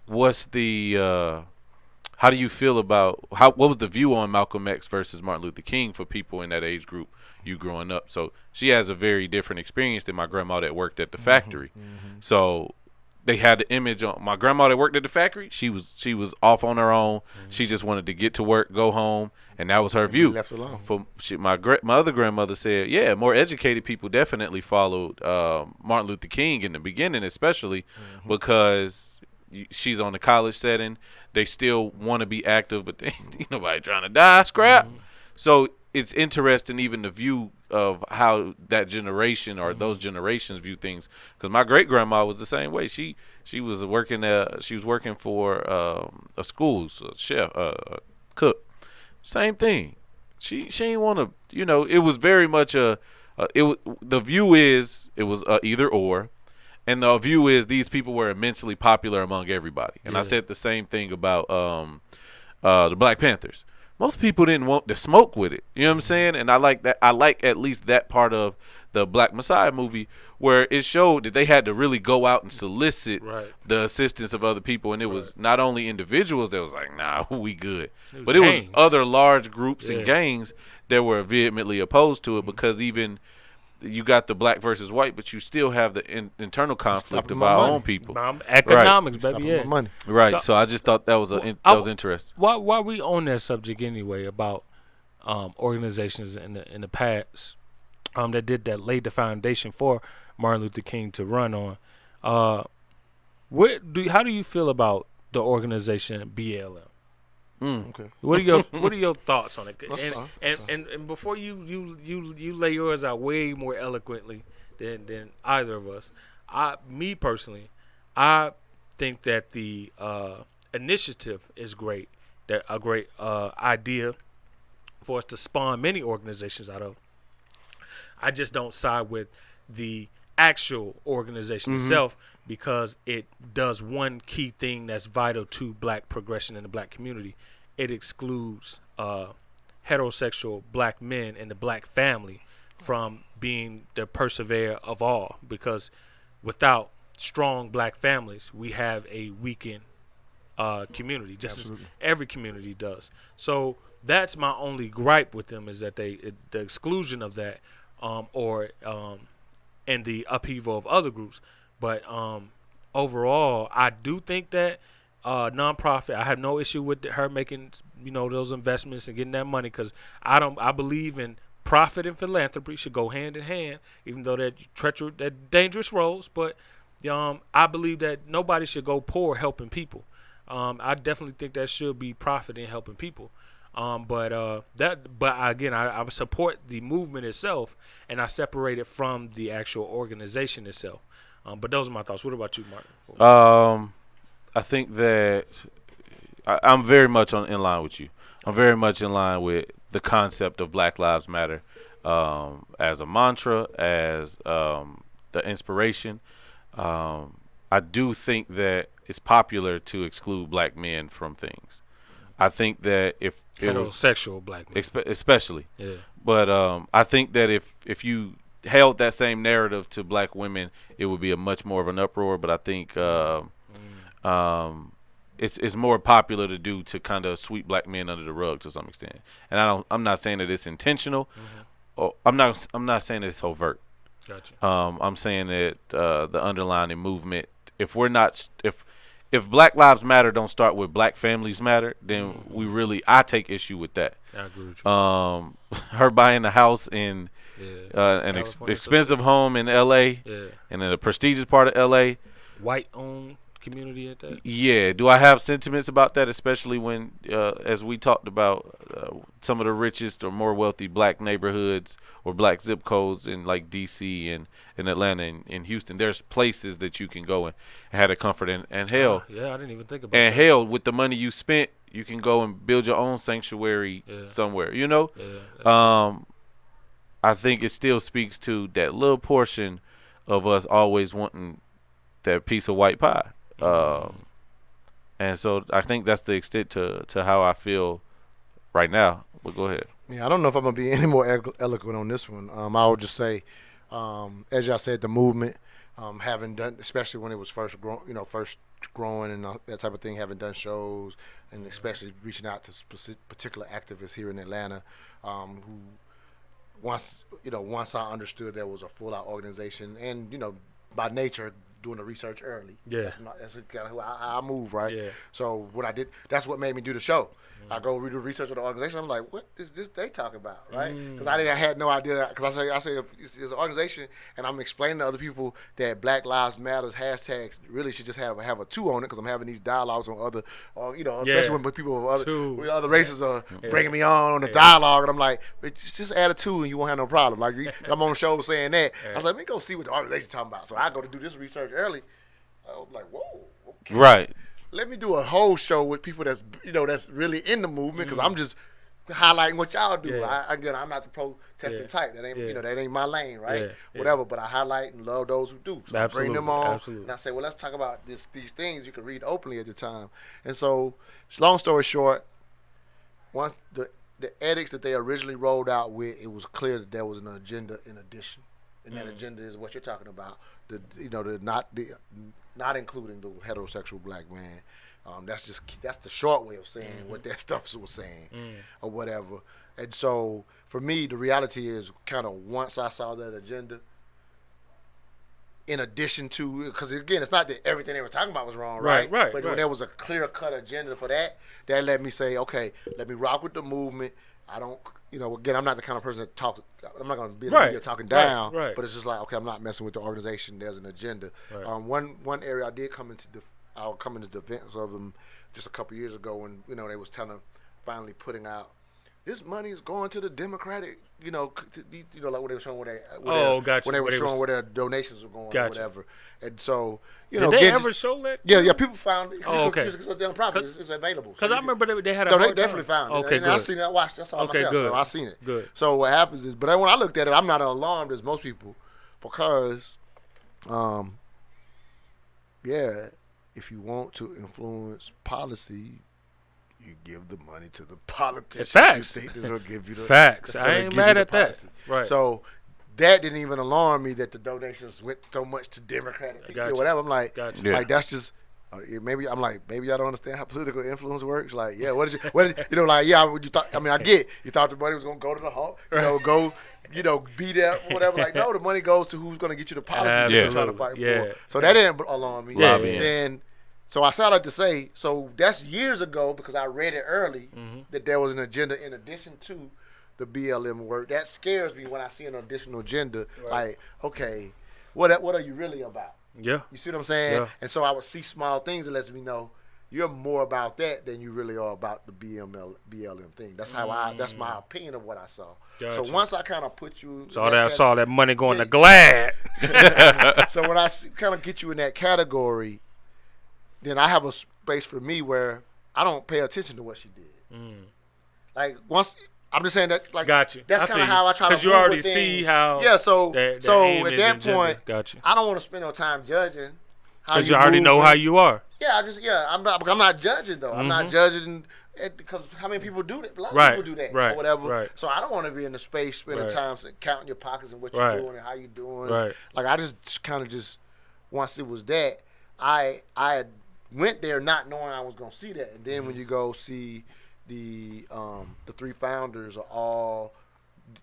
S2: "What's the? How do you feel about what was the view on Malcolm X versus Martin Luther King for people in that age group? You growing up?" So she has a very different experience than my grandma that worked at the factory. So they had the image on my grandma that worked at the factory. She was off on her own. She just wanted to get to work, go home, and that was her view.
S3: Left alone.
S2: My other grandmother said, yeah, more educated people definitely followed Martin Luther King in the beginning, especially because she's on the college setting. They still want to be active, but they ain't nobody trying to die, scrap. So it's interesting, even the view of how that generation or those generations view things. Because my great grandma was the same way. She was working for a school's chef, cook. Same thing. She didn't want to. It was very much the view is it was either or. And the view is these people were immensely popular among everybody. And I said the same thing about the Black Panthers. Most people didn't want to smoke with it. You know what I'm saying? And I like that. I like at least that part of the Black Messiah movie where it showed that they had to really go out and solicit the assistance of other people. And it was not only individuals that was like, nah, we good. But it was other large groups and gangs that were vehemently opposed to it because even – you got the black versus white, but you still have the internal conflict of our own people.
S1: Economics, baby. Yeah.
S3: Money.
S2: Right. So I just thought that was interesting.
S1: Why we on that subject anyway about organizations in the past that laid the foundation for Martin Luther King to run on? How do you feel about the organization BLM?
S3: Okay.
S1: What are your thoughts on it? And before you lay yours out way more eloquently than either of us, me personally, I think that the initiative is great. That a great idea for us to spawn many organizations out of. I just don't side with the actual organization itself because it does one key thing that's vital to black progression in the black community. It excludes heterosexual black men and the black family from being the purveyor of all, because without strong black families, we have a weakened community, just as every community does. So that's my only gripe with them, is that the exclusion of that and the upheaval of other groups. But overall, I do think that nonprofit, I have no issue with her making those investments and getting that money, because I believe in profit and philanthropy should go hand in hand, even though they're dangerous roads. But I believe that nobody should go poor helping people. I definitely think that should be profit in helping people. But again, I support the movement itself, and I separate it from the actual organization itself. But those are my thoughts. What about you, Martin?
S2: I think that I'm very much in line with you. I'm very much in line with the concept of Black Lives Matter as a mantra, as the inspiration. I do think that it's popular to exclude black men from things. I think that if
S1: heterosexual black men,
S2: especially, but I think that if you held that same narrative to black women, it would be a much more of an uproar. But I think it's more popular to do to kind of sweep black men under the rug to some extent. And I'm not saying that it's intentional. Or I'm not saying that it's overt.
S1: Gotcha.
S2: I'm saying that the underlying movement if we're not if Black Lives Matter don't start with Black Families Matter, then I take issue with that.
S1: I agree with you.
S2: Her buying a house in an expensive home in L.A. And in a prestigious part of L.A.
S1: White-owned community at that.
S2: Yeah. Do I have sentiments about that, especially when, as we talked about, some of the richest or more wealthy Black neighborhoods or Black zip codes in like D.C. and in Atlanta and in Houston, there's places that you can go and have the comfort and hell.
S1: Yeah, I didn't even think about
S2: and
S1: that.
S2: hell, with the money you spent, you can go and build your own sanctuary somewhere, you know?
S1: Yeah,
S2: I think it still speaks to that little portion of us always wanting that piece of white pie. And so I think that's the extent to how I feel right now. But go ahead.
S3: Yeah, I don't know if I'm going to be any more eloquent on this one. I would just say, as y'all said, the movement, having done, especially when it was first growing and that type of thing, having done shows and especially reaching out to particular activists here in Atlanta, who once I understood there was a full-out organization and, by nature, doing the research early.
S1: Yeah.
S3: That's kind of how I move, right?
S1: Yeah.
S3: So what I did, that's what made me do the show. I go read the research of the organization. I'm like, what is this they talking about, right? Because I had no idea. Because I say if it's an organization, and I'm explaining to other people that Black Lives Matters hashtag really should just have a 2 on it. Because I'm having these dialogues on other, especially when people with other races are bringing me on the dialogue, and I'm like, just add a 2 and you won't have no problem. Like I'm on the show saying that. I was like, let me go see what the organization's talking about. So I go to do this research early. I was like, whoa, okay.
S2: Right.
S3: Let me do a whole show with people that's that's really in the movement, because I'm just highlighting what y'all do.
S1: Yeah.
S3: I'm not the protesting type. That ain't that ain't my lane, right?
S1: Yeah.
S3: Whatever. But I highlight and love those who do. So I bring them on,
S1: Absolutely.
S3: and I say, well, let's talk about these things you can read openly at the time. And so, long story short, once the edicts that they originally rolled out with, it was clear that there was an agenda in addition, and that agenda is what you're talking about. Not including the heterosexual Black man. That's the short way of saying what that stuff was saying, or whatever. And so for me, the reality is kind of once I saw that agenda, in addition to, because again, it's not that everything they were talking about was wrong, right? But when there was a clear cut agenda for that let me say, okay, let me rock with the movement. I don't, again, I'm not the kind of person that talks. I'm not going to be in the media talking down.
S1: Right.
S3: But it's just like, okay, I'm not messing with the organization. There's an agenda.
S1: Right.
S3: One area I did come into defense of them just a couple years ago when they was kind of finally putting out, this money is going to the Democratic, like when they were showing when they were showing where their donations were going or whatever. And so,
S1: did they ever show that?
S3: Yeah, people found it.
S1: Oh, okay.
S3: It's available.
S1: Because I remember they had a
S3: No,
S1: hard
S3: they definitely
S1: time.
S3: found it.
S1: Okay,
S3: and
S1: good.
S3: I seen it. I watched. I saw it myself.
S1: Good.
S3: So I seen it.
S1: Good.
S3: So what happens is, but when I looked at it, I'm not alarmed as most people, because, if you want to influence policy, you give the money to the politicians.
S1: Facts.
S3: You think they'll give you the
S1: Facts. I ain't mad at that. Right.
S3: So that didn't even alarm me that the donations went so much to Democratic people or whatever. I'm like, like that's just. Maybe I'm like, maybe y'all don't understand how political influence works. Like, yeah, what did you what you thought? I mean, I get you thought the money was gonna go to the home, go, be there, whatever. Like, no, the money goes to who's gonna get you the policy that you're trying to fight for. So that didn't alarm me. Then, so I started to say, so that's years ago, because I read it early that there was an agenda in addition to the BLM work. That scares me when I see an additional agenda. Right. Like, okay, what are you really about?
S1: Yeah.
S3: You see what I'm saying?
S1: Yeah.
S3: And so I would see small things that lets me know you're more about that than you really are about the BLM thing. That's how that's my opinion of what I saw.
S1: Gotcha.
S3: So once I kind of put you
S1: saw that money going to Glad.
S3: So when I kind of get you in that category, then I have a space for me where I don't pay attention to what she did. Like once I'm just saying that, like,
S1: got you.
S3: That's kind of how I try to.
S1: Because you already see how.
S3: Yeah. So
S1: at
S3: that point,
S1: got you.
S3: I don't want to spend no time judging.
S1: Because you already know how you are.
S3: Yeah. I'm not judging though. I'm not judging because how many people do that? A lot of people do that or whatever.
S1: Right.
S3: So I don't want to be in the space spending time counting your pockets and what you're doing and how you're doing.
S1: Right.
S3: Like I just kind of once it was that I went there not knowing I was gonna see that, and then when you go see the 3 founders are all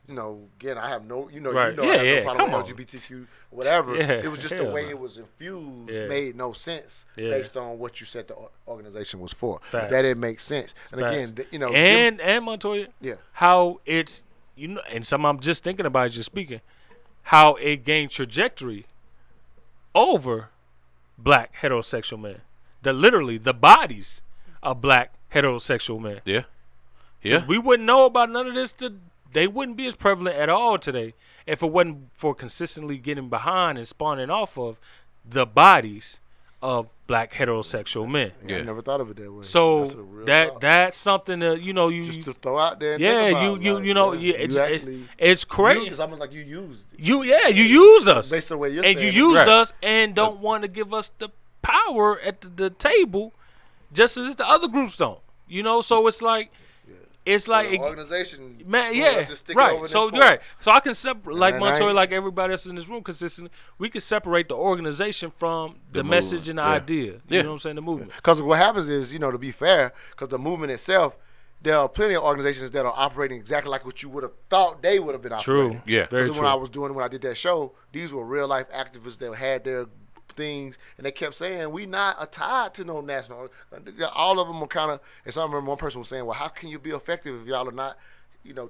S3: again, I have no,
S1: Right.
S3: I have
S1: Yeah,
S3: no problem
S1: come
S3: with
S1: on.
S3: LGBTQ, whatever.
S1: Yeah,
S3: It was just the
S1: hell
S3: way
S1: no.
S3: it was infused
S1: Yeah.
S3: made no sense
S1: Yeah.
S3: based on what you said the organization was for.
S1: Facts.
S3: That didn't make sense. And
S1: Facts.
S3: again,
S1: and Montoya,
S3: yeah,
S1: how it's and some I'm just thinking about as you're speaking, how it gained trajectory over black heterosexual men. Literally the bodies of black heterosexual men.
S2: Yeah. Yeah.
S1: We wouldn't know about none of this. They wouldn't be as prevalent at all today if it wasn't for consistently getting behind and spawning off of the bodies of black heterosexual men.
S3: I
S2: Yeah.
S3: never thought of it that way.
S1: So
S3: That's a real thought.
S1: that's something that you
S3: just to throw out there. And
S1: yeah,
S3: think about,
S1: it's crazy.
S3: It's almost like you used it.
S1: You used us,
S3: Based on the way you're
S1: and
S3: saying
S1: you
S3: it.
S1: used
S2: Right.
S1: us, and don't want to give us the power at the table, just as the other groups don't. So it's like,
S3: The organization,
S1: man,
S3: well,
S1: yeah,
S3: let's just stick it over
S1: right.
S3: in
S1: So
S3: this form.
S1: right, so I can separate like
S3: And I
S1: Montoya,
S3: ain't-
S1: like everybody else in this room, consistent. We can separate the organization from the
S2: movement,
S1: message and the
S2: yeah.
S1: idea. You
S2: Yeah.
S1: know what I'm saying? The movement.
S3: Because what happens is, to be fair, because the movement itself, there are plenty of organizations that are operating exactly like what you would have thought they would have been operating.
S1: True.
S2: Yeah.
S1: Very
S3: Because
S1: true.
S3: when I did that show, these were real life activists that had their things, and they kept saying, we not tied to no national. All of them were kind of, and so I remember one person was saying, well, how can you be effective if y'all are not,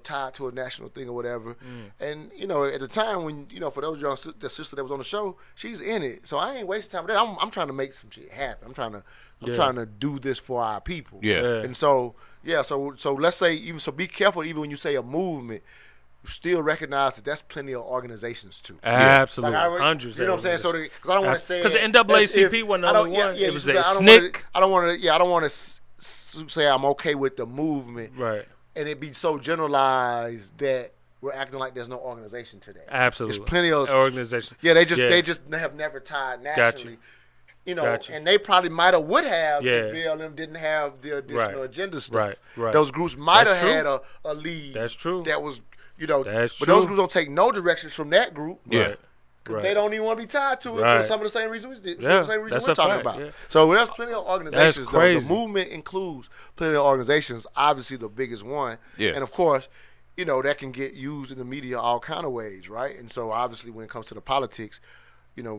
S3: tied to a national thing or whatever? And, at the time when, for those young, the sister that was on the show, she's in it. So I ain't wasting time with that. I'm trying to make some shit happen. I'm trying to do this for our people.
S2: Yeah.
S1: Yeah.
S3: And so, so let's say, be careful even when you say a movement, you still recognize that that's plenty of organizations too.
S1: Absolutely,
S3: Like, I already-
S1: hundreds.
S3: You know what I'm saying? So, because I don't want to say,
S1: because the NAACP wasn't the only one. It was the SNCC.
S3: I don't want to say I'm okay with the movement,
S1: Right.
S3: and it be so generalized that we're acting like there's no organization today.
S1: Absolutely.
S3: There's plenty of
S1: organization.
S3: Yeah, they just have never tied nationally.
S1: Gotcha.
S3: And they probably might have would have
S1: Yeah.
S3: if BLM didn't have the additional
S1: Right.
S3: agenda stuff.
S1: Right.
S3: Those groups might have
S1: That's
S3: had
S1: true.
S3: a lead.
S1: That's true.
S3: That was,
S1: That's
S3: but
S1: true.
S3: those groups don't take no directions from that group.
S2: Yeah.
S1: Right.
S3: Because they don't even want to be tied to it
S1: Right.
S3: for some of the same reasons we did.
S1: Yeah,
S3: For the same reason
S1: that's
S3: we're
S1: a
S3: talking
S1: fact,
S3: about.
S1: yeah.
S3: So there's plenty of organizations. Though.
S1: crazy.
S3: The movement includes plenty of organizations. Obviously, the biggest one.
S2: Yeah.
S3: And of course, that can get used in the media all kind of ways, right? And so obviously, when it comes to the politics,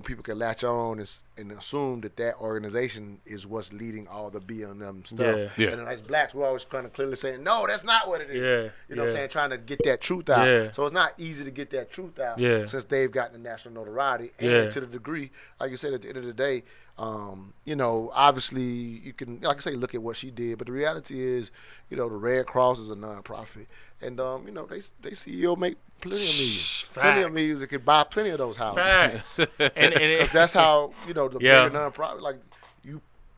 S3: people can latch on and assume that organization is what's leading all the BLM stuff.
S1: Yeah.
S2: Yeah.
S3: And as blacks, we're always trying to clearly say, no, that's not what it is.
S1: Yeah.
S3: You know what I'm
S1: Yeah.
S3: saying? Trying to get that truth out.
S1: Yeah.
S3: So it's not easy to get that truth out
S1: Yeah.
S3: since they've gotten the national notoriety. And
S1: Yeah.
S3: to the degree, like you said, at the end of the day, obviously you can, like I say, look at what she did. But the reality is, the Red Cross is a nonprofit. And, they CEO make plenty of millions. Plenty of
S1: Facts.
S3: millions that could buy plenty of those houses.
S1: Facts. and
S3: Because that's how, the
S1: Yeah.
S3: bigger nonprofit, like,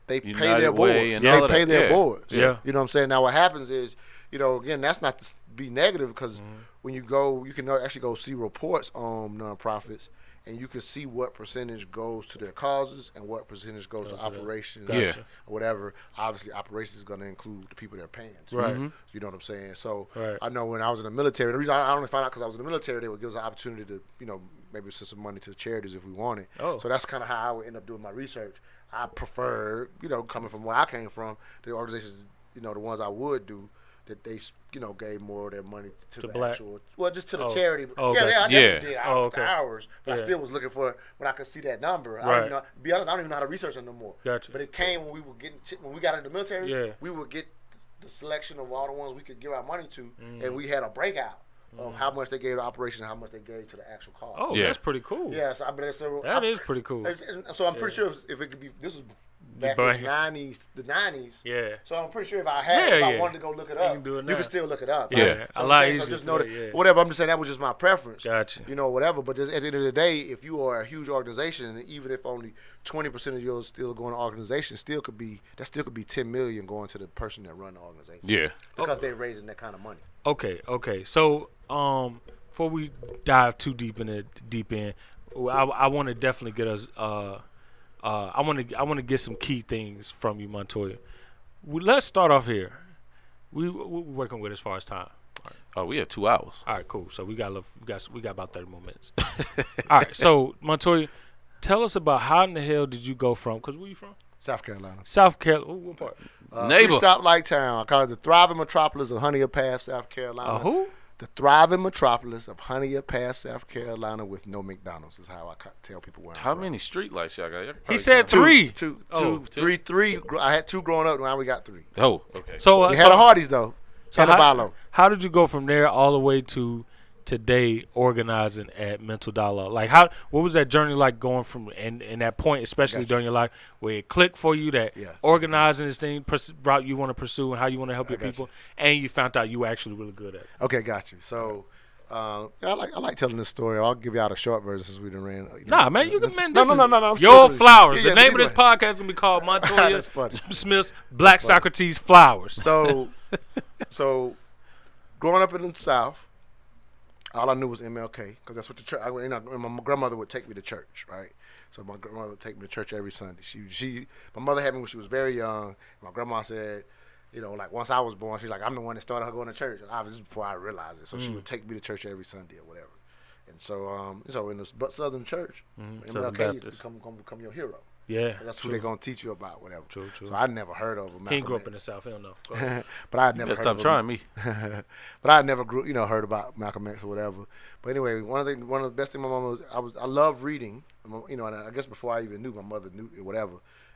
S3: they pay
S2: United
S3: their
S2: Way
S3: boards.
S2: and
S3: They
S2: all of
S3: pay
S2: that.
S3: their
S2: Yeah.
S3: boards.
S1: Yeah.
S3: You know what I'm saying? Now, what happens is, again, that's not to be negative because when you go, you can actually go see reports on nonprofits and you can see what percentage goes to their causes and what percentage goes to operations
S2: Yeah.
S3: or whatever. Obviously, operations is going to include the people they're paying. Too.
S1: Right.
S3: You know what I'm saying? So
S1: Right.
S3: I know when I was in the military, the reason I only found out because I was in the military, they would give us an opportunity to, maybe send some money to charities if we wanted.
S1: Oh.
S3: So that's kind of how I would end up doing my research. I prefer, coming from where I came from, the organizations, the ones I would do, that they, gave more of their money to the
S1: black.
S3: actual, well, just to the
S1: Oh.
S3: charity.
S1: Oh,
S3: yeah,
S1: okay.
S3: I
S2: Yeah.
S3: definitely did
S1: Okay.
S3: hours, but I
S1: Yeah.
S3: still was looking for when I could see that number. I
S1: Right.
S3: don't even know, to be honest, I don't even know how to research it no more.
S1: Gotcha.
S3: But it came when we were when we got into the military.
S1: Yeah.
S3: We would get the selection of all the ones we could give our money to, and we had a breakout of how much they gave to operation and how much they gave to the actual cause.
S1: Oh,
S2: Yeah.
S1: that's pretty cool.
S3: Yeah, so I mean,
S1: That is pretty cool.
S3: So I'm pretty sure if it could be, this was back
S1: But-
S3: in the 90s.
S1: Yeah.
S3: So I'm pretty sure if I
S1: Yeah.
S3: wanted to go look it
S1: You
S3: up,
S1: can do it
S3: you
S1: now.
S3: can still look it up.
S2: Yeah.
S3: Right?
S1: A
S3: So I'm
S1: lot
S3: saying,
S1: easier
S3: So just
S1: to
S3: know
S1: do
S3: that,
S1: it, yeah.
S3: whatever. I'm just saying that was just my preference.
S1: Gotcha.
S3: Whatever. But at the end of the day, if you are a huge organization, and even if only 20% of yours still going to organization, still could be 10 million going to the person that run the organization.
S2: Yeah.
S3: Because they're raising that kind of money.
S1: Okay. So, before we dive too deep in, I want to definitely get us. I want to get some key things from you, Montoya. Let's start off here. We're working with as far as time.
S2: Oh, we had 2 hours.
S1: All right, cool. So we got about 30 more minutes. All right. So Montoya, tell us about how in the hell did you go from? Cause where you from?
S3: South Carolina.
S1: South Carolina. What part?
S2: Neighbor.
S3: Stoplight town. I call it the thriving metropolis of Honey Pass, South Carolina.
S1: Who?
S3: The thriving metropolis of Honea Pass, South Carolina, with no McDonald's is how I tell people where I'm
S2: How
S3: from.
S2: many street lights y'all got?
S1: He said three.
S3: Two.
S1: Oh,
S3: Three. I had two growing up. Now we got three.
S2: Oh, okay.
S1: So
S3: We had a Hardee's though.
S1: So
S3: and a Balo.
S1: how did you go from there all the way to today organizing at Mental Dialogue? Like what was that journey like going from and that point, especially during your life, where it clicked for you that organizing this thing route you want to pursue and how you want to help your people, and you found out you were actually really good at it.
S3: Okay, got you. So I like telling this story. I'll give y'all the short version since we done ran.
S1: Nah, man, you can man.
S3: No.
S1: Your flowers.
S3: Yeah,
S1: the name of
S3: anyway.
S1: this podcast gonna be called Montoya
S3: That's funny.
S1: Smith's Black Socrates Flowers.
S3: So growing up in the South, all I knew was MLK because that's what the church. My grandmother would take me to church, right? So my grandmother would take me to church every Sunday. My mother had me when she was very young. My grandma said, like once I was born, she's like, I'm the one that started her going to church. Obviously before I realized it. So she would take me to church every Sunday or whatever. And so in the Southern church, MLK become your hero.
S1: Yeah,
S3: that's who they're gonna teach you about, whatever.
S1: True.
S3: So I never heard of him.
S1: He grew up in the South. He don't know.
S3: But I had never heard
S2: Stop
S3: of him.
S2: trying me.
S3: But I had never heard about Malcolm X or whatever. But anyway, one of the best things my mom was, I love reading. And I guess before I even knew, my mother knew whatever.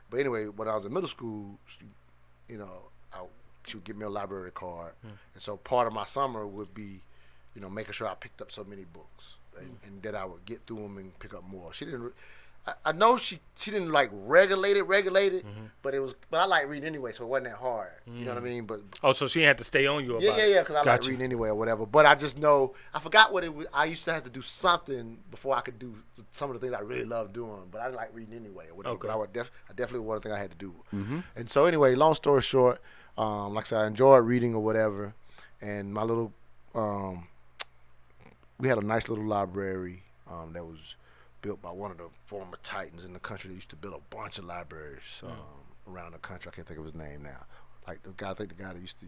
S3: But anyway, when I was in middle school, she would give me a library card, and so part of my summer would be, making sure I picked up so many books, and that I would get through them and pick up more. She didn't. I know she didn't like regulate it, but I like reading anyway, so it wasn't that hard. You know what I mean? But
S1: so she had to stay on you about it.
S3: Yeah, because I like reading anyway or whatever. But I just know I forgot what it was. I used to have to do something before I could do some of the things I really love doing. But I like reading anyway or whatever.
S1: Okay.
S3: But I definitely one thing I had to do. And so anyway, long story short, like I said, I enjoyed reading or whatever. And my little, we had a nice little library that was built by one of the former titans in the country. They used to build a bunch of libraries around the country. I can't think of his name now. Like the guy that used to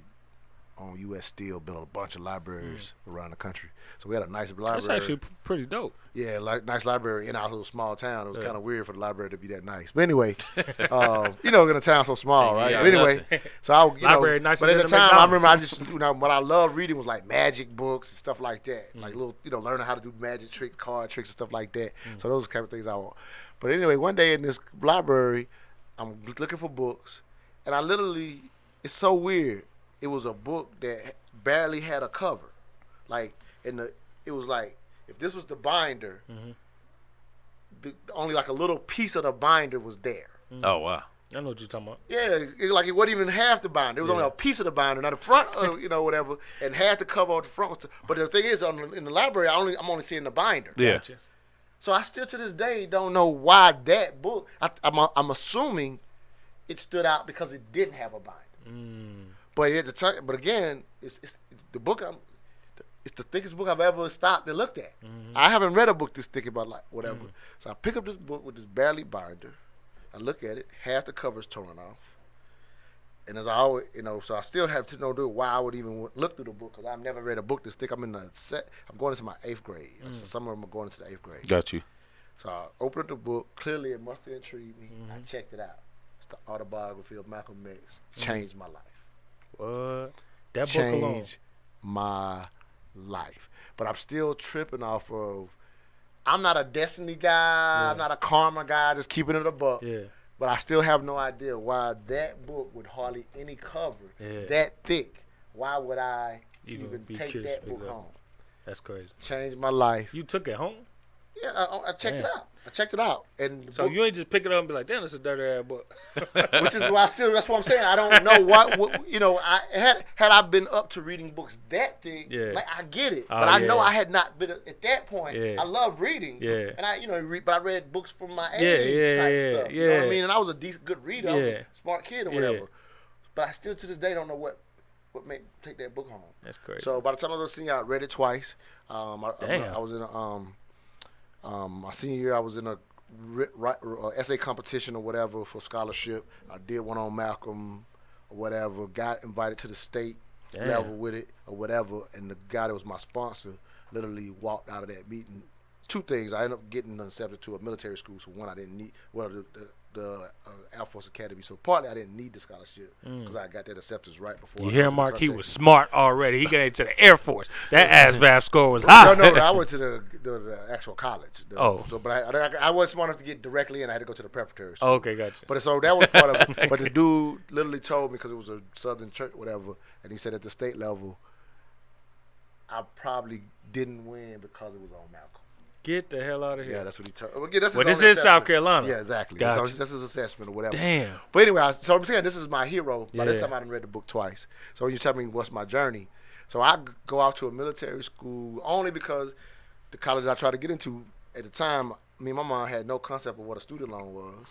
S3: own U.S. Steel built a bunch of libraries around the country. So we had a nice library.
S1: That's actually pretty dope.
S3: Yeah, nice library in our little small town. It was kind of weird for the library to be that nice. But anyway, in a town so small, right?
S2: Yeah,
S3: but anyway, so I,
S1: library nicer
S3: but at
S1: than
S3: the time,
S1: McDonald's.
S3: I remember what I loved reading was like magic books and stuff like that. Like little, learning how to do magic tricks, card tricks and stuff like that. So those are the kind of things I want. But anyway, one day in this library, I'm looking for books, and I literally, it's so weird. It was a book that barely had a cover. Like, it was like, if this was the binder, only like a little piece of the binder was there.
S2: Oh, wow.
S1: I know what you're talking about.
S3: Yeah, it wasn't even half the binder. It was only a piece of the binder, not the front, whatever, and half the cover of the front. But the thing is, in the library, I'm only seeing the binder.
S2: Yeah.
S1: Gotcha.
S3: So I still to this day don't know why that book. I'm assuming it stood out because it didn't have a binder. But at the time, again, it's the book. It's the thickest book I've ever stopped and looked at. I haven't read a book this thick about like whatever. So I pick up this book with this barely binder. I look at it, half the cover's torn off. And as I always, so I still have to know why I would even look through the book because I've never read a book this thick. I'm going into my 8th grade. So some of them are going into the 8th grade.
S2: Got you.
S3: So I opened up the book. Clearly, it must have intrigued me. I checked it out. It's the autobiography of Malcolm X. Changed my life.
S1: What? That book alone.
S3: Changed my life. But I'm still tripping off of, I'm not a destiny guy. I'm not a karma guy, just keeping it a buck.
S1: Yeah.
S3: But I still have no idea why that book with hardly any cover, that thick, why would I even take that book home?
S1: That's crazy.
S3: Changed my life.
S1: You took it home?
S3: Yeah, I checked it out. I checked it out. And
S1: so you ain't just pick it up and be like, damn, it's a dirty ass book.
S3: Which is why that's what I'm saying. I don't know what I had I been up to reading books that thick, like I get it. But I know I had not been at that point. I love reading. And I but I read books from my age type stuff. You know what I mean? And I was a good reader. I was a smart kid or whatever. But I still to this day don't know what made me take that book home.
S1: That's crazy.
S3: So by the time I was a senior, I read it twice. I was in my senior year, I was in a essay competition or whatever for scholarship. I did one on Malcolm or whatever. Got invited to the state level with it or whatever. And the guy that was my sponsor literally walked out of that meeting. Two things. I ended up getting accepted to a military school. So one, I didn't need. Well, the Air Force Academy. So partly I didn't need the scholarship because I got that acceptance right before.
S1: You
S3: I
S1: hear,
S3: went to
S1: Mark? He
S3: Caltech.
S1: was smart already. He got into the Air Force. That ASVAB score was high.
S3: No, I went to the actual college.
S1: Oh.
S3: But I wasn't smart enough to get directly in. I had to go to the preparatory school.
S1: Okay, gotcha.
S3: But so that was part of it. But the dude literally told me, because it was a Southern church, whatever, and he said at the state level, I probably didn't win because it was on Malcolm.
S1: Get the hell out of here.
S3: Yeah, that's what he told me. Well,
S1: This is South Carolina.
S3: Yeah, exactly.
S1: Gotcha.
S3: So that's his assessment or whatever.
S1: Damn.
S3: But anyway, so I'm saying this is my hero. By this
S1: Yeah.
S3: time, I done read the book twice. So when you tell me what's my journey, so I go out to a military school only because the college I tried to get into at the time, me and my mom had no concept of what a student loan was.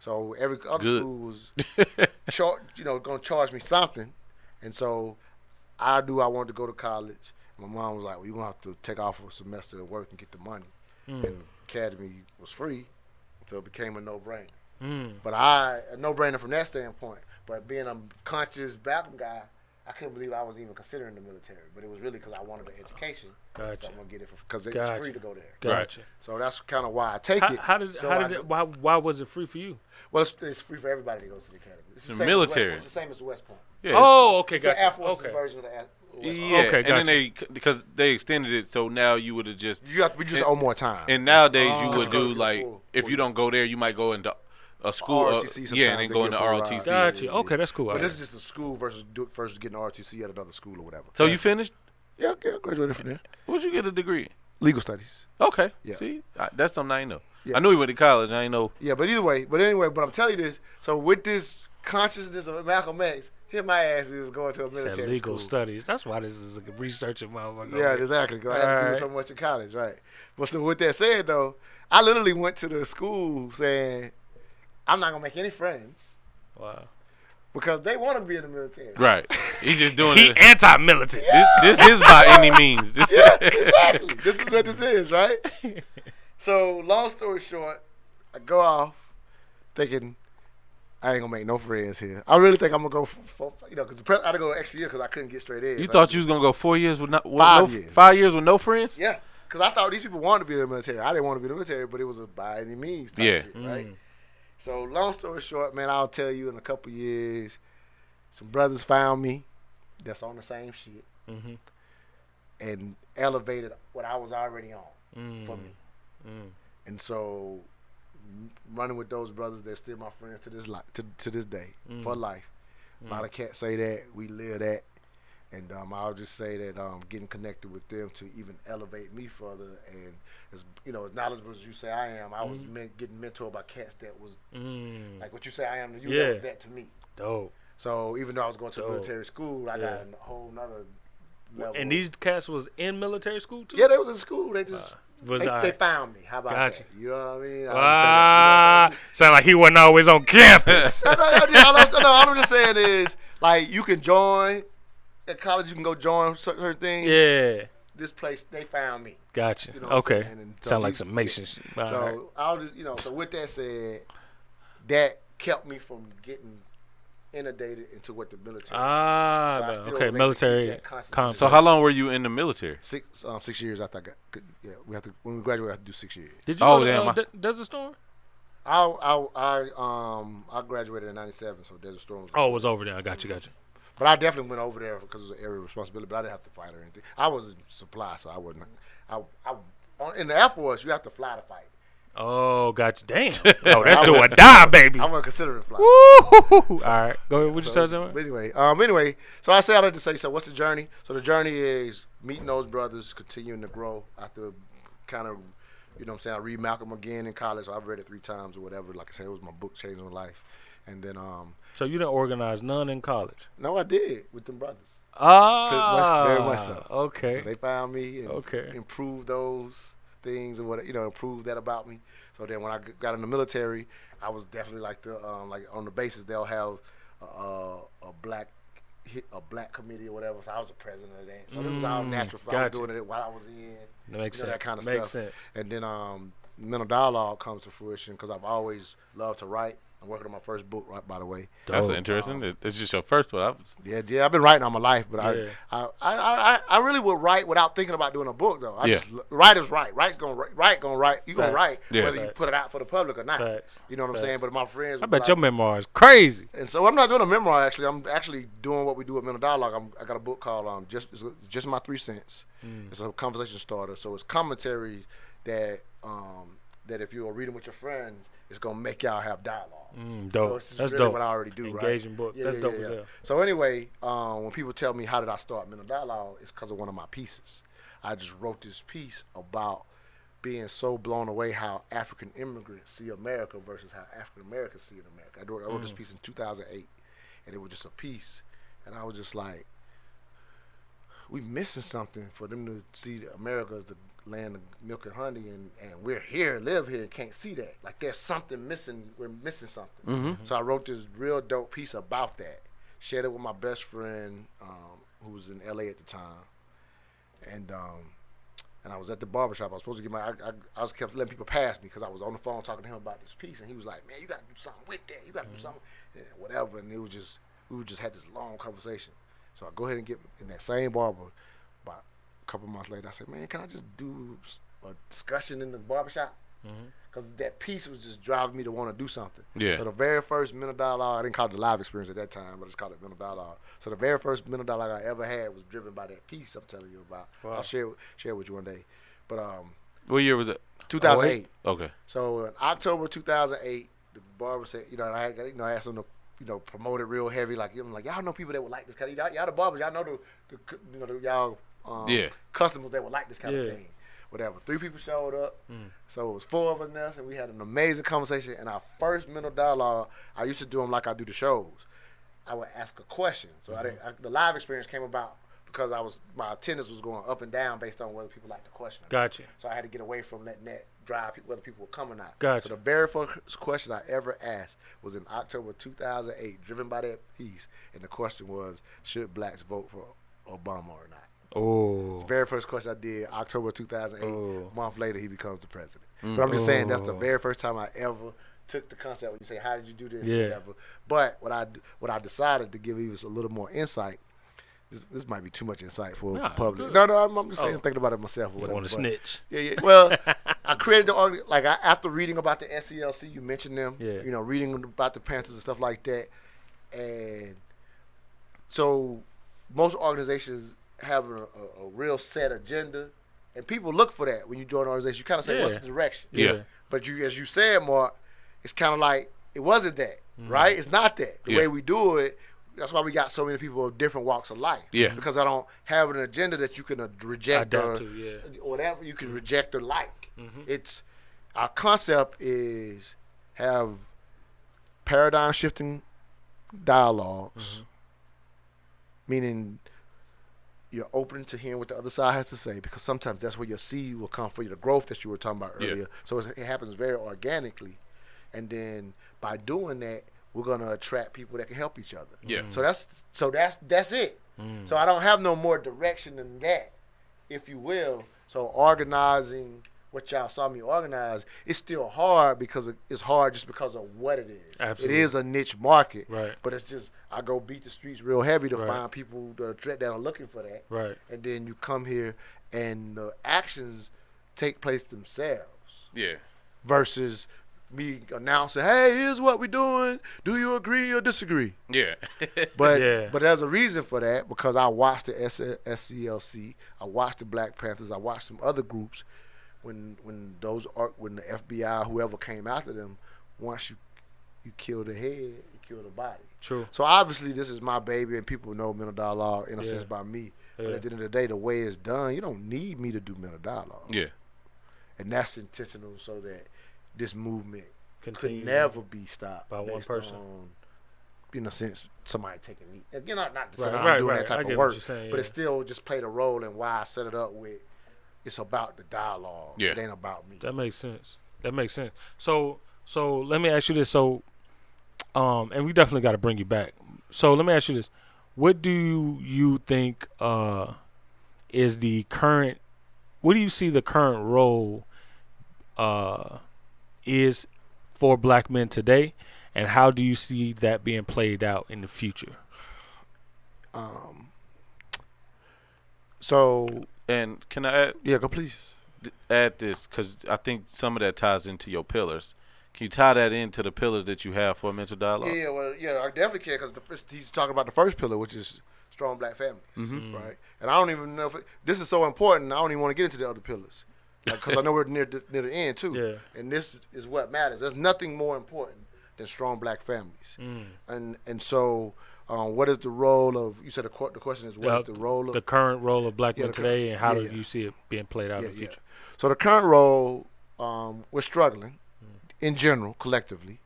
S3: So every other
S2: Good.
S3: school was, going to charge me something. And so I knew I wanted to go to college. My mom was like, well, you're going to have to take off a semester of work and get the money. And academy was free, so it became a no-brainer. But a no-brainer from that standpoint. But being a conscious Malcolm guy, I couldn't believe I was even considering the military. But it was really because I wanted the education.
S1: Gotcha.
S3: So I'm gonna get it because it was free to go there.
S1: Gotcha.
S3: So that's kind of why I take it.
S1: Why was it free for you?
S3: Well, it's free for everybody that goes to the academy. It's
S2: The
S3: same as
S2: military.
S3: West Point. It's the same as the West Point.
S2: Yeah,
S1: Oh, okay,
S3: It's the Air
S1: gotcha.
S3: Force's
S1: Okay.
S3: version of the West Point.
S2: Yeah,
S1: Okay,
S2: and then because they extended it, so now you would have just.
S3: We just owe more time.
S2: And nowadays you would
S3: Go
S2: do
S3: to
S2: like
S3: full-
S2: if you don't go there, you might go into a school.
S3: ROTC sometimes
S2: And then
S3: they
S2: go
S3: give
S2: into
S3: full
S2: ROTC.
S3: rides.
S1: Gotcha.
S3: Yeah.
S1: Okay, that's cool.
S3: But
S1: Alright.
S3: this is just a school versus getting ROTC at another school or whatever.
S2: So you finished?
S3: Yeah, I graduated from there.
S2: Where'd you get a degree?
S3: Legal studies.
S2: Okay.
S3: Yeah.
S2: See, that's something I ain't know.
S3: Yeah.
S2: I knew he went to college. I ain't know.
S3: Yeah, but anyway, but I'm telling you this. So with this consciousness of Malcolm X, here my ass is going to a
S1: Said
S3: military
S1: legal
S3: school.
S1: studies. That's why this is a researching motherfucker.
S3: Yeah, exactly. Because I had to do
S1: Alright.
S3: so much in college, right? But so with that said, though, I literally went to the school saying, I'm not gonna make any friends
S1: Wow.
S3: because they want to be in the military.
S2: Right. He's just doing
S1: He
S2: it.
S1: anti-military.
S2: This is by any means. This
S3: Yeah, exactly. This is what this is, right? So, long story short, I go off thinking I ain't gonna make no friends here. I really think I'm gonna go for because I had to go an extra year because I couldn't get straight in.
S2: You
S3: So
S2: thought you was gonna go 4 years with not
S3: 5 years.
S2: 5 years with no friends?
S3: Yeah, because I thought these people wanted to be in the military. I didn't want to be in the military, but it was a by any means type
S2: Yeah.
S3: shit, right? So, long story short, man, I'll tell you in a couple years, some brothers found me that's on the same shit and elevated what I was already on for me. And so, running with those brothers, they're still my friends to this day, for life. A lot of cats say that, we live that. And I'll just say that getting connected with them to even elevate me further, and as knowledgeable as you say I am, I was getting mentored by cats that was like what you say I am to you. That was that to me.
S1: Dope.
S3: So even though I was going to a military school, I got a whole nother level.
S1: And these cats was in military school too?
S3: Yeah, they was in school. They just
S1: Was
S3: they found me. How about
S1: Gotcha.
S3: that? You know what I mean? I was
S1: Sound like he wasn't always on campus.
S3: saying that. All I'm just saying is like you can join at college. You can go join certain things.
S1: Yeah.
S3: This place, they found me.
S1: Gotcha.
S3: You know what I'm
S1: Okay.
S3: saying? And so
S1: Sound like
S3: these-
S1: some Mason shit. All
S3: So
S1: right.
S3: I'll just so with that said, that kept me from getting inundated into what the military. So I still
S1: Okay.
S3: like to
S1: Military
S3: keep that constant-
S1: concept.
S2: So how long were you in the military?
S3: 6 years after I got. Yeah, we have to when we graduate. We have to do 6 years.
S1: Did you
S2: Oh,
S1: go to
S2: damn,
S1: Desert Storm?
S3: I graduated in '97, so Desert Storm.
S1: Oh, it was over there. I got you.
S3: But I definitely went over there because it was an area of responsibility. But I didn't have to fight or anything. I was in supply, so I wasn't. In the Air Force, you have to fly to fight.
S1: Oh, got you. Damn. Oh, that's do or die, baby.
S3: I wasn't considering flying.
S1: Woo! All right. Go ahead. What you
S3: So,
S1: say,
S3: but anyway, so I say all that to say, so what's the journey? So the journey is meeting those brothers, continuing to grow after kind of, I read Malcolm again in college. So I've read it 3 times or whatever. Like I said, it was my book changing my life. And then,
S1: So you didn't organize none in college?
S3: no, I did with them brothers.
S1: Ah.
S3: Very much so.
S1: Okay.
S3: So they found me and
S1: Okay.
S3: improved those things and improved that about me. So then when I got in the military, I was definitely like on the basis they'll have a black committee or whatever. So I was the president of that. So this was all natural. I
S1: Gotcha.
S3: was doing it while I was in.
S1: That makes sense.
S3: That kind of
S1: Makes
S3: stuff.
S1: sense.
S3: And then mental dialogue comes to fruition because I've always loved to write. I'm working on my first book, right, by the way.
S2: That's interesting. It's just your first one.
S3: Yeah, I've been writing all my life, but
S1: Yeah.
S3: I really would write without thinking about doing a book though.
S2: Yeah.
S3: Write is right. Write's gonna write. You gonna
S1: Facts.
S3: write
S2: Yeah.
S3: whether you
S1: Facts.
S3: put it out for the public or not.
S1: Facts.
S3: You know what I'm
S1: Facts.
S3: saying? But my friends,
S1: I
S3: would be
S1: bet your
S3: like-
S1: memoir is crazy.
S3: And so I'm not doing a memoir. Actually, I'm actually doing what we do at Mental Dialogue. I got a book called just my 3 cents. It's a conversation starter. So it's commentaries that if you're reading with your friends, it's gonna make y'all have dialogue.
S1: Dope.
S3: So it's just
S1: That's
S3: really
S1: dope.
S3: what I already do, right?
S1: Engaging book. That's dope as hell.
S3: So anyway, when people tell me how did I start Mental Dialogue, it's because of one of my pieces. I just wrote this piece about being so blown away how African immigrants see America versus how African Americans see America. I wrote this piece in 2008, and it was just a piece, and I was just like, we missing something for them to see America as the land of milk and honey, and we're here, live here, and can't see that. Like there's something missing. We're missing something. So I wrote this real dope piece about that. Shared it with my best friend, who was in LA at the time, and I was at the barbershop. I was supposed to get I was kept letting people pass me because I was on the phone talking to him about this piece, and he was like, "Man, you got to do something with that. You got to do something, and whatever." And we just had this long conversation. So I go ahead and get in that same barber. About a couple months later, I said, "Man, can I just do a discussion in the barbershop?" Because that piece was just driving me to want to do something.
S2: Yeah.
S3: So the very first Mental Dialogue, I didn't call it the live experience at that time, but I just called it Mental Dialogue. So the very first Mental Dialogue I ever had was driven by that piece I'm telling you about.
S1: Wow.
S3: I'll share it with you one day. But
S2: What year was it?
S3: 2008.
S2: Okay.
S3: So in October 2008, the barber said, I asked him to, promote it real heavy. Like, I'm like, y'all know people that would like this kind of, y'all the barbers, y'all know y'all customers that would like this kind of thing. Whatever. 3 people showed up. So it was 4 of us now, and we had an amazing conversation. And our first Mental Dialogue, I used to do them like I do the shows. I would ask a question. So the live experience came about because my attendance was going up and down based on whether people liked the question.
S1: Gotcha.
S3: So I had to get away from letting that drive whether people were coming or not.
S1: Gotcha.
S3: So the very first question I ever asked was in October 2008, driven by that piece, and the question was, should blacks vote for Obama or not?
S1: Oh.
S3: It's the very first question I did, October 2008.
S1: Oh.
S3: A month later, he becomes the president. But I'm just saying that's the very first time I ever took the concept when you say, how did you do this?
S1: Yeah.
S3: Or whatever. But what I decided to give you a little more insight. This might be too much insight for the public.
S1: good.
S3: No, I'm just saying, I'm thinking about it myself. Or
S1: You
S3: whatever,
S1: want to
S3: but-
S1: snitch.
S3: Yeah. Well, I created the after reading about the SCLC, you mentioned them.
S1: Yeah.
S3: Reading about the Panthers and stuff like that, and so most organizations have a real set agenda, and people look for that when you join an organization. You kind of say,
S1: Yeah.
S3: "What's the direction?"
S2: Yeah.
S3: But as you said, Mark, it's kind of like it wasn't that, right? It's not that. The way we do it. That's why we got so many people of different walks of life.
S2: Yeah.
S3: Because I don't have an agenda that you can reject
S1: Adapt
S3: or
S1: to,
S3: whatever you can reject or like. It's our concept is have paradigm shifting dialogues, meaning you're open to hearing what the other side has to say, because sometimes that's where your seed will come for you, the growth that you were talking about earlier. So it happens very organically, and then by doing that, we're gonna attract people that can help each other.
S2: Yeah.
S3: So that's it. So I don't have no more direction than that, if you will. So organizing what y'all saw me organize, it's still hard because it's hard just because of what it is.
S1: Absolutely.
S3: It is a niche market.
S1: Right.
S3: But it's just I go beat the streets real heavy to
S1: Right.
S3: find people that are looking for that.
S1: Right.
S3: And then you come here and the actions take place themselves
S2: Yeah.
S3: versus me announcing, "Hey, here's what we're doing. Do you agree or disagree?"
S2: Yeah.
S3: But there's a reason for that, because I watched the SCLC, I watched the Black Panthers, I watched some other groups. When the FBI, whoever came after them, once you kill the head, you kill the body.
S1: True.
S3: So obviously this is my baby, and people know Mental Dialogue in a
S1: Yeah.
S3: sense by me. But
S1: Yeah.
S3: at the end of the day, the way it's done, you don't need me to do Mental Dialogue.
S2: Yeah.
S3: And that's intentional so that this movement
S1: Continue
S3: could never be stopped
S1: by one
S3: based
S1: person.
S3: on, in a sense, somebody taking me. Again, not to say
S1: Right,
S3: I'm
S1: right,
S3: doing
S1: right.
S3: that type
S1: I
S3: of
S1: get what
S3: work,
S1: you're saying,
S3: but
S1: yeah.
S3: it still just played a role in why I set it up with. It's about the dialogue.
S2: Yeah.
S3: It ain't about me.
S1: That makes sense. So let me ask you this. So, and we definitely got to bring you back. So let me ask you this: what do you think is the current? What do you see the current role is for black men today? and how do you see that being played out in the future?
S3: So
S2: And can I add,
S3: yeah, go please.
S2: add this? Because I think some of that ties into your pillars. Can you tie that into the pillars that you have for mental dialogue?
S3: Yeah, well, yeah, I definitely can because he's talking about the first pillar, which is strong black families, right? And I don't even know if this is so important. I don't even want to get into the other pillars because I know we're near the end too.
S1: Yeah.
S3: And this is what matters. There's nothing more important than strong black families. And so, what is the role of? You said the question is what is the role of
S1: the current role of black
S3: Yeah,
S1: men
S3: the current-
S1: today, and how
S3: yeah,
S1: do you see it being played out in the future?
S3: So the current role, we're struggling in general, collectively,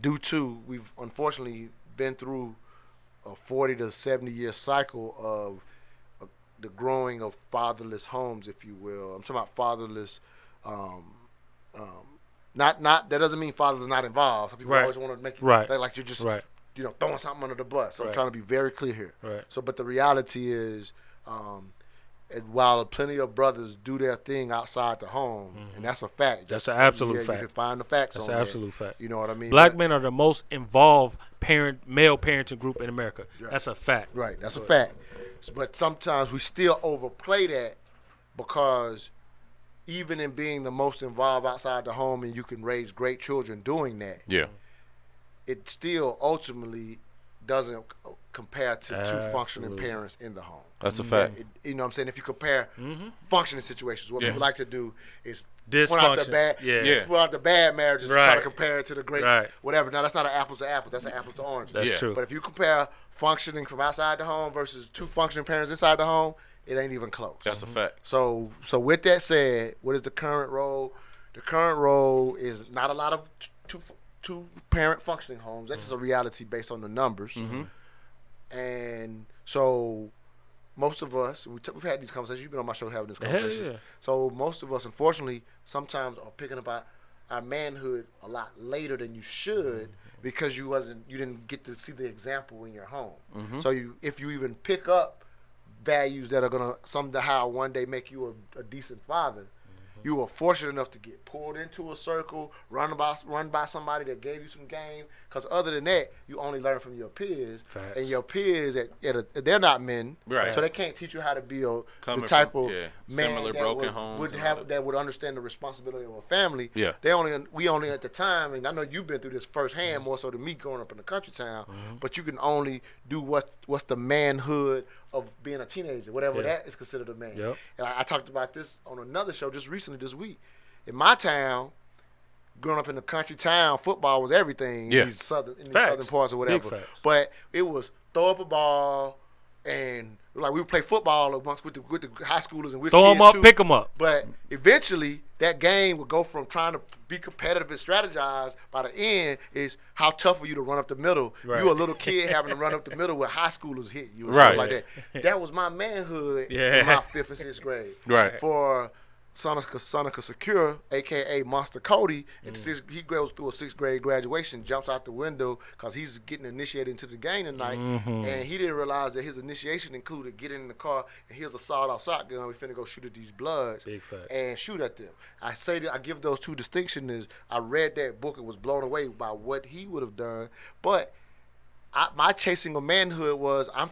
S3: due to we've unfortunately been through a 40 to 70 year cycle of the growing of fatherless homes, if you will. I'm talking about fatherless. Not that doesn't mean fathers are not involved. Some people
S1: Right.
S3: always want to make you
S1: Right.
S3: think like you're just
S1: Right.
S3: throwing something under the bus. So I'm
S1: Right.
S3: trying to be very clear here.
S1: Right.
S3: So, but the reality is, and while plenty of brothers do their thing outside the home, and that's a fact.
S1: That's an absolute
S3: You
S1: fact.
S3: can find the facts
S1: That's
S3: on
S1: an
S3: that.
S1: absolute fact.
S3: You know what I mean?
S1: Black
S3: But-
S1: men are the most involved male parenting group in America.
S3: Yeah.
S1: That's a fact.
S3: Right, that's a fact. But sometimes we still overplay that because even in being the most involved outside the home and you can raise great children doing that,
S2: Yeah.
S3: it still ultimately doesn't compare to two functioning
S1: Absolutely.
S3: parents in the home.
S2: That's a fact.
S3: You know what I'm saying? If you compare functioning situations, what
S2: Yeah.
S3: people like to do is point out the
S1: Dysfunction.
S3: bad,
S1: Yeah.
S3: point out the bad marriages and try to
S1: Right.
S3: compare it to the great
S1: Right.
S3: whatever. Now that's not an apples to apples. That's an apples to oranges.
S1: That's
S2: Yeah.
S1: true.
S3: But if you compare functioning from outside the home versus two functioning parents inside the home, it ain't even close.
S2: That's a fact.
S3: So with that said, what is the current role? The current role is not a lot of two parent functioning homes. That's just a reality based on the numbers. And so most of us, we've had these conversations. You've been on my show having this
S1: Hell
S3: conversation.
S1: yeah.
S3: So most of us, unfortunately, sometimes are picking up our manhood a lot later than you should because you didn't get to see the example in your home. So if you even pick up values that are gonna somehow one day make you a decent father, you were fortunate enough to get pulled into a circle, run by somebody that gave you some game. Because other than that, you only learn from your peers,
S1: Facts.
S3: and your peers they're not men,
S2: Right.
S3: so they can't teach you how to be the
S2: Coming
S3: type
S2: from,
S3: of
S2: yeah,
S3: man
S2: similar
S3: that
S2: broken
S3: would,
S2: homes
S3: would
S2: and
S3: have
S2: all that.
S3: that would understand the responsibility of a family.
S2: Yeah.
S3: We only at the time, and I know you've been through this firsthand more so than me growing up in the country town. But you can only do what's the manhood of being a teenager, whatever
S1: Yeah.
S3: that is considered a man.
S1: Yep.
S3: And I talked about this on another show just recently this week. In my town, growing up in the country town, football was everything
S2: Yeah.
S3: in these southern
S1: Facts.
S3: parts or
S1: Big
S3: whatever.
S1: facts.
S3: But it was throw up a ball and like we would play football amongst with the high schoolers and with
S1: Throw
S3: kids
S1: them up,
S3: too.
S1: pick them up.
S3: But eventually, that game would go from trying to be competitive and strategize. By the end, is how tough are you to run up the middle?
S1: Right.
S3: You a little kid having to run up the middle with high schoolers hitting you, and
S2: Right.
S3: stuff like that. That was my manhood
S1: Yeah.
S3: in my 5th and 6th grade.
S2: Right.
S3: For Sonica Secure, aka Monster Cody, he goes through a 6th grade graduation, jumps out the window because he's getting initiated into the game tonight, and he didn't realize that his initiation included getting in the car and here's a sawed-off shotgun. We finna go shoot at these bloods
S1: Big fact.
S3: and shoot at them. I say that I give those two distinctions. Is I read that book and was blown away by what he would have done, but my chasing of manhood was I'm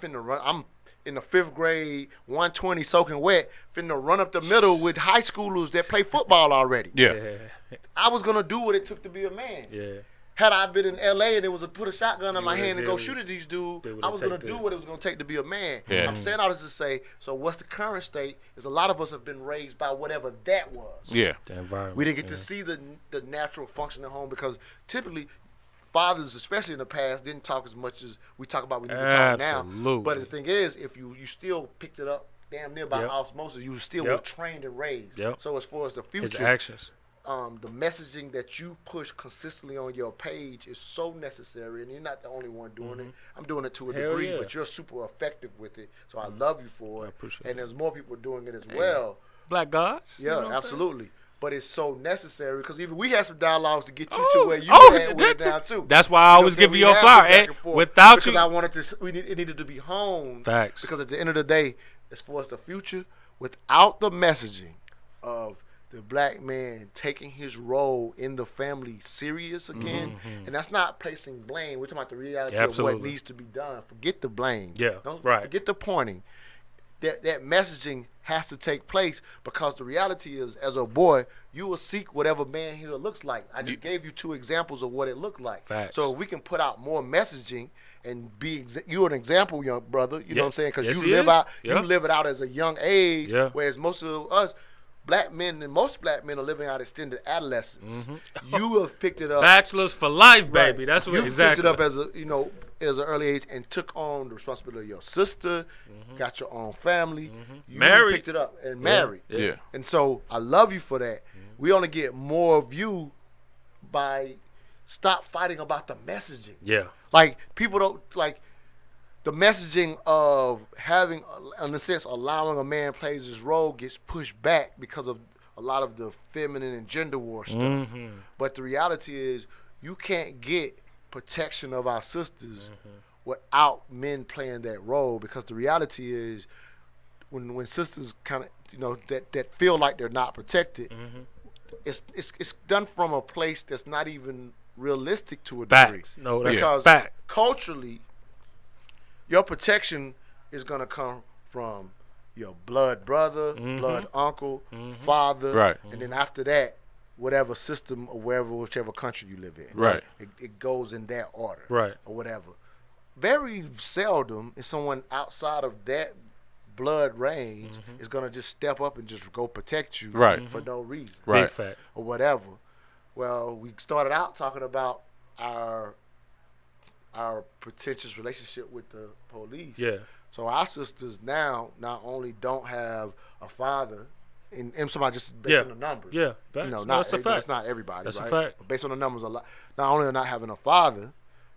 S3: in the 5th grade, 120 soaking wet, finna run up the middle with high schoolers that play football already.
S2: Yeah.
S3: I was gonna do what it took to be a man.
S1: Yeah.
S3: Had I been in LA and it was to put a shotgun in my
S1: would've
S3: hand and go
S1: did
S3: shoot at these dudes,
S1: did what
S3: I
S1: it
S3: was gonna
S1: take
S3: do
S1: to-
S3: what it was gonna take to be a man.
S2: Yeah.
S3: I'm saying all this to say, so what's the current state is a lot of us have been raised by whatever that was.
S2: Yeah.
S1: The environment.
S3: We didn't get to see the natural function at home because typically fathers, especially in the past, didn't talk as much as we talk about. We need to talk now.
S1: Absolutely.
S3: But the thing is, if you still picked it up damn near by
S1: Yep.
S3: osmosis, you still
S1: Yep.
S3: were trained and raised.
S1: Yep.
S3: So as far as the
S1: His
S3: future,
S1: actions.
S3: the messaging that you push consistently on your page is so necessary, and you're not the only one doing it. I'm doing it to a
S1: Hell
S3: degree,
S1: yeah.
S3: but you're super effective with it. So I love you for it.
S1: appreciate
S3: And there's more people doing it as well.
S1: Black gods.
S3: Yeah,
S1: you know what I'm saying?
S3: absolutely. But it's so necessary because even we had some dialogues to get you
S1: Oh,
S3: to where you
S1: oh,
S3: at with it
S1: that's-
S3: now too.
S1: that's why I
S3: You know
S1: was
S3: what I'm saying?
S1: giving
S3: We
S1: you a
S3: had
S1: flower.
S3: some back
S1: And
S3: and forth
S1: without
S3: because
S1: you-
S3: I wanted to. It needed to be honed.
S1: Facts.
S3: Because at the end of the day, as far as the future, without the messaging of the black man taking his role in the family serious again. And that's not placing blame. We're talking about the reality of what needs to be done. Forget the blame.
S1: Yeah,
S3: Don't
S1: right.
S3: forget the pointing. That messaging has to take place, because the reality is, as a boy, you will seek whatever manhood looks like. I just gave you 2 examples of what it looked like.
S1: Facts.
S3: So if we can put out more messaging and you're an example, young brother. You know what I'm saying? Because
S1: Yes,
S3: you
S1: he
S3: live
S1: is.
S3: out,
S1: Yeah.
S3: you live it out as a young age.
S1: Yeah.
S3: Whereas most of us, most black men are living out extended adolescence. You have picked it up.
S1: Bachelors for life, baby.
S3: Right.
S1: That's what
S3: you
S1: exactly.
S3: picked it up as as an early age and took on the responsibility of your sister, got your own family. You
S1: Married.
S3: picked it up and married.
S2: Yeah.
S3: And so I love you for that. We only get more of you by stop fighting about the messaging.
S1: Yeah.
S3: Like, people don't like the messaging of having, in a sense, allowing a man plays his role gets pushed back because of a lot of the feminine and gender war stuff. But the reality is, you can't get protection of our sisters without men playing that role, because the reality is, when sisters kind of, that feel like they're not protected, it's done from a place that's not even realistic to a degree.
S1: Facts. No, that's
S3: because
S1: fact.
S3: culturally, your protection is gonna come from your blood brother, blood uncle, father,
S2: Right.
S3: and then after that, whatever system or whichever country you live in.
S2: Right.
S3: It goes in that order.
S1: Right.
S3: Or whatever. Very seldom is someone outside of that blood range is gonna just step up and just go protect you
S2: Right.
S3: for no reason.
S2: Right.
S1: Big fact.
S3: Or whatever. Well, we started out talking about our pretentious relationship with the police.
S1: Yeah.
S3: So our sisters now not only don't have a father, and somebody just based on the numbers.
S1: Yeah. Facts.
S3: You know,
S1: No,
S3: not
S1: that's a fact.
S3: it's not everybody.
S1: That's a
S3: right?
S1: fact.
S3: But based on the numbers, a lot. Not only are not having a father,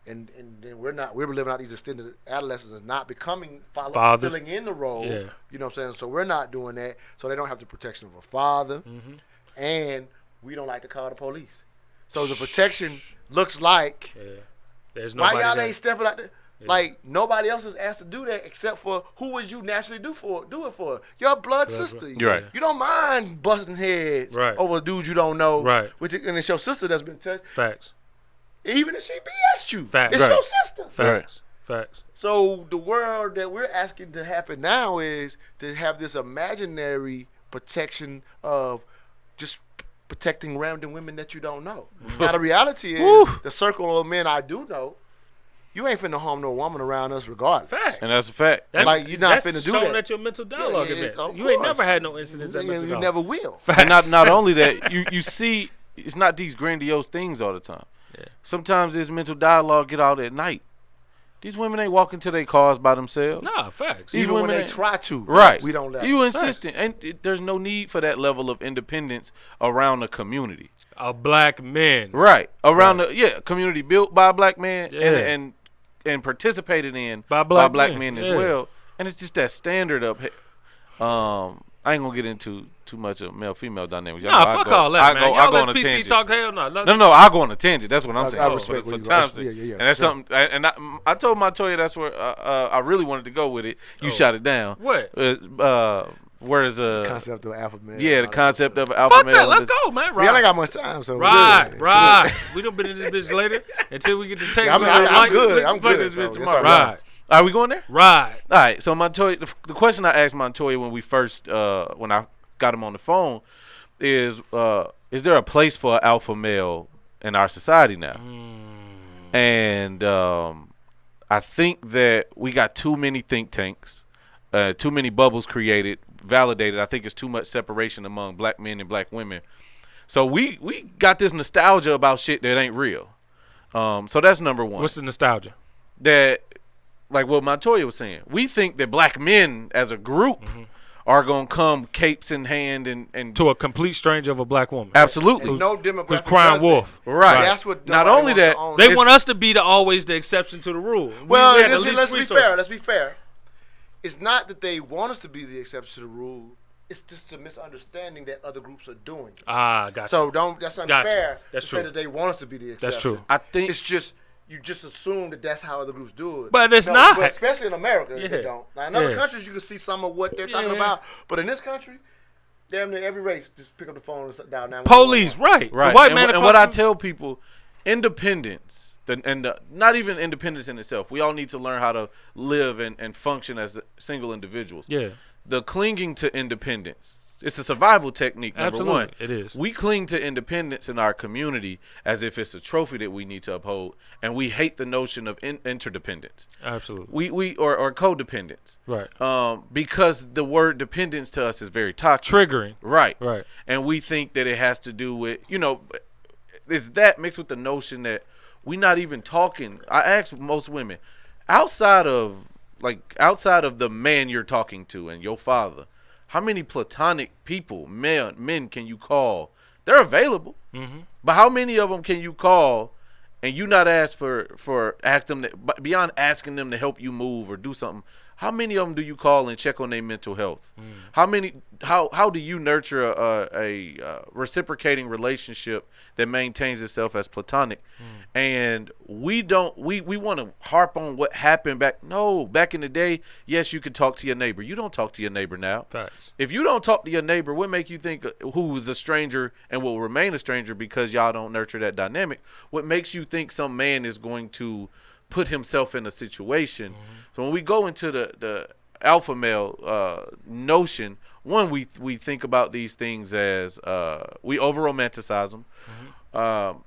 S3: and then we're living out these extended adolescents and not becoming
S1: Fathers.
S3: filling in the role.
S1: Yeah.
S3: You know what I'm saying? So we're not doing that. So they don't have the protection of a father, and we don't like to call the police. So the protection looks like,
S1: Yeah. There's
S3: why
S1: nobody
S3: y'all
S1: that-
S3: ain't stepping out there?
S1: Yeah.
S3: Like, nobody else is asked to do that except for who would you naturally do it for? Your blood sister.
S2: You're right.
S3: You don't mind busting heads
S1: Right.
S3: over a dude you don't know.
S1: Right.
S3: And it's your sister that's been touched.
S1: Facts.
S3: Even if she BS'd you.
S1: Facts.
S3: It's
S2: Right.
S3: your sister.
S1: Facts. Facts.
S3: So the world that we're asking to happen now is to have this imaginary protection of just protecting random women that you don't know. Now the reality is, the circle of men I do know, you ain't finna harm no woman around us regardless.
S1: Facts.
S2: And that's a fact.
S1: That's,
S3: Like, you're not
S1: that's
S3: finna do
S1: showing
S3: that.
S1: at your mental dialogue
S3: Yeah,
S1: events.
S3: of
S1: You ain't
S3: course.
S1: never had no incidents at mental
S3: You
S1: dialogue.
S3: never will.
S2: And not only that, you see, it's not these grandiose things all the time.
S1: Yeah.
S2: Sometimes this mental dialogue get out at night. These women ain't walking to their cars by themselves.
S1: Nah, facts.
S2: These
S3: Even when
S2: women
S3: they
S2: ain't-
S3: try to.
S2: Right.
S3: We don't let
S2: You
S3: them.
S2: insistent, and there's no need for that level of independence around the community.
S1: A black man.
S2: Right. Around the community built by black men
S1: Yeah.
S2: and participated in
S1: By black
S2: men
S1: men,
S2: as
S1: yeah.
S2: well. And it's just that standard of I ain't gonna get into too much of male female dynamics.
S1: Nah, fuck all that, man.
S2: I
S1: Y'all
S2: go on
S1: let
S2: a
S1: PC
S2: tangent.
S1: talk. Hell no.
S2: No, I'll go on a tangent. That's what I'm
S3: I
S2: saying.
S3: respect
S2: for
S3: what you-
S2: time's
S3: yeah,
S2: sake.
S3: yeah,
S2: And that's
S3: sure.
S2: something. And I told Montoya that's where I really wanted to go with it. You shot it down.
S1: What?
S2: Where is
S3: Concept of alpha male.
S2: Yeah, the concept of alpha
S1: Fuck
S2: male.
S1: that.
S2: and
S1: Let's
S2: this-
S1: go, man.
S3: Y'all ain't
S1: Right.
S3: got much time, so
S1: Right. We done been in this bitch later until we get the text.
S3: Yeah, I'm good. I'm
S1: Fuck
S3: good,
S1: this
S3: so
S1: bitch
S3: it's
S1: tomorrow.
S3: all right.
S1: Right.
S2: Are we going there?
S1: Right.
S2: All right. So Montoya, the question I asked Montoya when we first, when I got him on the phone, is there a place for an alpha male in our society now? And I think that we got too many think tanks, too many bubbles created, validated. I think it's too much separation among black men and black women. So we got this nostalgia about shit that ain't real. So that's number one.
S1: What's the nostalgia?
S2: That, like what Montoya was saying, we think that black men as a group are gonna come capes in hand and
S1: To a complete stranger of a black woman.
S2: absolutely.
S3: And no demographic.
S1: Who's crying
S3: does
S1: wolf.
S3: that.
S2: Right.
S3: That's what.
S2: Not
S3: nobody
S2: only
S3: wants
S2: that,
S3: to own.
S1: They
S2: It's-
S1: want us to be always the exception to the rule.
S3: Well,
S1: We had the
S3: let's
S1: least
S3: be
S1: resources.
S3: fair. Let's be fair. It's not that they want us to be the exception to the rule. It's just a misunderstanding that other groups are doing.
S1: Ah, gotcha.
S3: So that's unfair
S1: That's
S3: to
S1: true.
S3: say that they want us to be the exception.
S1: That's true.
S2: I think
S3: It's just you just assume that that's how other groups do it.
S1: But it's not.
S3: But especially in America,
S1: Yeah.
S3: they don't. Now in other
S1: Yeah.
S3: countries, you can see some of what they're talking
S1: Yeah.
S3: about. But in this country, Damn near every race, just pick up the phone and dial 911.
S1: Police, right?
S2: Right.
S1: The white
S2: and,
S1: man
S2: and
S1: across
S2: what I
S1: the-
S2: tell people, independence, not even independence in itself. We all need to learn how to live and function as single individuals.
S1: Yeah.
S2: The clinging to independence. It's a survival technique, number
S1: Absolutely,
S2: one.
S1: it is.
S2: We cling to independence in our community as if it's a trophy that we need to uphold, and we hate the notion of interdependence.
S1: Absolutely.
S2: Or codependence.
S1: Right.
S2: Because the word dependence to us is very toxic.
S1: Triggering.
S2: Right.
S1: Right.
S2: And we think that it has to do with, is that mixed with the notion that we not even talking. I ask most women, outside of the man you're talking to and your father, how many platonic people, men can you call? They're available.
S1: Mm-hmm.
S2: But how many of them can you call and you not ask ask them beyond asking them to help you move or do something? How many of them do you call and check on their mental health? How do you nurture a reciprocating relationship that maintains itself as platonic? And we want to harp on what happened back in the day. Yes, you could talk to your neighbor. You don't talk to your neighbor now.
S1: Facts.
S2: If you don't talk to your neighbor, what make you think who is a stranger and will remain a stranger because y'all don't nurture that dynamic? What makes you think some man is going to put himself in a situation? So when we go into the alpha male notion, one, we think about these things as we over romanticize them.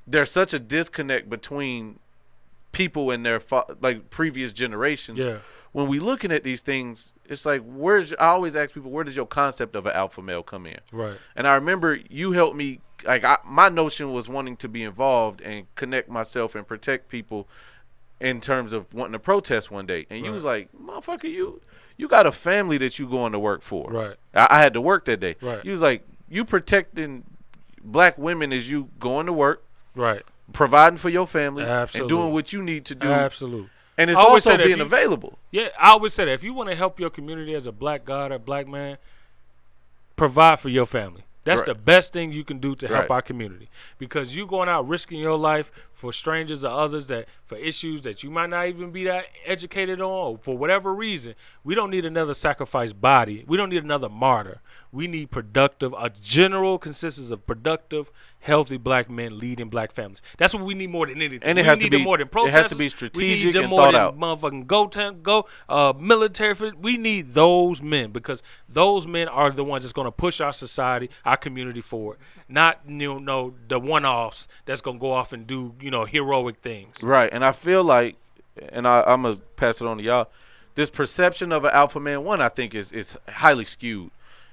S2: There's such a disconnect between people and their previous generations.
S1: Yeah.
S2: When we looking at these things, it's like I always ask people, where does your concept of an alpha male come in?
S1: Right.
S2: And I remember you helped me. My notion was wanting to be involved and connect myself and protect people in terms of wanting to protest one day. And you was like, motherfucker, you got a family that you going to work for.
S1: Right.
S2: I had to work that day.
S1: Right.
S2: You was like, you protecting black women as you going to work.
S1: Right.
S2: Providing for your family.
S1: Absolutely.
S2: And doing what you need to do.
S1: Absolutely.
S2: And it's
S1: I always
S2: also
S1: say that
S2: being available.
S1: Yeah, I always say that if you want to help your community as a black guy or black man, provide for your family. That's
S2: Right.
S1: the best thing you can do to help
S2: Right.
S1: our community, because you going out risking your life for strangers or others for issues that you might not even be that educated on, or for whatever reason. We don't need another sacrificed body. We don't need another martyr. We need a general consensus of productive, healthy black men leading black families. That's what we need more than anything.
S2: And it
S1: we
S2: has
S1: need
S2: to be
S1: them more than
S2: it
S1: protesters.
S2: has to be
S1: We
S2: strategic
S1: need them
S2: and
S1: more
S2: thought
S1: than
S2: out.
S1: motherfucking military. We need those men, because those men are the ones that's going to push our society, our community forward. Not the one-offs that's going to go off and do heroic things.
S2: Right. And I feel like, and I'm going to pass it on to y'all, this perception of an alpha man, one, I think is highly skewed.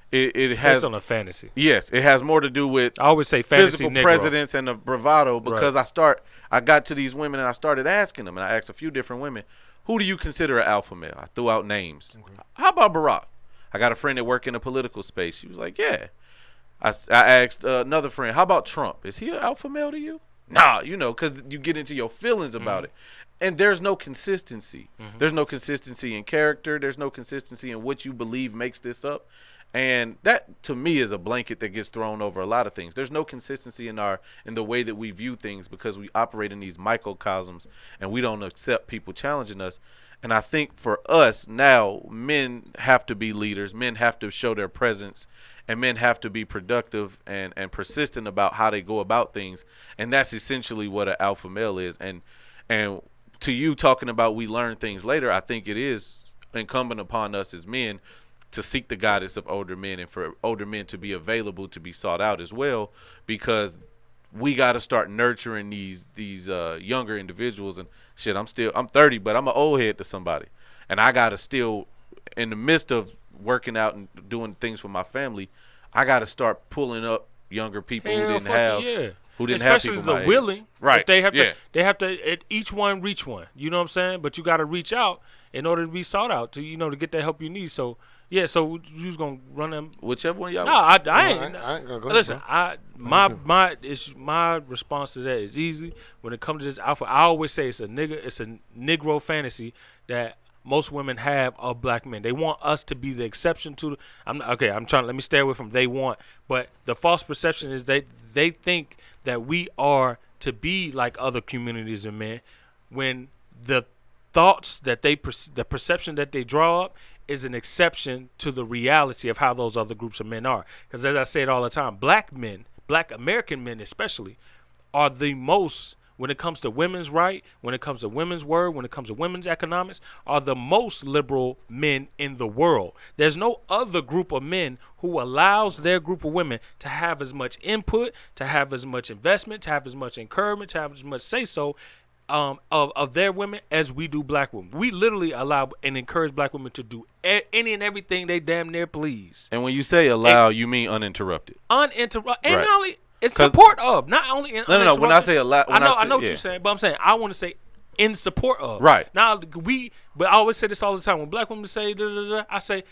S2: It has
S1: Based on a fantasy.
S2: Yes, it has more to do with
S1: I always say fantasy
S2: physical
S1: Negro.
S2: presence and the bravado, because
S1: Right.
S2: I got to these women and I started asking them, and I asked a few different women, who do you consider an alpha male? I threw out names. How about Barack? I got a friend that worked in the political space. She was like, yeah. I asked another friend, how about Trump? Is he an alpha male to you? Nah, because you get into your feelings about it. And there's no consistency. There's no consistency in character. There's no consistency in what you believe makes this up. And that, to me, is a blanket that gets thrown over a lot of things. There's no consistency in the way that we view things, because we operate in these microcosms and we don't accept people challenging us. And I think for us now, men have to be leaders. Men have to show their presence, and men have to be productive and persistent about how they go about things. And that's essentially what an alpha male is. And to you talking about we learn things later, I think it is incumbent upon us as men to seek the guidance of older men, and for older men to be available, to be sought out as well, because we got to start nurturing these younger individuals. And shit, I'm 30, but I'm an old head to somebody, and I got to still, in the midst of working out and doing things for my family, I got to start pulling up younger people who didn't have
S1: Especially
S2: people
S1: the
S2: my
S1: willing.
S2: age. Right.
S1: They have to each one reach one. You know what I'm saying? But you got to reach out in order to be sought out, to get the help you need. So yeah, so you was gonna run them.
S2: Whichever one y'all.
S1: No, I ain't.
S3: I ain't gonna go
S1: Listen,
S3: ahead,
S1: my response to that is easy. When it comes to this alpha, I always say it's a Negro fantasy that most women have of black men. They want us to be the exception to the. Let me stay away from they want. But the false perception is they think that we are to be like other communities of men, when the thoughts that the perception that they draw up is an exception to the reality of how those other groups of men are. Because as I say it all the time, black men, black American men especially, are the most, when it comes to women's right, when it comes to women's word, when it comes to women's economics, are the most liberal men in the world. There's no other group of men who allows their group of women to have as much input, to have as much investment, to have as much encouragement, to have as much say-so of their women as we do black women. We literally allow and encourage black women to do any and everything they damn near please.
S2: And when you say allow, you mean uninterrupted.
S1: Uninterrupted. And
S2: Right.
S1: not only in support of, not only in
S2: No. When I say allow,
S1: I know what you're saying, but I'm saying I want to say in support of.
S2: Right.
S1: Now but I always say this all the time. When black women say da, da, da, I say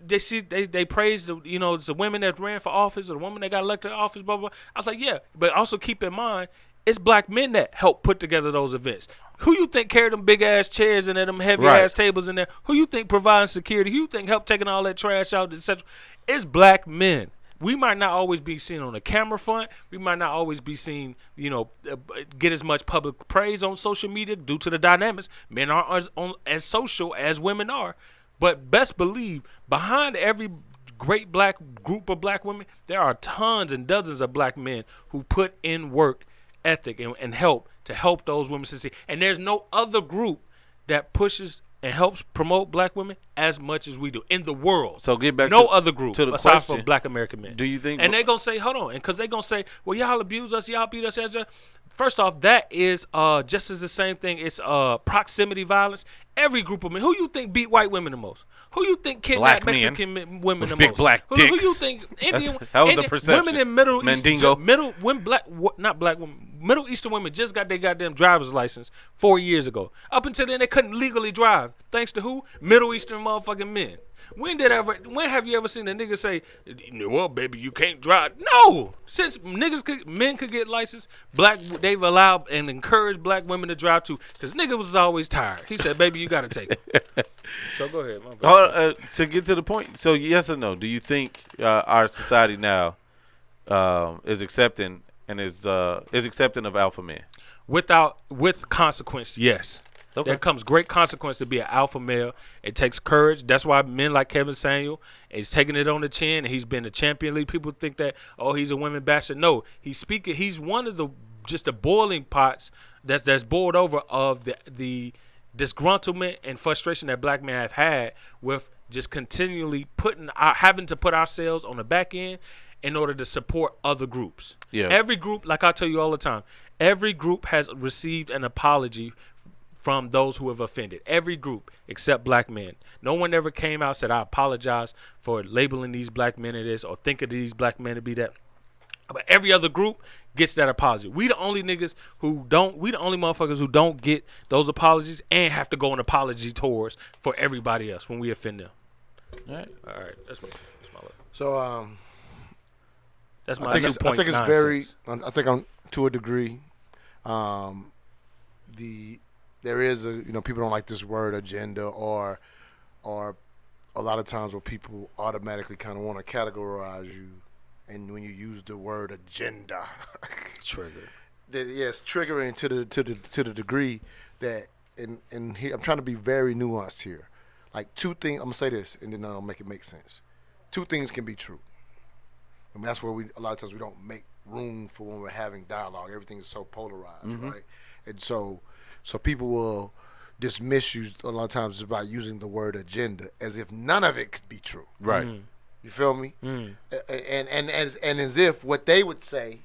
S1: they praise the women that ran for office or the woman that got elected to office, blah blah. I was like, yeah, but also keep in mind it's black men that help put together those events. Who you think carry them big ass chairs and them heavy ass tables in there? Who you think providing security? Who you think help taking all that trash out, etc.? It's black men. We might not always be seen on the camera front. We might not always be seen, get as much public praise on social media due to the dynamics. Men aren't as social as women are. But best believe, behind every great black group of black women, there are tons and dozens of black men who put in work ethic and help those women succeed. And there's no other group that pushes and helps promote black women as much as we do in the world.
S2: So get back
S1: other group
S2: to the
S1: aside
S2: question.
S1: from black American men.
S2: Do you think?
S1: And they're gonna say, hold on, because they're gonna say, well, y'all abuse us, y'all beat us. First off, that is just as the same thing. It's proximity violence. Every group of men. Who you think beat white women the most? Who you think kidnap Mexican women the
S2: big
S1: most?
S2: black
S1: Who
S2: dicks.
S1: you think Indian?
S2: That was the perception.
S1: Women in Middle East,
S2: Mandingo.
S1: not black women. Middle Eastern women just got their goddamn driver's license 4 years ago. Up until then, they couldn't legally drive. Thanks to who? Middle Eastern motherfucking men. When have you ever seen a nigga say, well, baby, you can't drive? No. Since men could get licensed, they've allowed and encouraged black women to drive too. Because nigga was always tired. He said, baby, you got to take it. So go ahead.
S2: To get to the point, so yes or no, do you think our society now is accepting and is accepting of alpha men?
S1: With consequence, yes.
S2: Okay.
S1: There comes great consequence to be an alpha male. It takes courage. That's why men like Kevin Samuel is taking it on the chin, and he's been a champion league. People think that, he's a women basher. No, he's speaking. He's one of the boiling pots that's boiled over of the disgruntlement and frustration that black men have had with just continually having to put ourselves on the back end in order to support other groups.
S2: Yeah.
S1: Every group, like I tell you all the time, every group has received an apology from those who have offended. Every group except black men. No one ever came out and said, I apologize for labeling these black men as this or thinking these black men to be that. But every other group gets that apology. We the only motherfuckers who don't get those apologies and have to go on apology tours for everybody else when we offend them. All right. That's my look.
S3: So
S1: that's my
S3: I think it's very. I think to a degree, there is people don't like this word agenda or a lot of times where people automatically kind of want to categorize you, and when you use the word agenda,
S1: trigger.
S3: Yes, triggering to the degree that and here I'm trying to be very nuanced here. Like two things, I'm gonna say this and then I'll make it make sense. Two things can be true. I mean, that's where a lot of times we don't make room for when we're having dialogue. Everything is so polarized, right? And so people will dismiss you a lot of times just by using the word agenda as if none of it could be true.
S2: Right.
S3: You feel me? And as if what they would say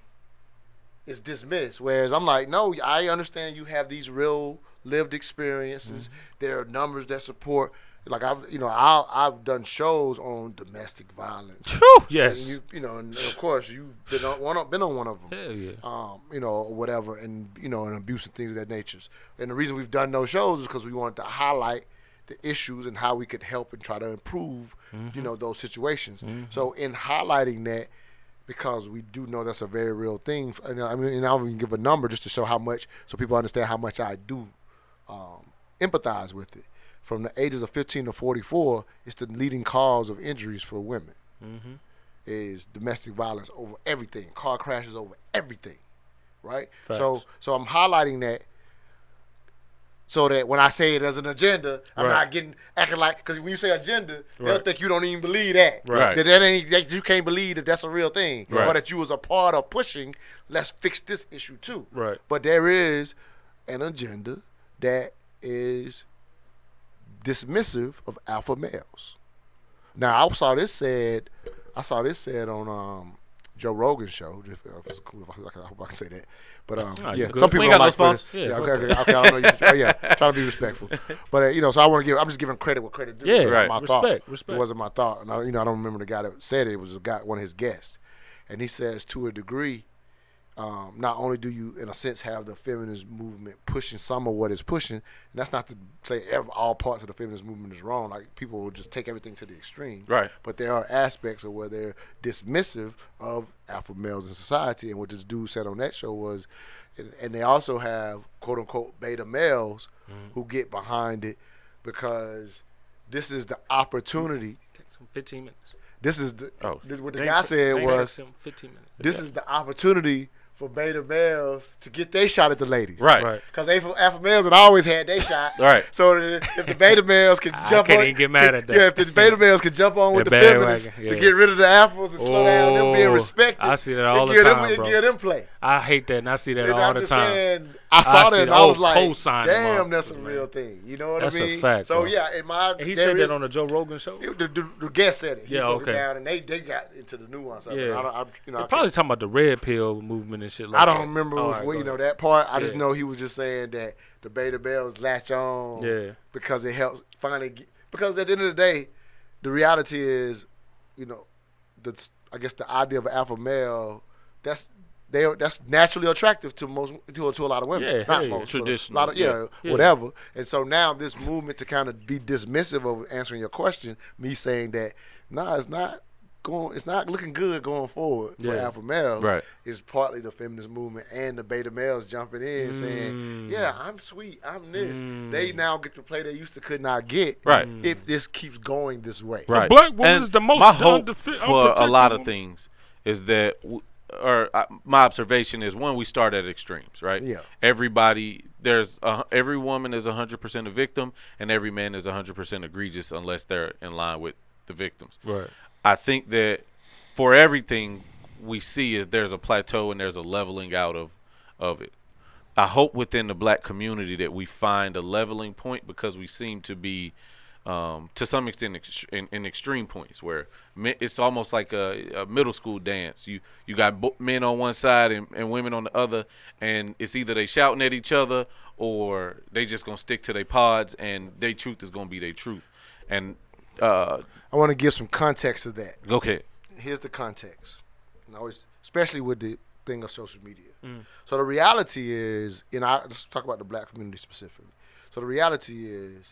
S3: is dismissed. Whereas I'm like, no, I understand you have these real lived experiences. There are numbers that support. Like I've done shows on domestic violence.
S1: True. Yes.
S3: And and of course you've been on one of them.
S1: Hell yeah.
S3: Or whatever, and and abuse and things of that nature. And the reason we've done those shows is because we wanted to highlight the issues and how we could help and try to improve, those situations. So in highlighting that, because we do know that's a very real thing. And I'll even give a number just to show how much, so people understand how much I do empathize with it. From the ages of 15 to 44, it's the leading cause of injuries for women. Is domestic violence over everything, car crashes over everything, right?
S1: Facts.
S3: So I'm highlighting that So that when I say it as an agenda, I'm
S1: Right.
S3: not acting like, because when you say agenda, they'll
S1: Right.
S3: think you don't even believe that.
S1: Right.
S3: That you can't believe that that's a real thing.
S2: Right.
S3: Or that you was a part of pushing, let's fix this issue too.
S1: Right.
S3: But there is an agenda that is dismissive of alpha males. Now I saw this said on Joe Rogan's show. Just, it's cool if I hope I can say that. But
S1: you're
S3: yeah,
S1: good.
S3: some
S1: We
S3: people
S1: ain't
S3: don't
S1: got no
S3: like
S1: sponsors.
S3: yeah,
S1: Yeah,
S3: okay, I don't know. Yeah, trying to be respectful. But so I'm just giving credit where credit due.
S1: Yeah,
S3: It wasn't
S2: right.
S3: my thought.
S1: Respect.
S3: It wasn't my thought, and I don't remember the guy that said it. It was a guy, one of his guests, and he says to a degree, not only do you, in a sense, have the feminist movement pushing some of what it's pushing, and that's not to say all parts of the feminist movement is wrong. Like, people will just take everything to the extreme.
S2: Right.
S3: But there are aspects of where they're dismissive of alpha males in society, and what this dude said on that show was, and they also have quote unquote beta males who get behind it because this is the opportunity.
S1: Take some 15 minutes.
S3: This is what the
S2: They-
S3: guy said
S1: Take
S3: was,
S1: some 15 minutes.
S3: this is the opportunity for beta males to get their shot at the ladies.
S2: Right.
S1: Right.
S3: Because alpha males had always had their shot.
S2: Right.
S3: So if the beta males can
S1: I
S3: jump
S1: can't
S3: on,
S1: even get mad at that.
S3: Yeah, if the beta males can jump on with the
S1: The
S3: feminists
S1: bandwagon,
S3: to
S1: yeah.
S3: get rid of the alphas and slow down them being
S1: Oh,
S3: respected,
S1: I see that all
S3: it
S1: the time,
S3: It
S1: bro.
S3: give them play.
S1: I hate that, and I see that
S3: And
S1: all
S3: I'm
S1: the
S3: just
S1: time.
S3: saying, I saw
S1: see
S3: that and
S1: the
S3: I was
S1: old
S3: like,
S1: co-sign them
S3: damn,
S1: up,
S3: that's a
S1: man.
S3: real thing. You know what
S1: That's
S3: I
S1: a
S3: mean?
S1: fact,
S3: So
S1: bro.
S3: yeah, in my
S1: And he
S3: there
S1: said
S3: is-
S1: that on the Joe Rogan show.
S3: the guest said it. He
S1: Yeah,
S3: broke
S1: okay.
S3: it down, and they got into the nuance of it.
S1: Yeah.
S3: I
S1: They're probably talking about the red pill movement and shit like
S3: I
S1: that.
S3: don't remember
S1: All right, go ahead.
S3: that part. I just
S1: Yeah.
S3: know he was just saying that the beta males latch on
S1: Yeah.
S3: because it helps finally because at the end of the day, the reality is, I guess the idea of an alpha male, that's naturally attractive to a lot of women.
S1: Yeah,
S3: Not
S1: hey,
S3: most, but a
S1: traditional,
S3: lot of,
S1: yeah.
S3: whatever. And so now this movement to kind of be dismissive of answering your question, me saying that it's not looking good going forward for
S1: Yeah.
S3: alpha males.
S2: Right.
S3: Is partly the feminist movement and the beta males jumping in saying, yeah, I'm sweet, I'm this. They now get to play they used to could not get
S2: Right.
S3: if this keeps going this way.
S2: Right.
S1: black woman
S2: And
S1: is the most
S2: my hope
S1: unprotected
S2: for a lot of
S1: woman.
S2: things is that, my observation is, one, we start at extremes, right?
S3: Yeah.
S2: Everybody, every woman is 100% a victim, and every man is 100% egregious unless they're in line with the victims.
S1: Right.
S2: I think that for everything we see is there's a plateau and there's a leveling out of it. I hope within the black community that we find a leveling point, because we seem to be to some extent in extreme points where it's almost like a middle school dance. You got men on one side and women on the other, and it's either they shouting at each other or they just gonna stick to their pods, and their truth is gonna be their truth. And
S3: I want to give some context to that.
S2: okay,
S3: Here's the context, and especially with the thing of social media. So the reality is, let's talk about the black community specifically. So the reality is,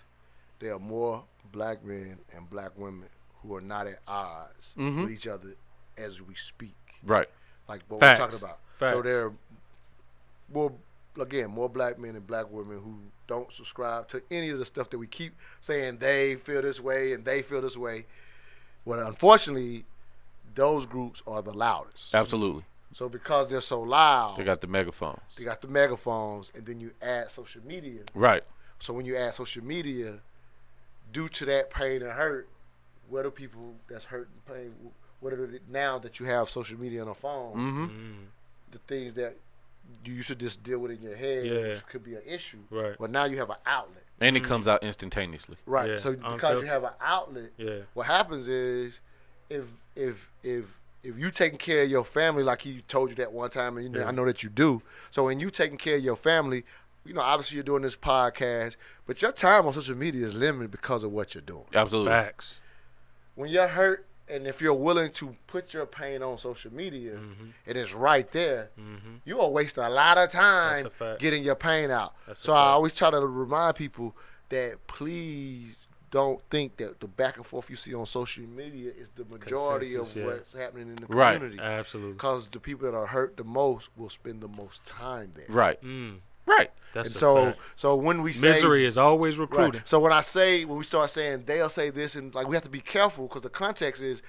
S3: there are more black men and black women who are not at odds with each other as we speak.
S2: right,
S3: Like what
S1: Facts.
S3: we're talking about.
S1: Facts.
S3: So there are more black men and black women who don't subscribe to any of the stuff that we keep saying they feel this way and they feel this way. Well, unfortunately, those groups are the loudest.
S2: absolutely.
S3: So because they're so loud,
S2: They got the megaphones.
S3: they got the megaphones, and then you add social media.
S2: Right,
S3: So when you add social media, due to that pain and hurt, what are people that's hurt and pain? What are now that you have social media on a phone? The things that you should just deal with in your head,
S1: Yeah.
S3: which could be an issue.
S1: Right.
S3: But now you have an outlet.
S2: and it comes out instantaneously.
S3: Right.
S1: Yeah,
S3: So because
S1: unfiltered.
S3: you have an outlet,
S1: Yeah.
S3: what happens is if you taking care of your family like he told you that one time, and
S1: Yeah.
S3: I know that you do. So when you taking care of your family, obviously you're doing this podcast, but your time on social media is limited because of what you're doing.
S2: Absolutely.
S1: Facts.
S3: When you're hurt, and if you're willing to put your pain on social media, and it's right there, you will waste a lot of time
S1: That's a fact.
S3: getting your pain out.
S1: That's a
S3: So I
S1: fact.
S3: always try to remind people that please don't think that the back and forth you see on social media is the majority of
S1: Consensus, yeah.
S3: what's happening in the
S2: Right.
S3: community.
S1: Absolutely.
S3: Because the people that are hurt the most will spend the most time there.
S2: Right,
S1: Mm.
S2: right.
S1: That's
S3: And
S1: a
S3: so,
S1: fact.
S3: so when we say
S1: Misery is always
S3: right.
S1: recruiting.
S3: So when we start saying they'll say this, and like we have to be careful because the context is,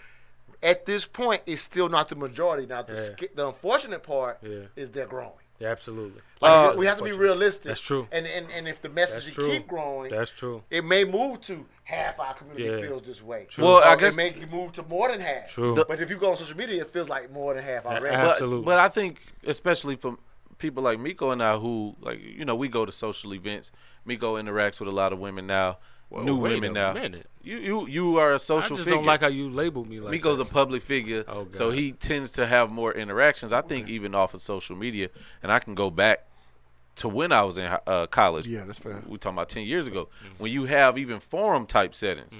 S3: at this point, it's still not the majority. Now the unfortunate part
S1: Yeah.
S3: is they're growing.
S1: Yeah, absolutely.
S3: Like we have to be realistic.
S1: That's true.
S3: And if the message keep growing,
S1: that's true.
S3: It may move to half our community feels this way.
S2: True. Well, I guess
S3: it may move to more than half.
S1: True.
S3: But if you go on social media, it feels like more than half already.
S1: Absolutely.
S2: But I think, especially for people like Miko and I, who we go to social events. Miko interacts with a lot of women now. New women now.
S1: Minute.
S2: You are a social figure.
S1: I just don't like how you label me like
S2: Miko's
S1: that.
S2: a public figure, so he tends to have more interactions. I think even off of social media, and I can go back to when I was in college.
S3: Yeah, that's fair.
S2: We're talking about 10 years ago, when you have even forum type settings,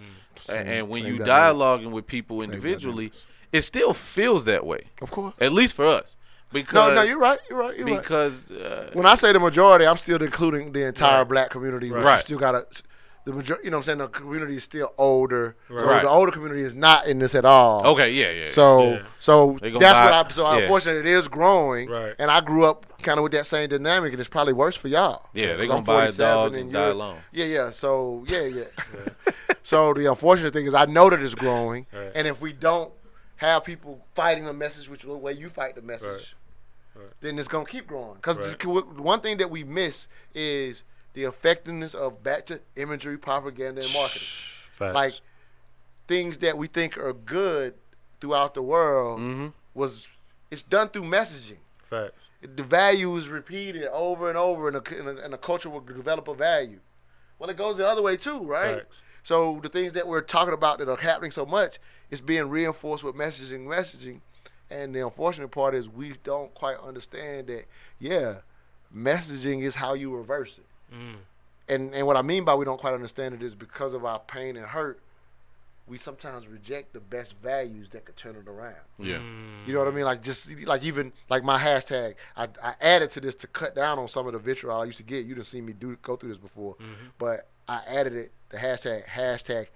S2: and when you dialoguing with people individually, it still feels that way.
S3: Of course.
S2: At least for us. Because
S3: no, you're right.
S2: Because
S3: when I say the majority, I'm still including the entire black community.
S2: Right.
S3: You still gotta. The majority, you know what I'm saying? The community is still older.
S2: Right.
S3: So the older community is not in this at all.
S2: Okay, yeah.
S3: So that's unfortunately it is growing.
S1: Right.
S3: And I grew up kind of with that same dynamic, and it's probably worse for y'all.
S2: Yeah, they're going to buy a dog and die alone.
S3: Yeah. So, so the unfortunate thing is I know that it's growing.
S1: Right.
S3: And if we don't have people fighting the message, which is the way you fight the message, then it's going to keep growing. Because one thing that we miss is the effectiveness of back to imagery, propaganda, and marketing.
S1: Facts.
S3: Like things that we think are good throughout the world it's done through messaging.
S1: Facts.
S3: The value is repeated over and over, and a culture will develop a value. Well, it goes the other way too, right?
S1: Facts.
S3: So the things that we're talking about that are happening so much, it's being reinforced with messaging. And the unfortunate part is we don't quite understand that, messaging is how you reverse it. And what I mean by we don't quite understand it is because of our pain and hurt, we sometimes reject the best values that could turn it around.
S2: Yeah.
S3: You know what I mean? Even my hashtag, I added to this to cut down on some of the vitriol I used to get. You didn't see me go through this before, but I added it, the hashtag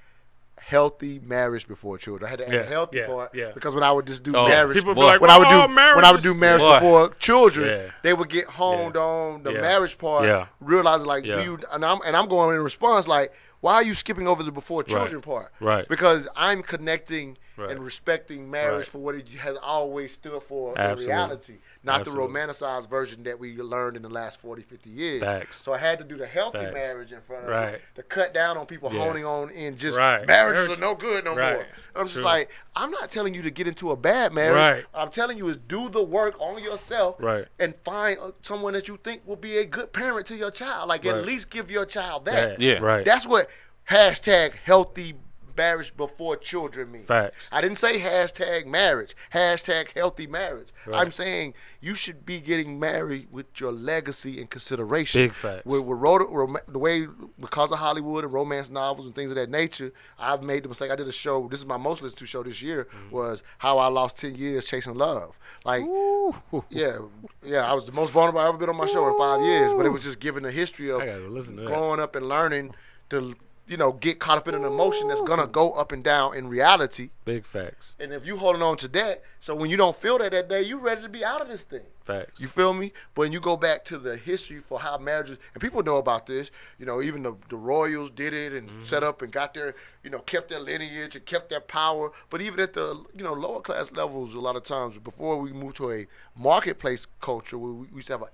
S3: healthy marriage before children. I had to add the healthy part because when I would just do marriage,
S1: people be like,
S3: when I would do marriage before children, they would get honed on the marriage part, realizing and I'm going in response like, why are you skipping over the before children part?
S1: Right.
S3: Because I'm connecting and respecting marriage for what it has always stood for in reality, not the romanticized version that we learned in the last 40, 50 years.
S1: Facts.
S3: So I had to do the healthy marriage in front of it to cut down on people honing on in just marriages are no good no more. I'm just like, I'm not telling you to get into a bad marriage.
S1: Right.
S3: I'm telling you is do the work on yourself and find someone that you think will be a good parent to your child. Like at least give your child that.
S2: Yeah.
S1: Right.
S3: That's what hashtag healthy marriage before children means.
S1: Facts.
S3: I didn't say hashtag marriage, hashtag healthy marriage.
S1: Right.
S3: I'm saying you should be getting married with your legacy in consideration.
S1: Big facts.
S3: The way, because of Hollywood and romance novels and things of that nature, I've made the mistake. I did a show, this is my most listened to show this year, was How I Lost 10 Years Chasing Love. Like, I was the most vulnerable I've ever been on my show in 5 years, but it was just giving the history of growing up and learning to get caught up in an emotion that's gonna go up and down in reality.
S1: Big facts.
S3: And if you holding on to that, so when you don't feel that day, you ready to be out of this thing.
S1: Facts.
S3: You feel me? But when you go back to the history for how marriages, and people know about this, even the royals did it and set up and got their, kept their lineage and kept their power. But even at the, lower class levels, a lot of times, before we moved to a marketplace culture, we used to have an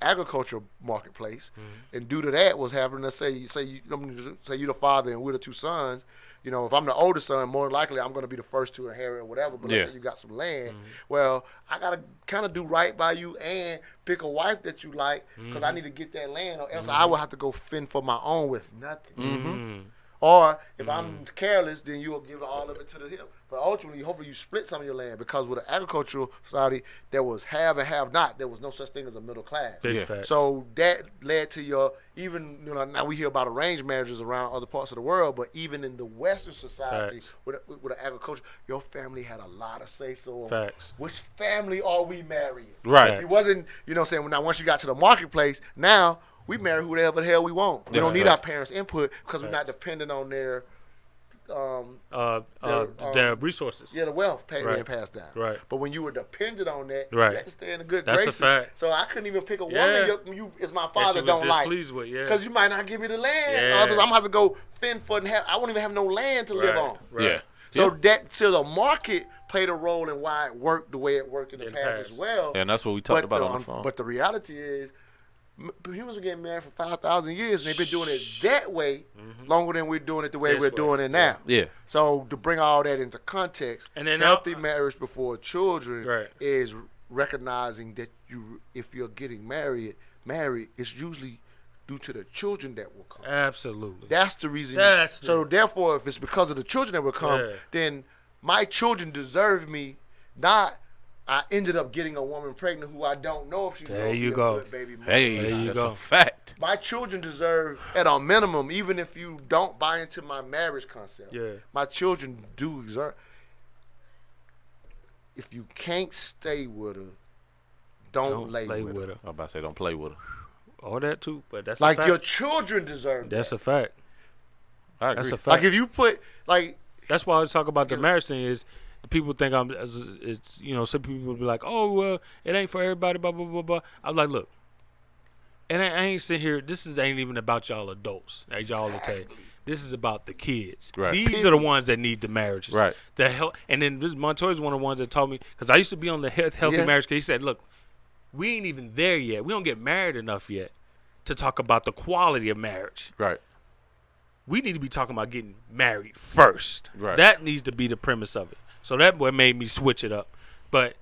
S3: agricultural marketplace. And due to that was having, let's say you're the father and we're the two sons. If I'm the older son, more likely I'm going to be the first to inherit or whatever. But let's say you got some land. Well, I got to kind of do right by you and pick a wife that you like because I need to get that land or else I will have to go fend for my own with nothing. Or if I'm careless, then you'll give all of it to the hill. But ultimately, hopefully you split some of your land because with an agricultural society, there was have and have not. There was no such thing as a middle class. So that led to now we hear about arranged marriages around other parts of the world, but even in the Western society with an agriculture, your family had a lot of say-so on which family are we marrying.
S2: Right.
S3: It wasn't, saying, now once you got to the marketplace, now we marry whoever the hell we want. We don't need our parents' input because we're not dependent on their
S1: resources.
S3: Yeah, the wealth being passed down.
S1: Right.
S3: But when you were dependent on that, you
S1: right.
S3: had to stay in the good
S1: That's
S3: graces.
S1: a fact.
S3: So I couldn't even pick a woman you as my father don't like. Because you might not give me the land.
S1: Yeah.
S3: Others, I'm gonna have to go fend for and I won't even have no land to live on.
S1: Right.
S3: So that the market played a role in why it worked the way it worked in the past as well.
S2: And that's what we talked about on the phone.
S3: But the reality is, humans are getting married for 5,000 years, and they've been doing it that way longer than we're doing it the way we're doing it now.
S2: Yeah.
S3: So to bring all that into context,
S1: and then
S3: healthy marriage before children
S1: Right.
S3: is recognizing that if you're getting married, it's usually due to the children that will come.
S1: Absolutely.
S3: That's the reason. So therefore, if it's because of the children that will come, then my children deserve me, not I ended up getting a woman pregnant who I don't know if she's going to be a good baby mother.
S2: Hey, that's a fact.
S3: My children deserve, at a minimum, even if you don't buy into my marriage concept, my children do deserve. If you can't stay with her, don't lay with her.
S2: I'm about to say don't play with her.
S1: All that too, but that's
S3: like
S1: a fact.
S3: your children deserve that.
S1: That's a fact.
S2: I agree.
S1: That's a fact.
S3: Like if you put like.
S1: That's why I was talking about the marriage thing is. People think it's some people will be like, oh well, it ain't for everybody, blah blah blah blah. I'm like, look, and I ain't sitting here. This ain't even about y'all adults, as y'all will tell you. This is about the kids.
S2: Right.
S1: These are the ones that need the marriages.
S2: Right.
S1: The hell, and then Montoya's one of the ones that told me, because I used to be on the healthy marriage. Cause he said, look, we ain't even there yet. We don't get married enough yet to talk about the quality of marriage.
S2: Right.
S1: We need to be talking about getting married first.
S2: Right.
S1: That needs to be the premise of it. So that what made me switch it up. But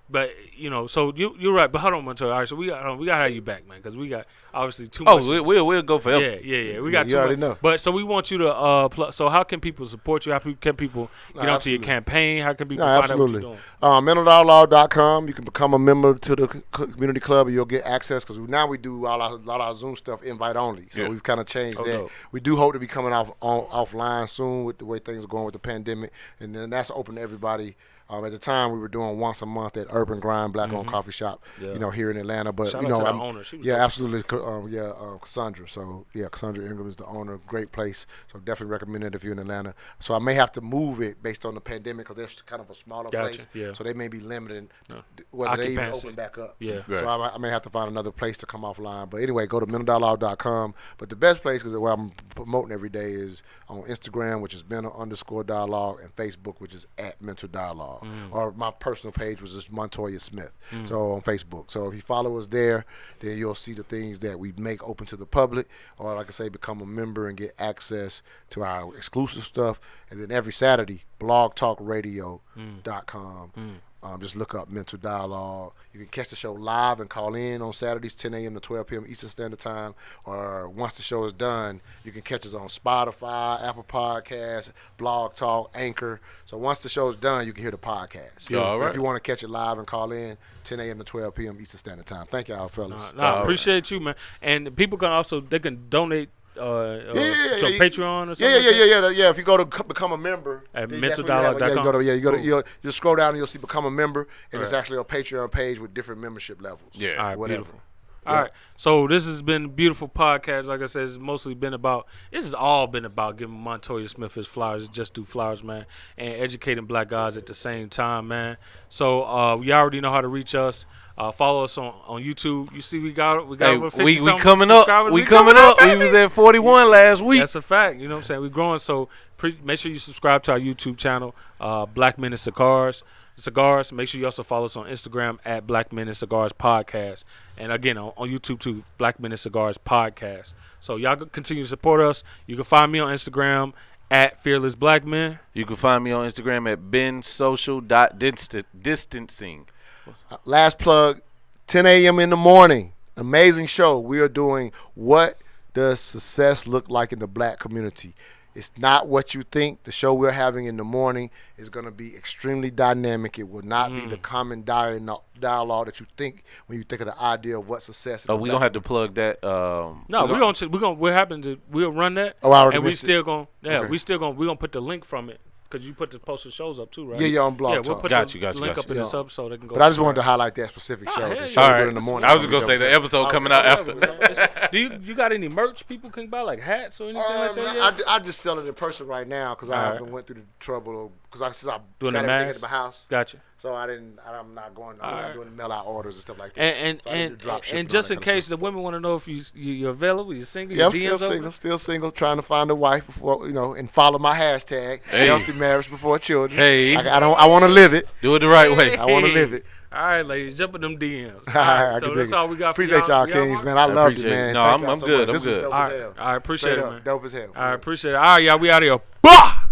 S1: so you're right. But hold on, Montoya. All right, so we got to have you back, man, because we got obviously too much.
S2: Oh, we'll go forever.
S1: Yeah. We got
S3: you
S1: too
S3: already
S1: much.
S3: know.
S1: But so we want you to so how can people support you? How can people get onto your campaign? How can people find out what you're doing?
S3: MentalDialogue.com. You can become a member to the community club, and you'll get access, because now we do a lot of our Zoom stuff invite only. So we've kind of changed that.
S1: Dope.
S3: We do hope to be coming offline soon with the way things are going with the pandemic, and then that's open to everybody. At the time, we were doing once a month at Urban Grind Black-owned coffee shop, here in Atlanta. But
S1: Shout out to our owner. She was
S3: absolutely, Cassandra. So Cassandra Ingram is the owner. Great place. So definitely recommend it if you're in Atlanta. So I may have to move it based on the pandemic, because they're kind of a smaller place.
S1: Yeah.
S3: So they may be limited whether they even open back up.
S1: Yeah.
S2: Right.
S3: So I may have to find another place to come offline. But anyway, go to mentaldialogue.com. But the best place, because what I'm promoting every day, is on Instagram, which is mental_dialogue, and Facebook, which is @mentaldialogue. Or my personal page was just Montoya Smith. So on Facebook. So if you follow us there, then you'll see the things that we make open to the public, or like I say, become a member and get access to our exclusive stuff. And then every Saturday, blogtalkradio.com. Just look up Mental Dialogue. You can catch the show live and call in on Saturdays, 10 a.m. to 12 p.m. Eastern Standard Time. Or once the show is done, you can catch us on Spotify, Apple Podcasts, Blog Talk, Anchor. So once the show is done, you can hear the podcast.
S2: All right.
S3: If you want to catch it live and call in, 10 a.m. to 12 p.m. Eastern Standard Time. Thank y'all, fellas.
S1: Appreciate you, man. And people can donate to Patreon or something.
S3: Yeah. If you go to become a member
S1: at
S3: then
S1: mentaldialogue.com.
S3: you just scroll down and you'll see become a member, and it's actually a Patreon page with different membership levels.
S2: Yeah.
S1: All right,
S3: whatever.
S1: beautiful. All right, so this has been a beautiful podcast. Like I said, this has all been about giving Montoya Smith his flowers, just do flowers, man, and educating black guys at the same time, man. So you already know how to reach us. Follow us on YouTube. You see, we got over 50
S2: we coming
S1: subscribers.
S2: up. We coming up. We was at 41 last week.
S1: That's a fact. You know what I'm saying? We're growing. So make sure you subscribe to our YouTube channel, Black Men and Cigars. Make sure you also follow us on Instagram at Black Men and Cigars Podcast. And again, on YouTube too, Black Men and Cigars Podcast. So y'all continue to support us. You can find me on Instagram at Fearless Black Men.
S2: You can find me on Instagram at bensocial.distancing.
S3: Last plug, 10 a.m. in the morning. Amazing show. We are doing What Does Success Look Like in the Black Community? It's not what you think. The show we're having in the morning is going to be extremely dynamic. It will not be the common dialogue that you think when you think of the idea of what success is.
S2: Oh, we don't have to plug that.
S3: Oh,
S1: We'll run that.
S3: Oh, I already
S1: and we
S3: missed
S1: still
S3: it.
S1: gonna we're gonna put the link from it. Because you put the posted shows up too, right?
S3: Yeah, on Blog
S1: We'll
S3: Talk.
S1: put
S2: Got
S1: the
S2: you.
S1: link up in this episode so they can go.
S3: But I just wanted to highlight that specific show.
S1: hell
S3: The
S1: yeah.
S3: show
S2: All
S3: we
S2: right.
S3: do in the morning.
S2: I was just going to say the episode coming out after.
S1: Do you got any merch people can buy, like hats or anything like that yet?
S3: I just sell it in person right now because I haven't went through the trouble of, since I
S1: Doing
S3: got
S1: the
S3: everything
S1: mask?
S3: at my house.
S1: Gotcha.
S3: So I'm not doing mail out orders and stuff like that.
S1: And
S3: So I do drop shipping
S1: and just
S3: all
S1: in
S3: that kind of
S1: case
S3: stuff.
S1: the women want to know if you're available, you're single,
S3: Yeah,
S1: your
S3: I'm
S1: DMs
S3: still
S1: open?
S3: single, trying to find a wife before and follow my hashtag.
S2: Hey.
S3: Healthy marriage before children.
S2: Hey.
S3: I want to live it.
S2: Do it the right way.
S3: I want to live it.
S1: All right, ladies, jump in them DMs. All
S3: All
S1: right,
S3: right,
S1: so that's all we got for
S3: Appreciate y'all,
S1: We
S3: Kings,
S1: Mark?
S3: man. I loved it,
S2: appreciate it.
S3: man.
S2: No,
S3: Thank
S2: I'm
S3: y'all so
S2: good.
S3: much.
S2: I'm
S3: This was
S2: good.
S3: dope
S1: All
S3: as
S1: right,
S3: hell.
S1: all right, appreciate
S3: Straight
S1: it,
S3: up,
S1: man.
S3: dope as hell.
S1: All right, appreciate it. All right, y'all, we out of here. Bah!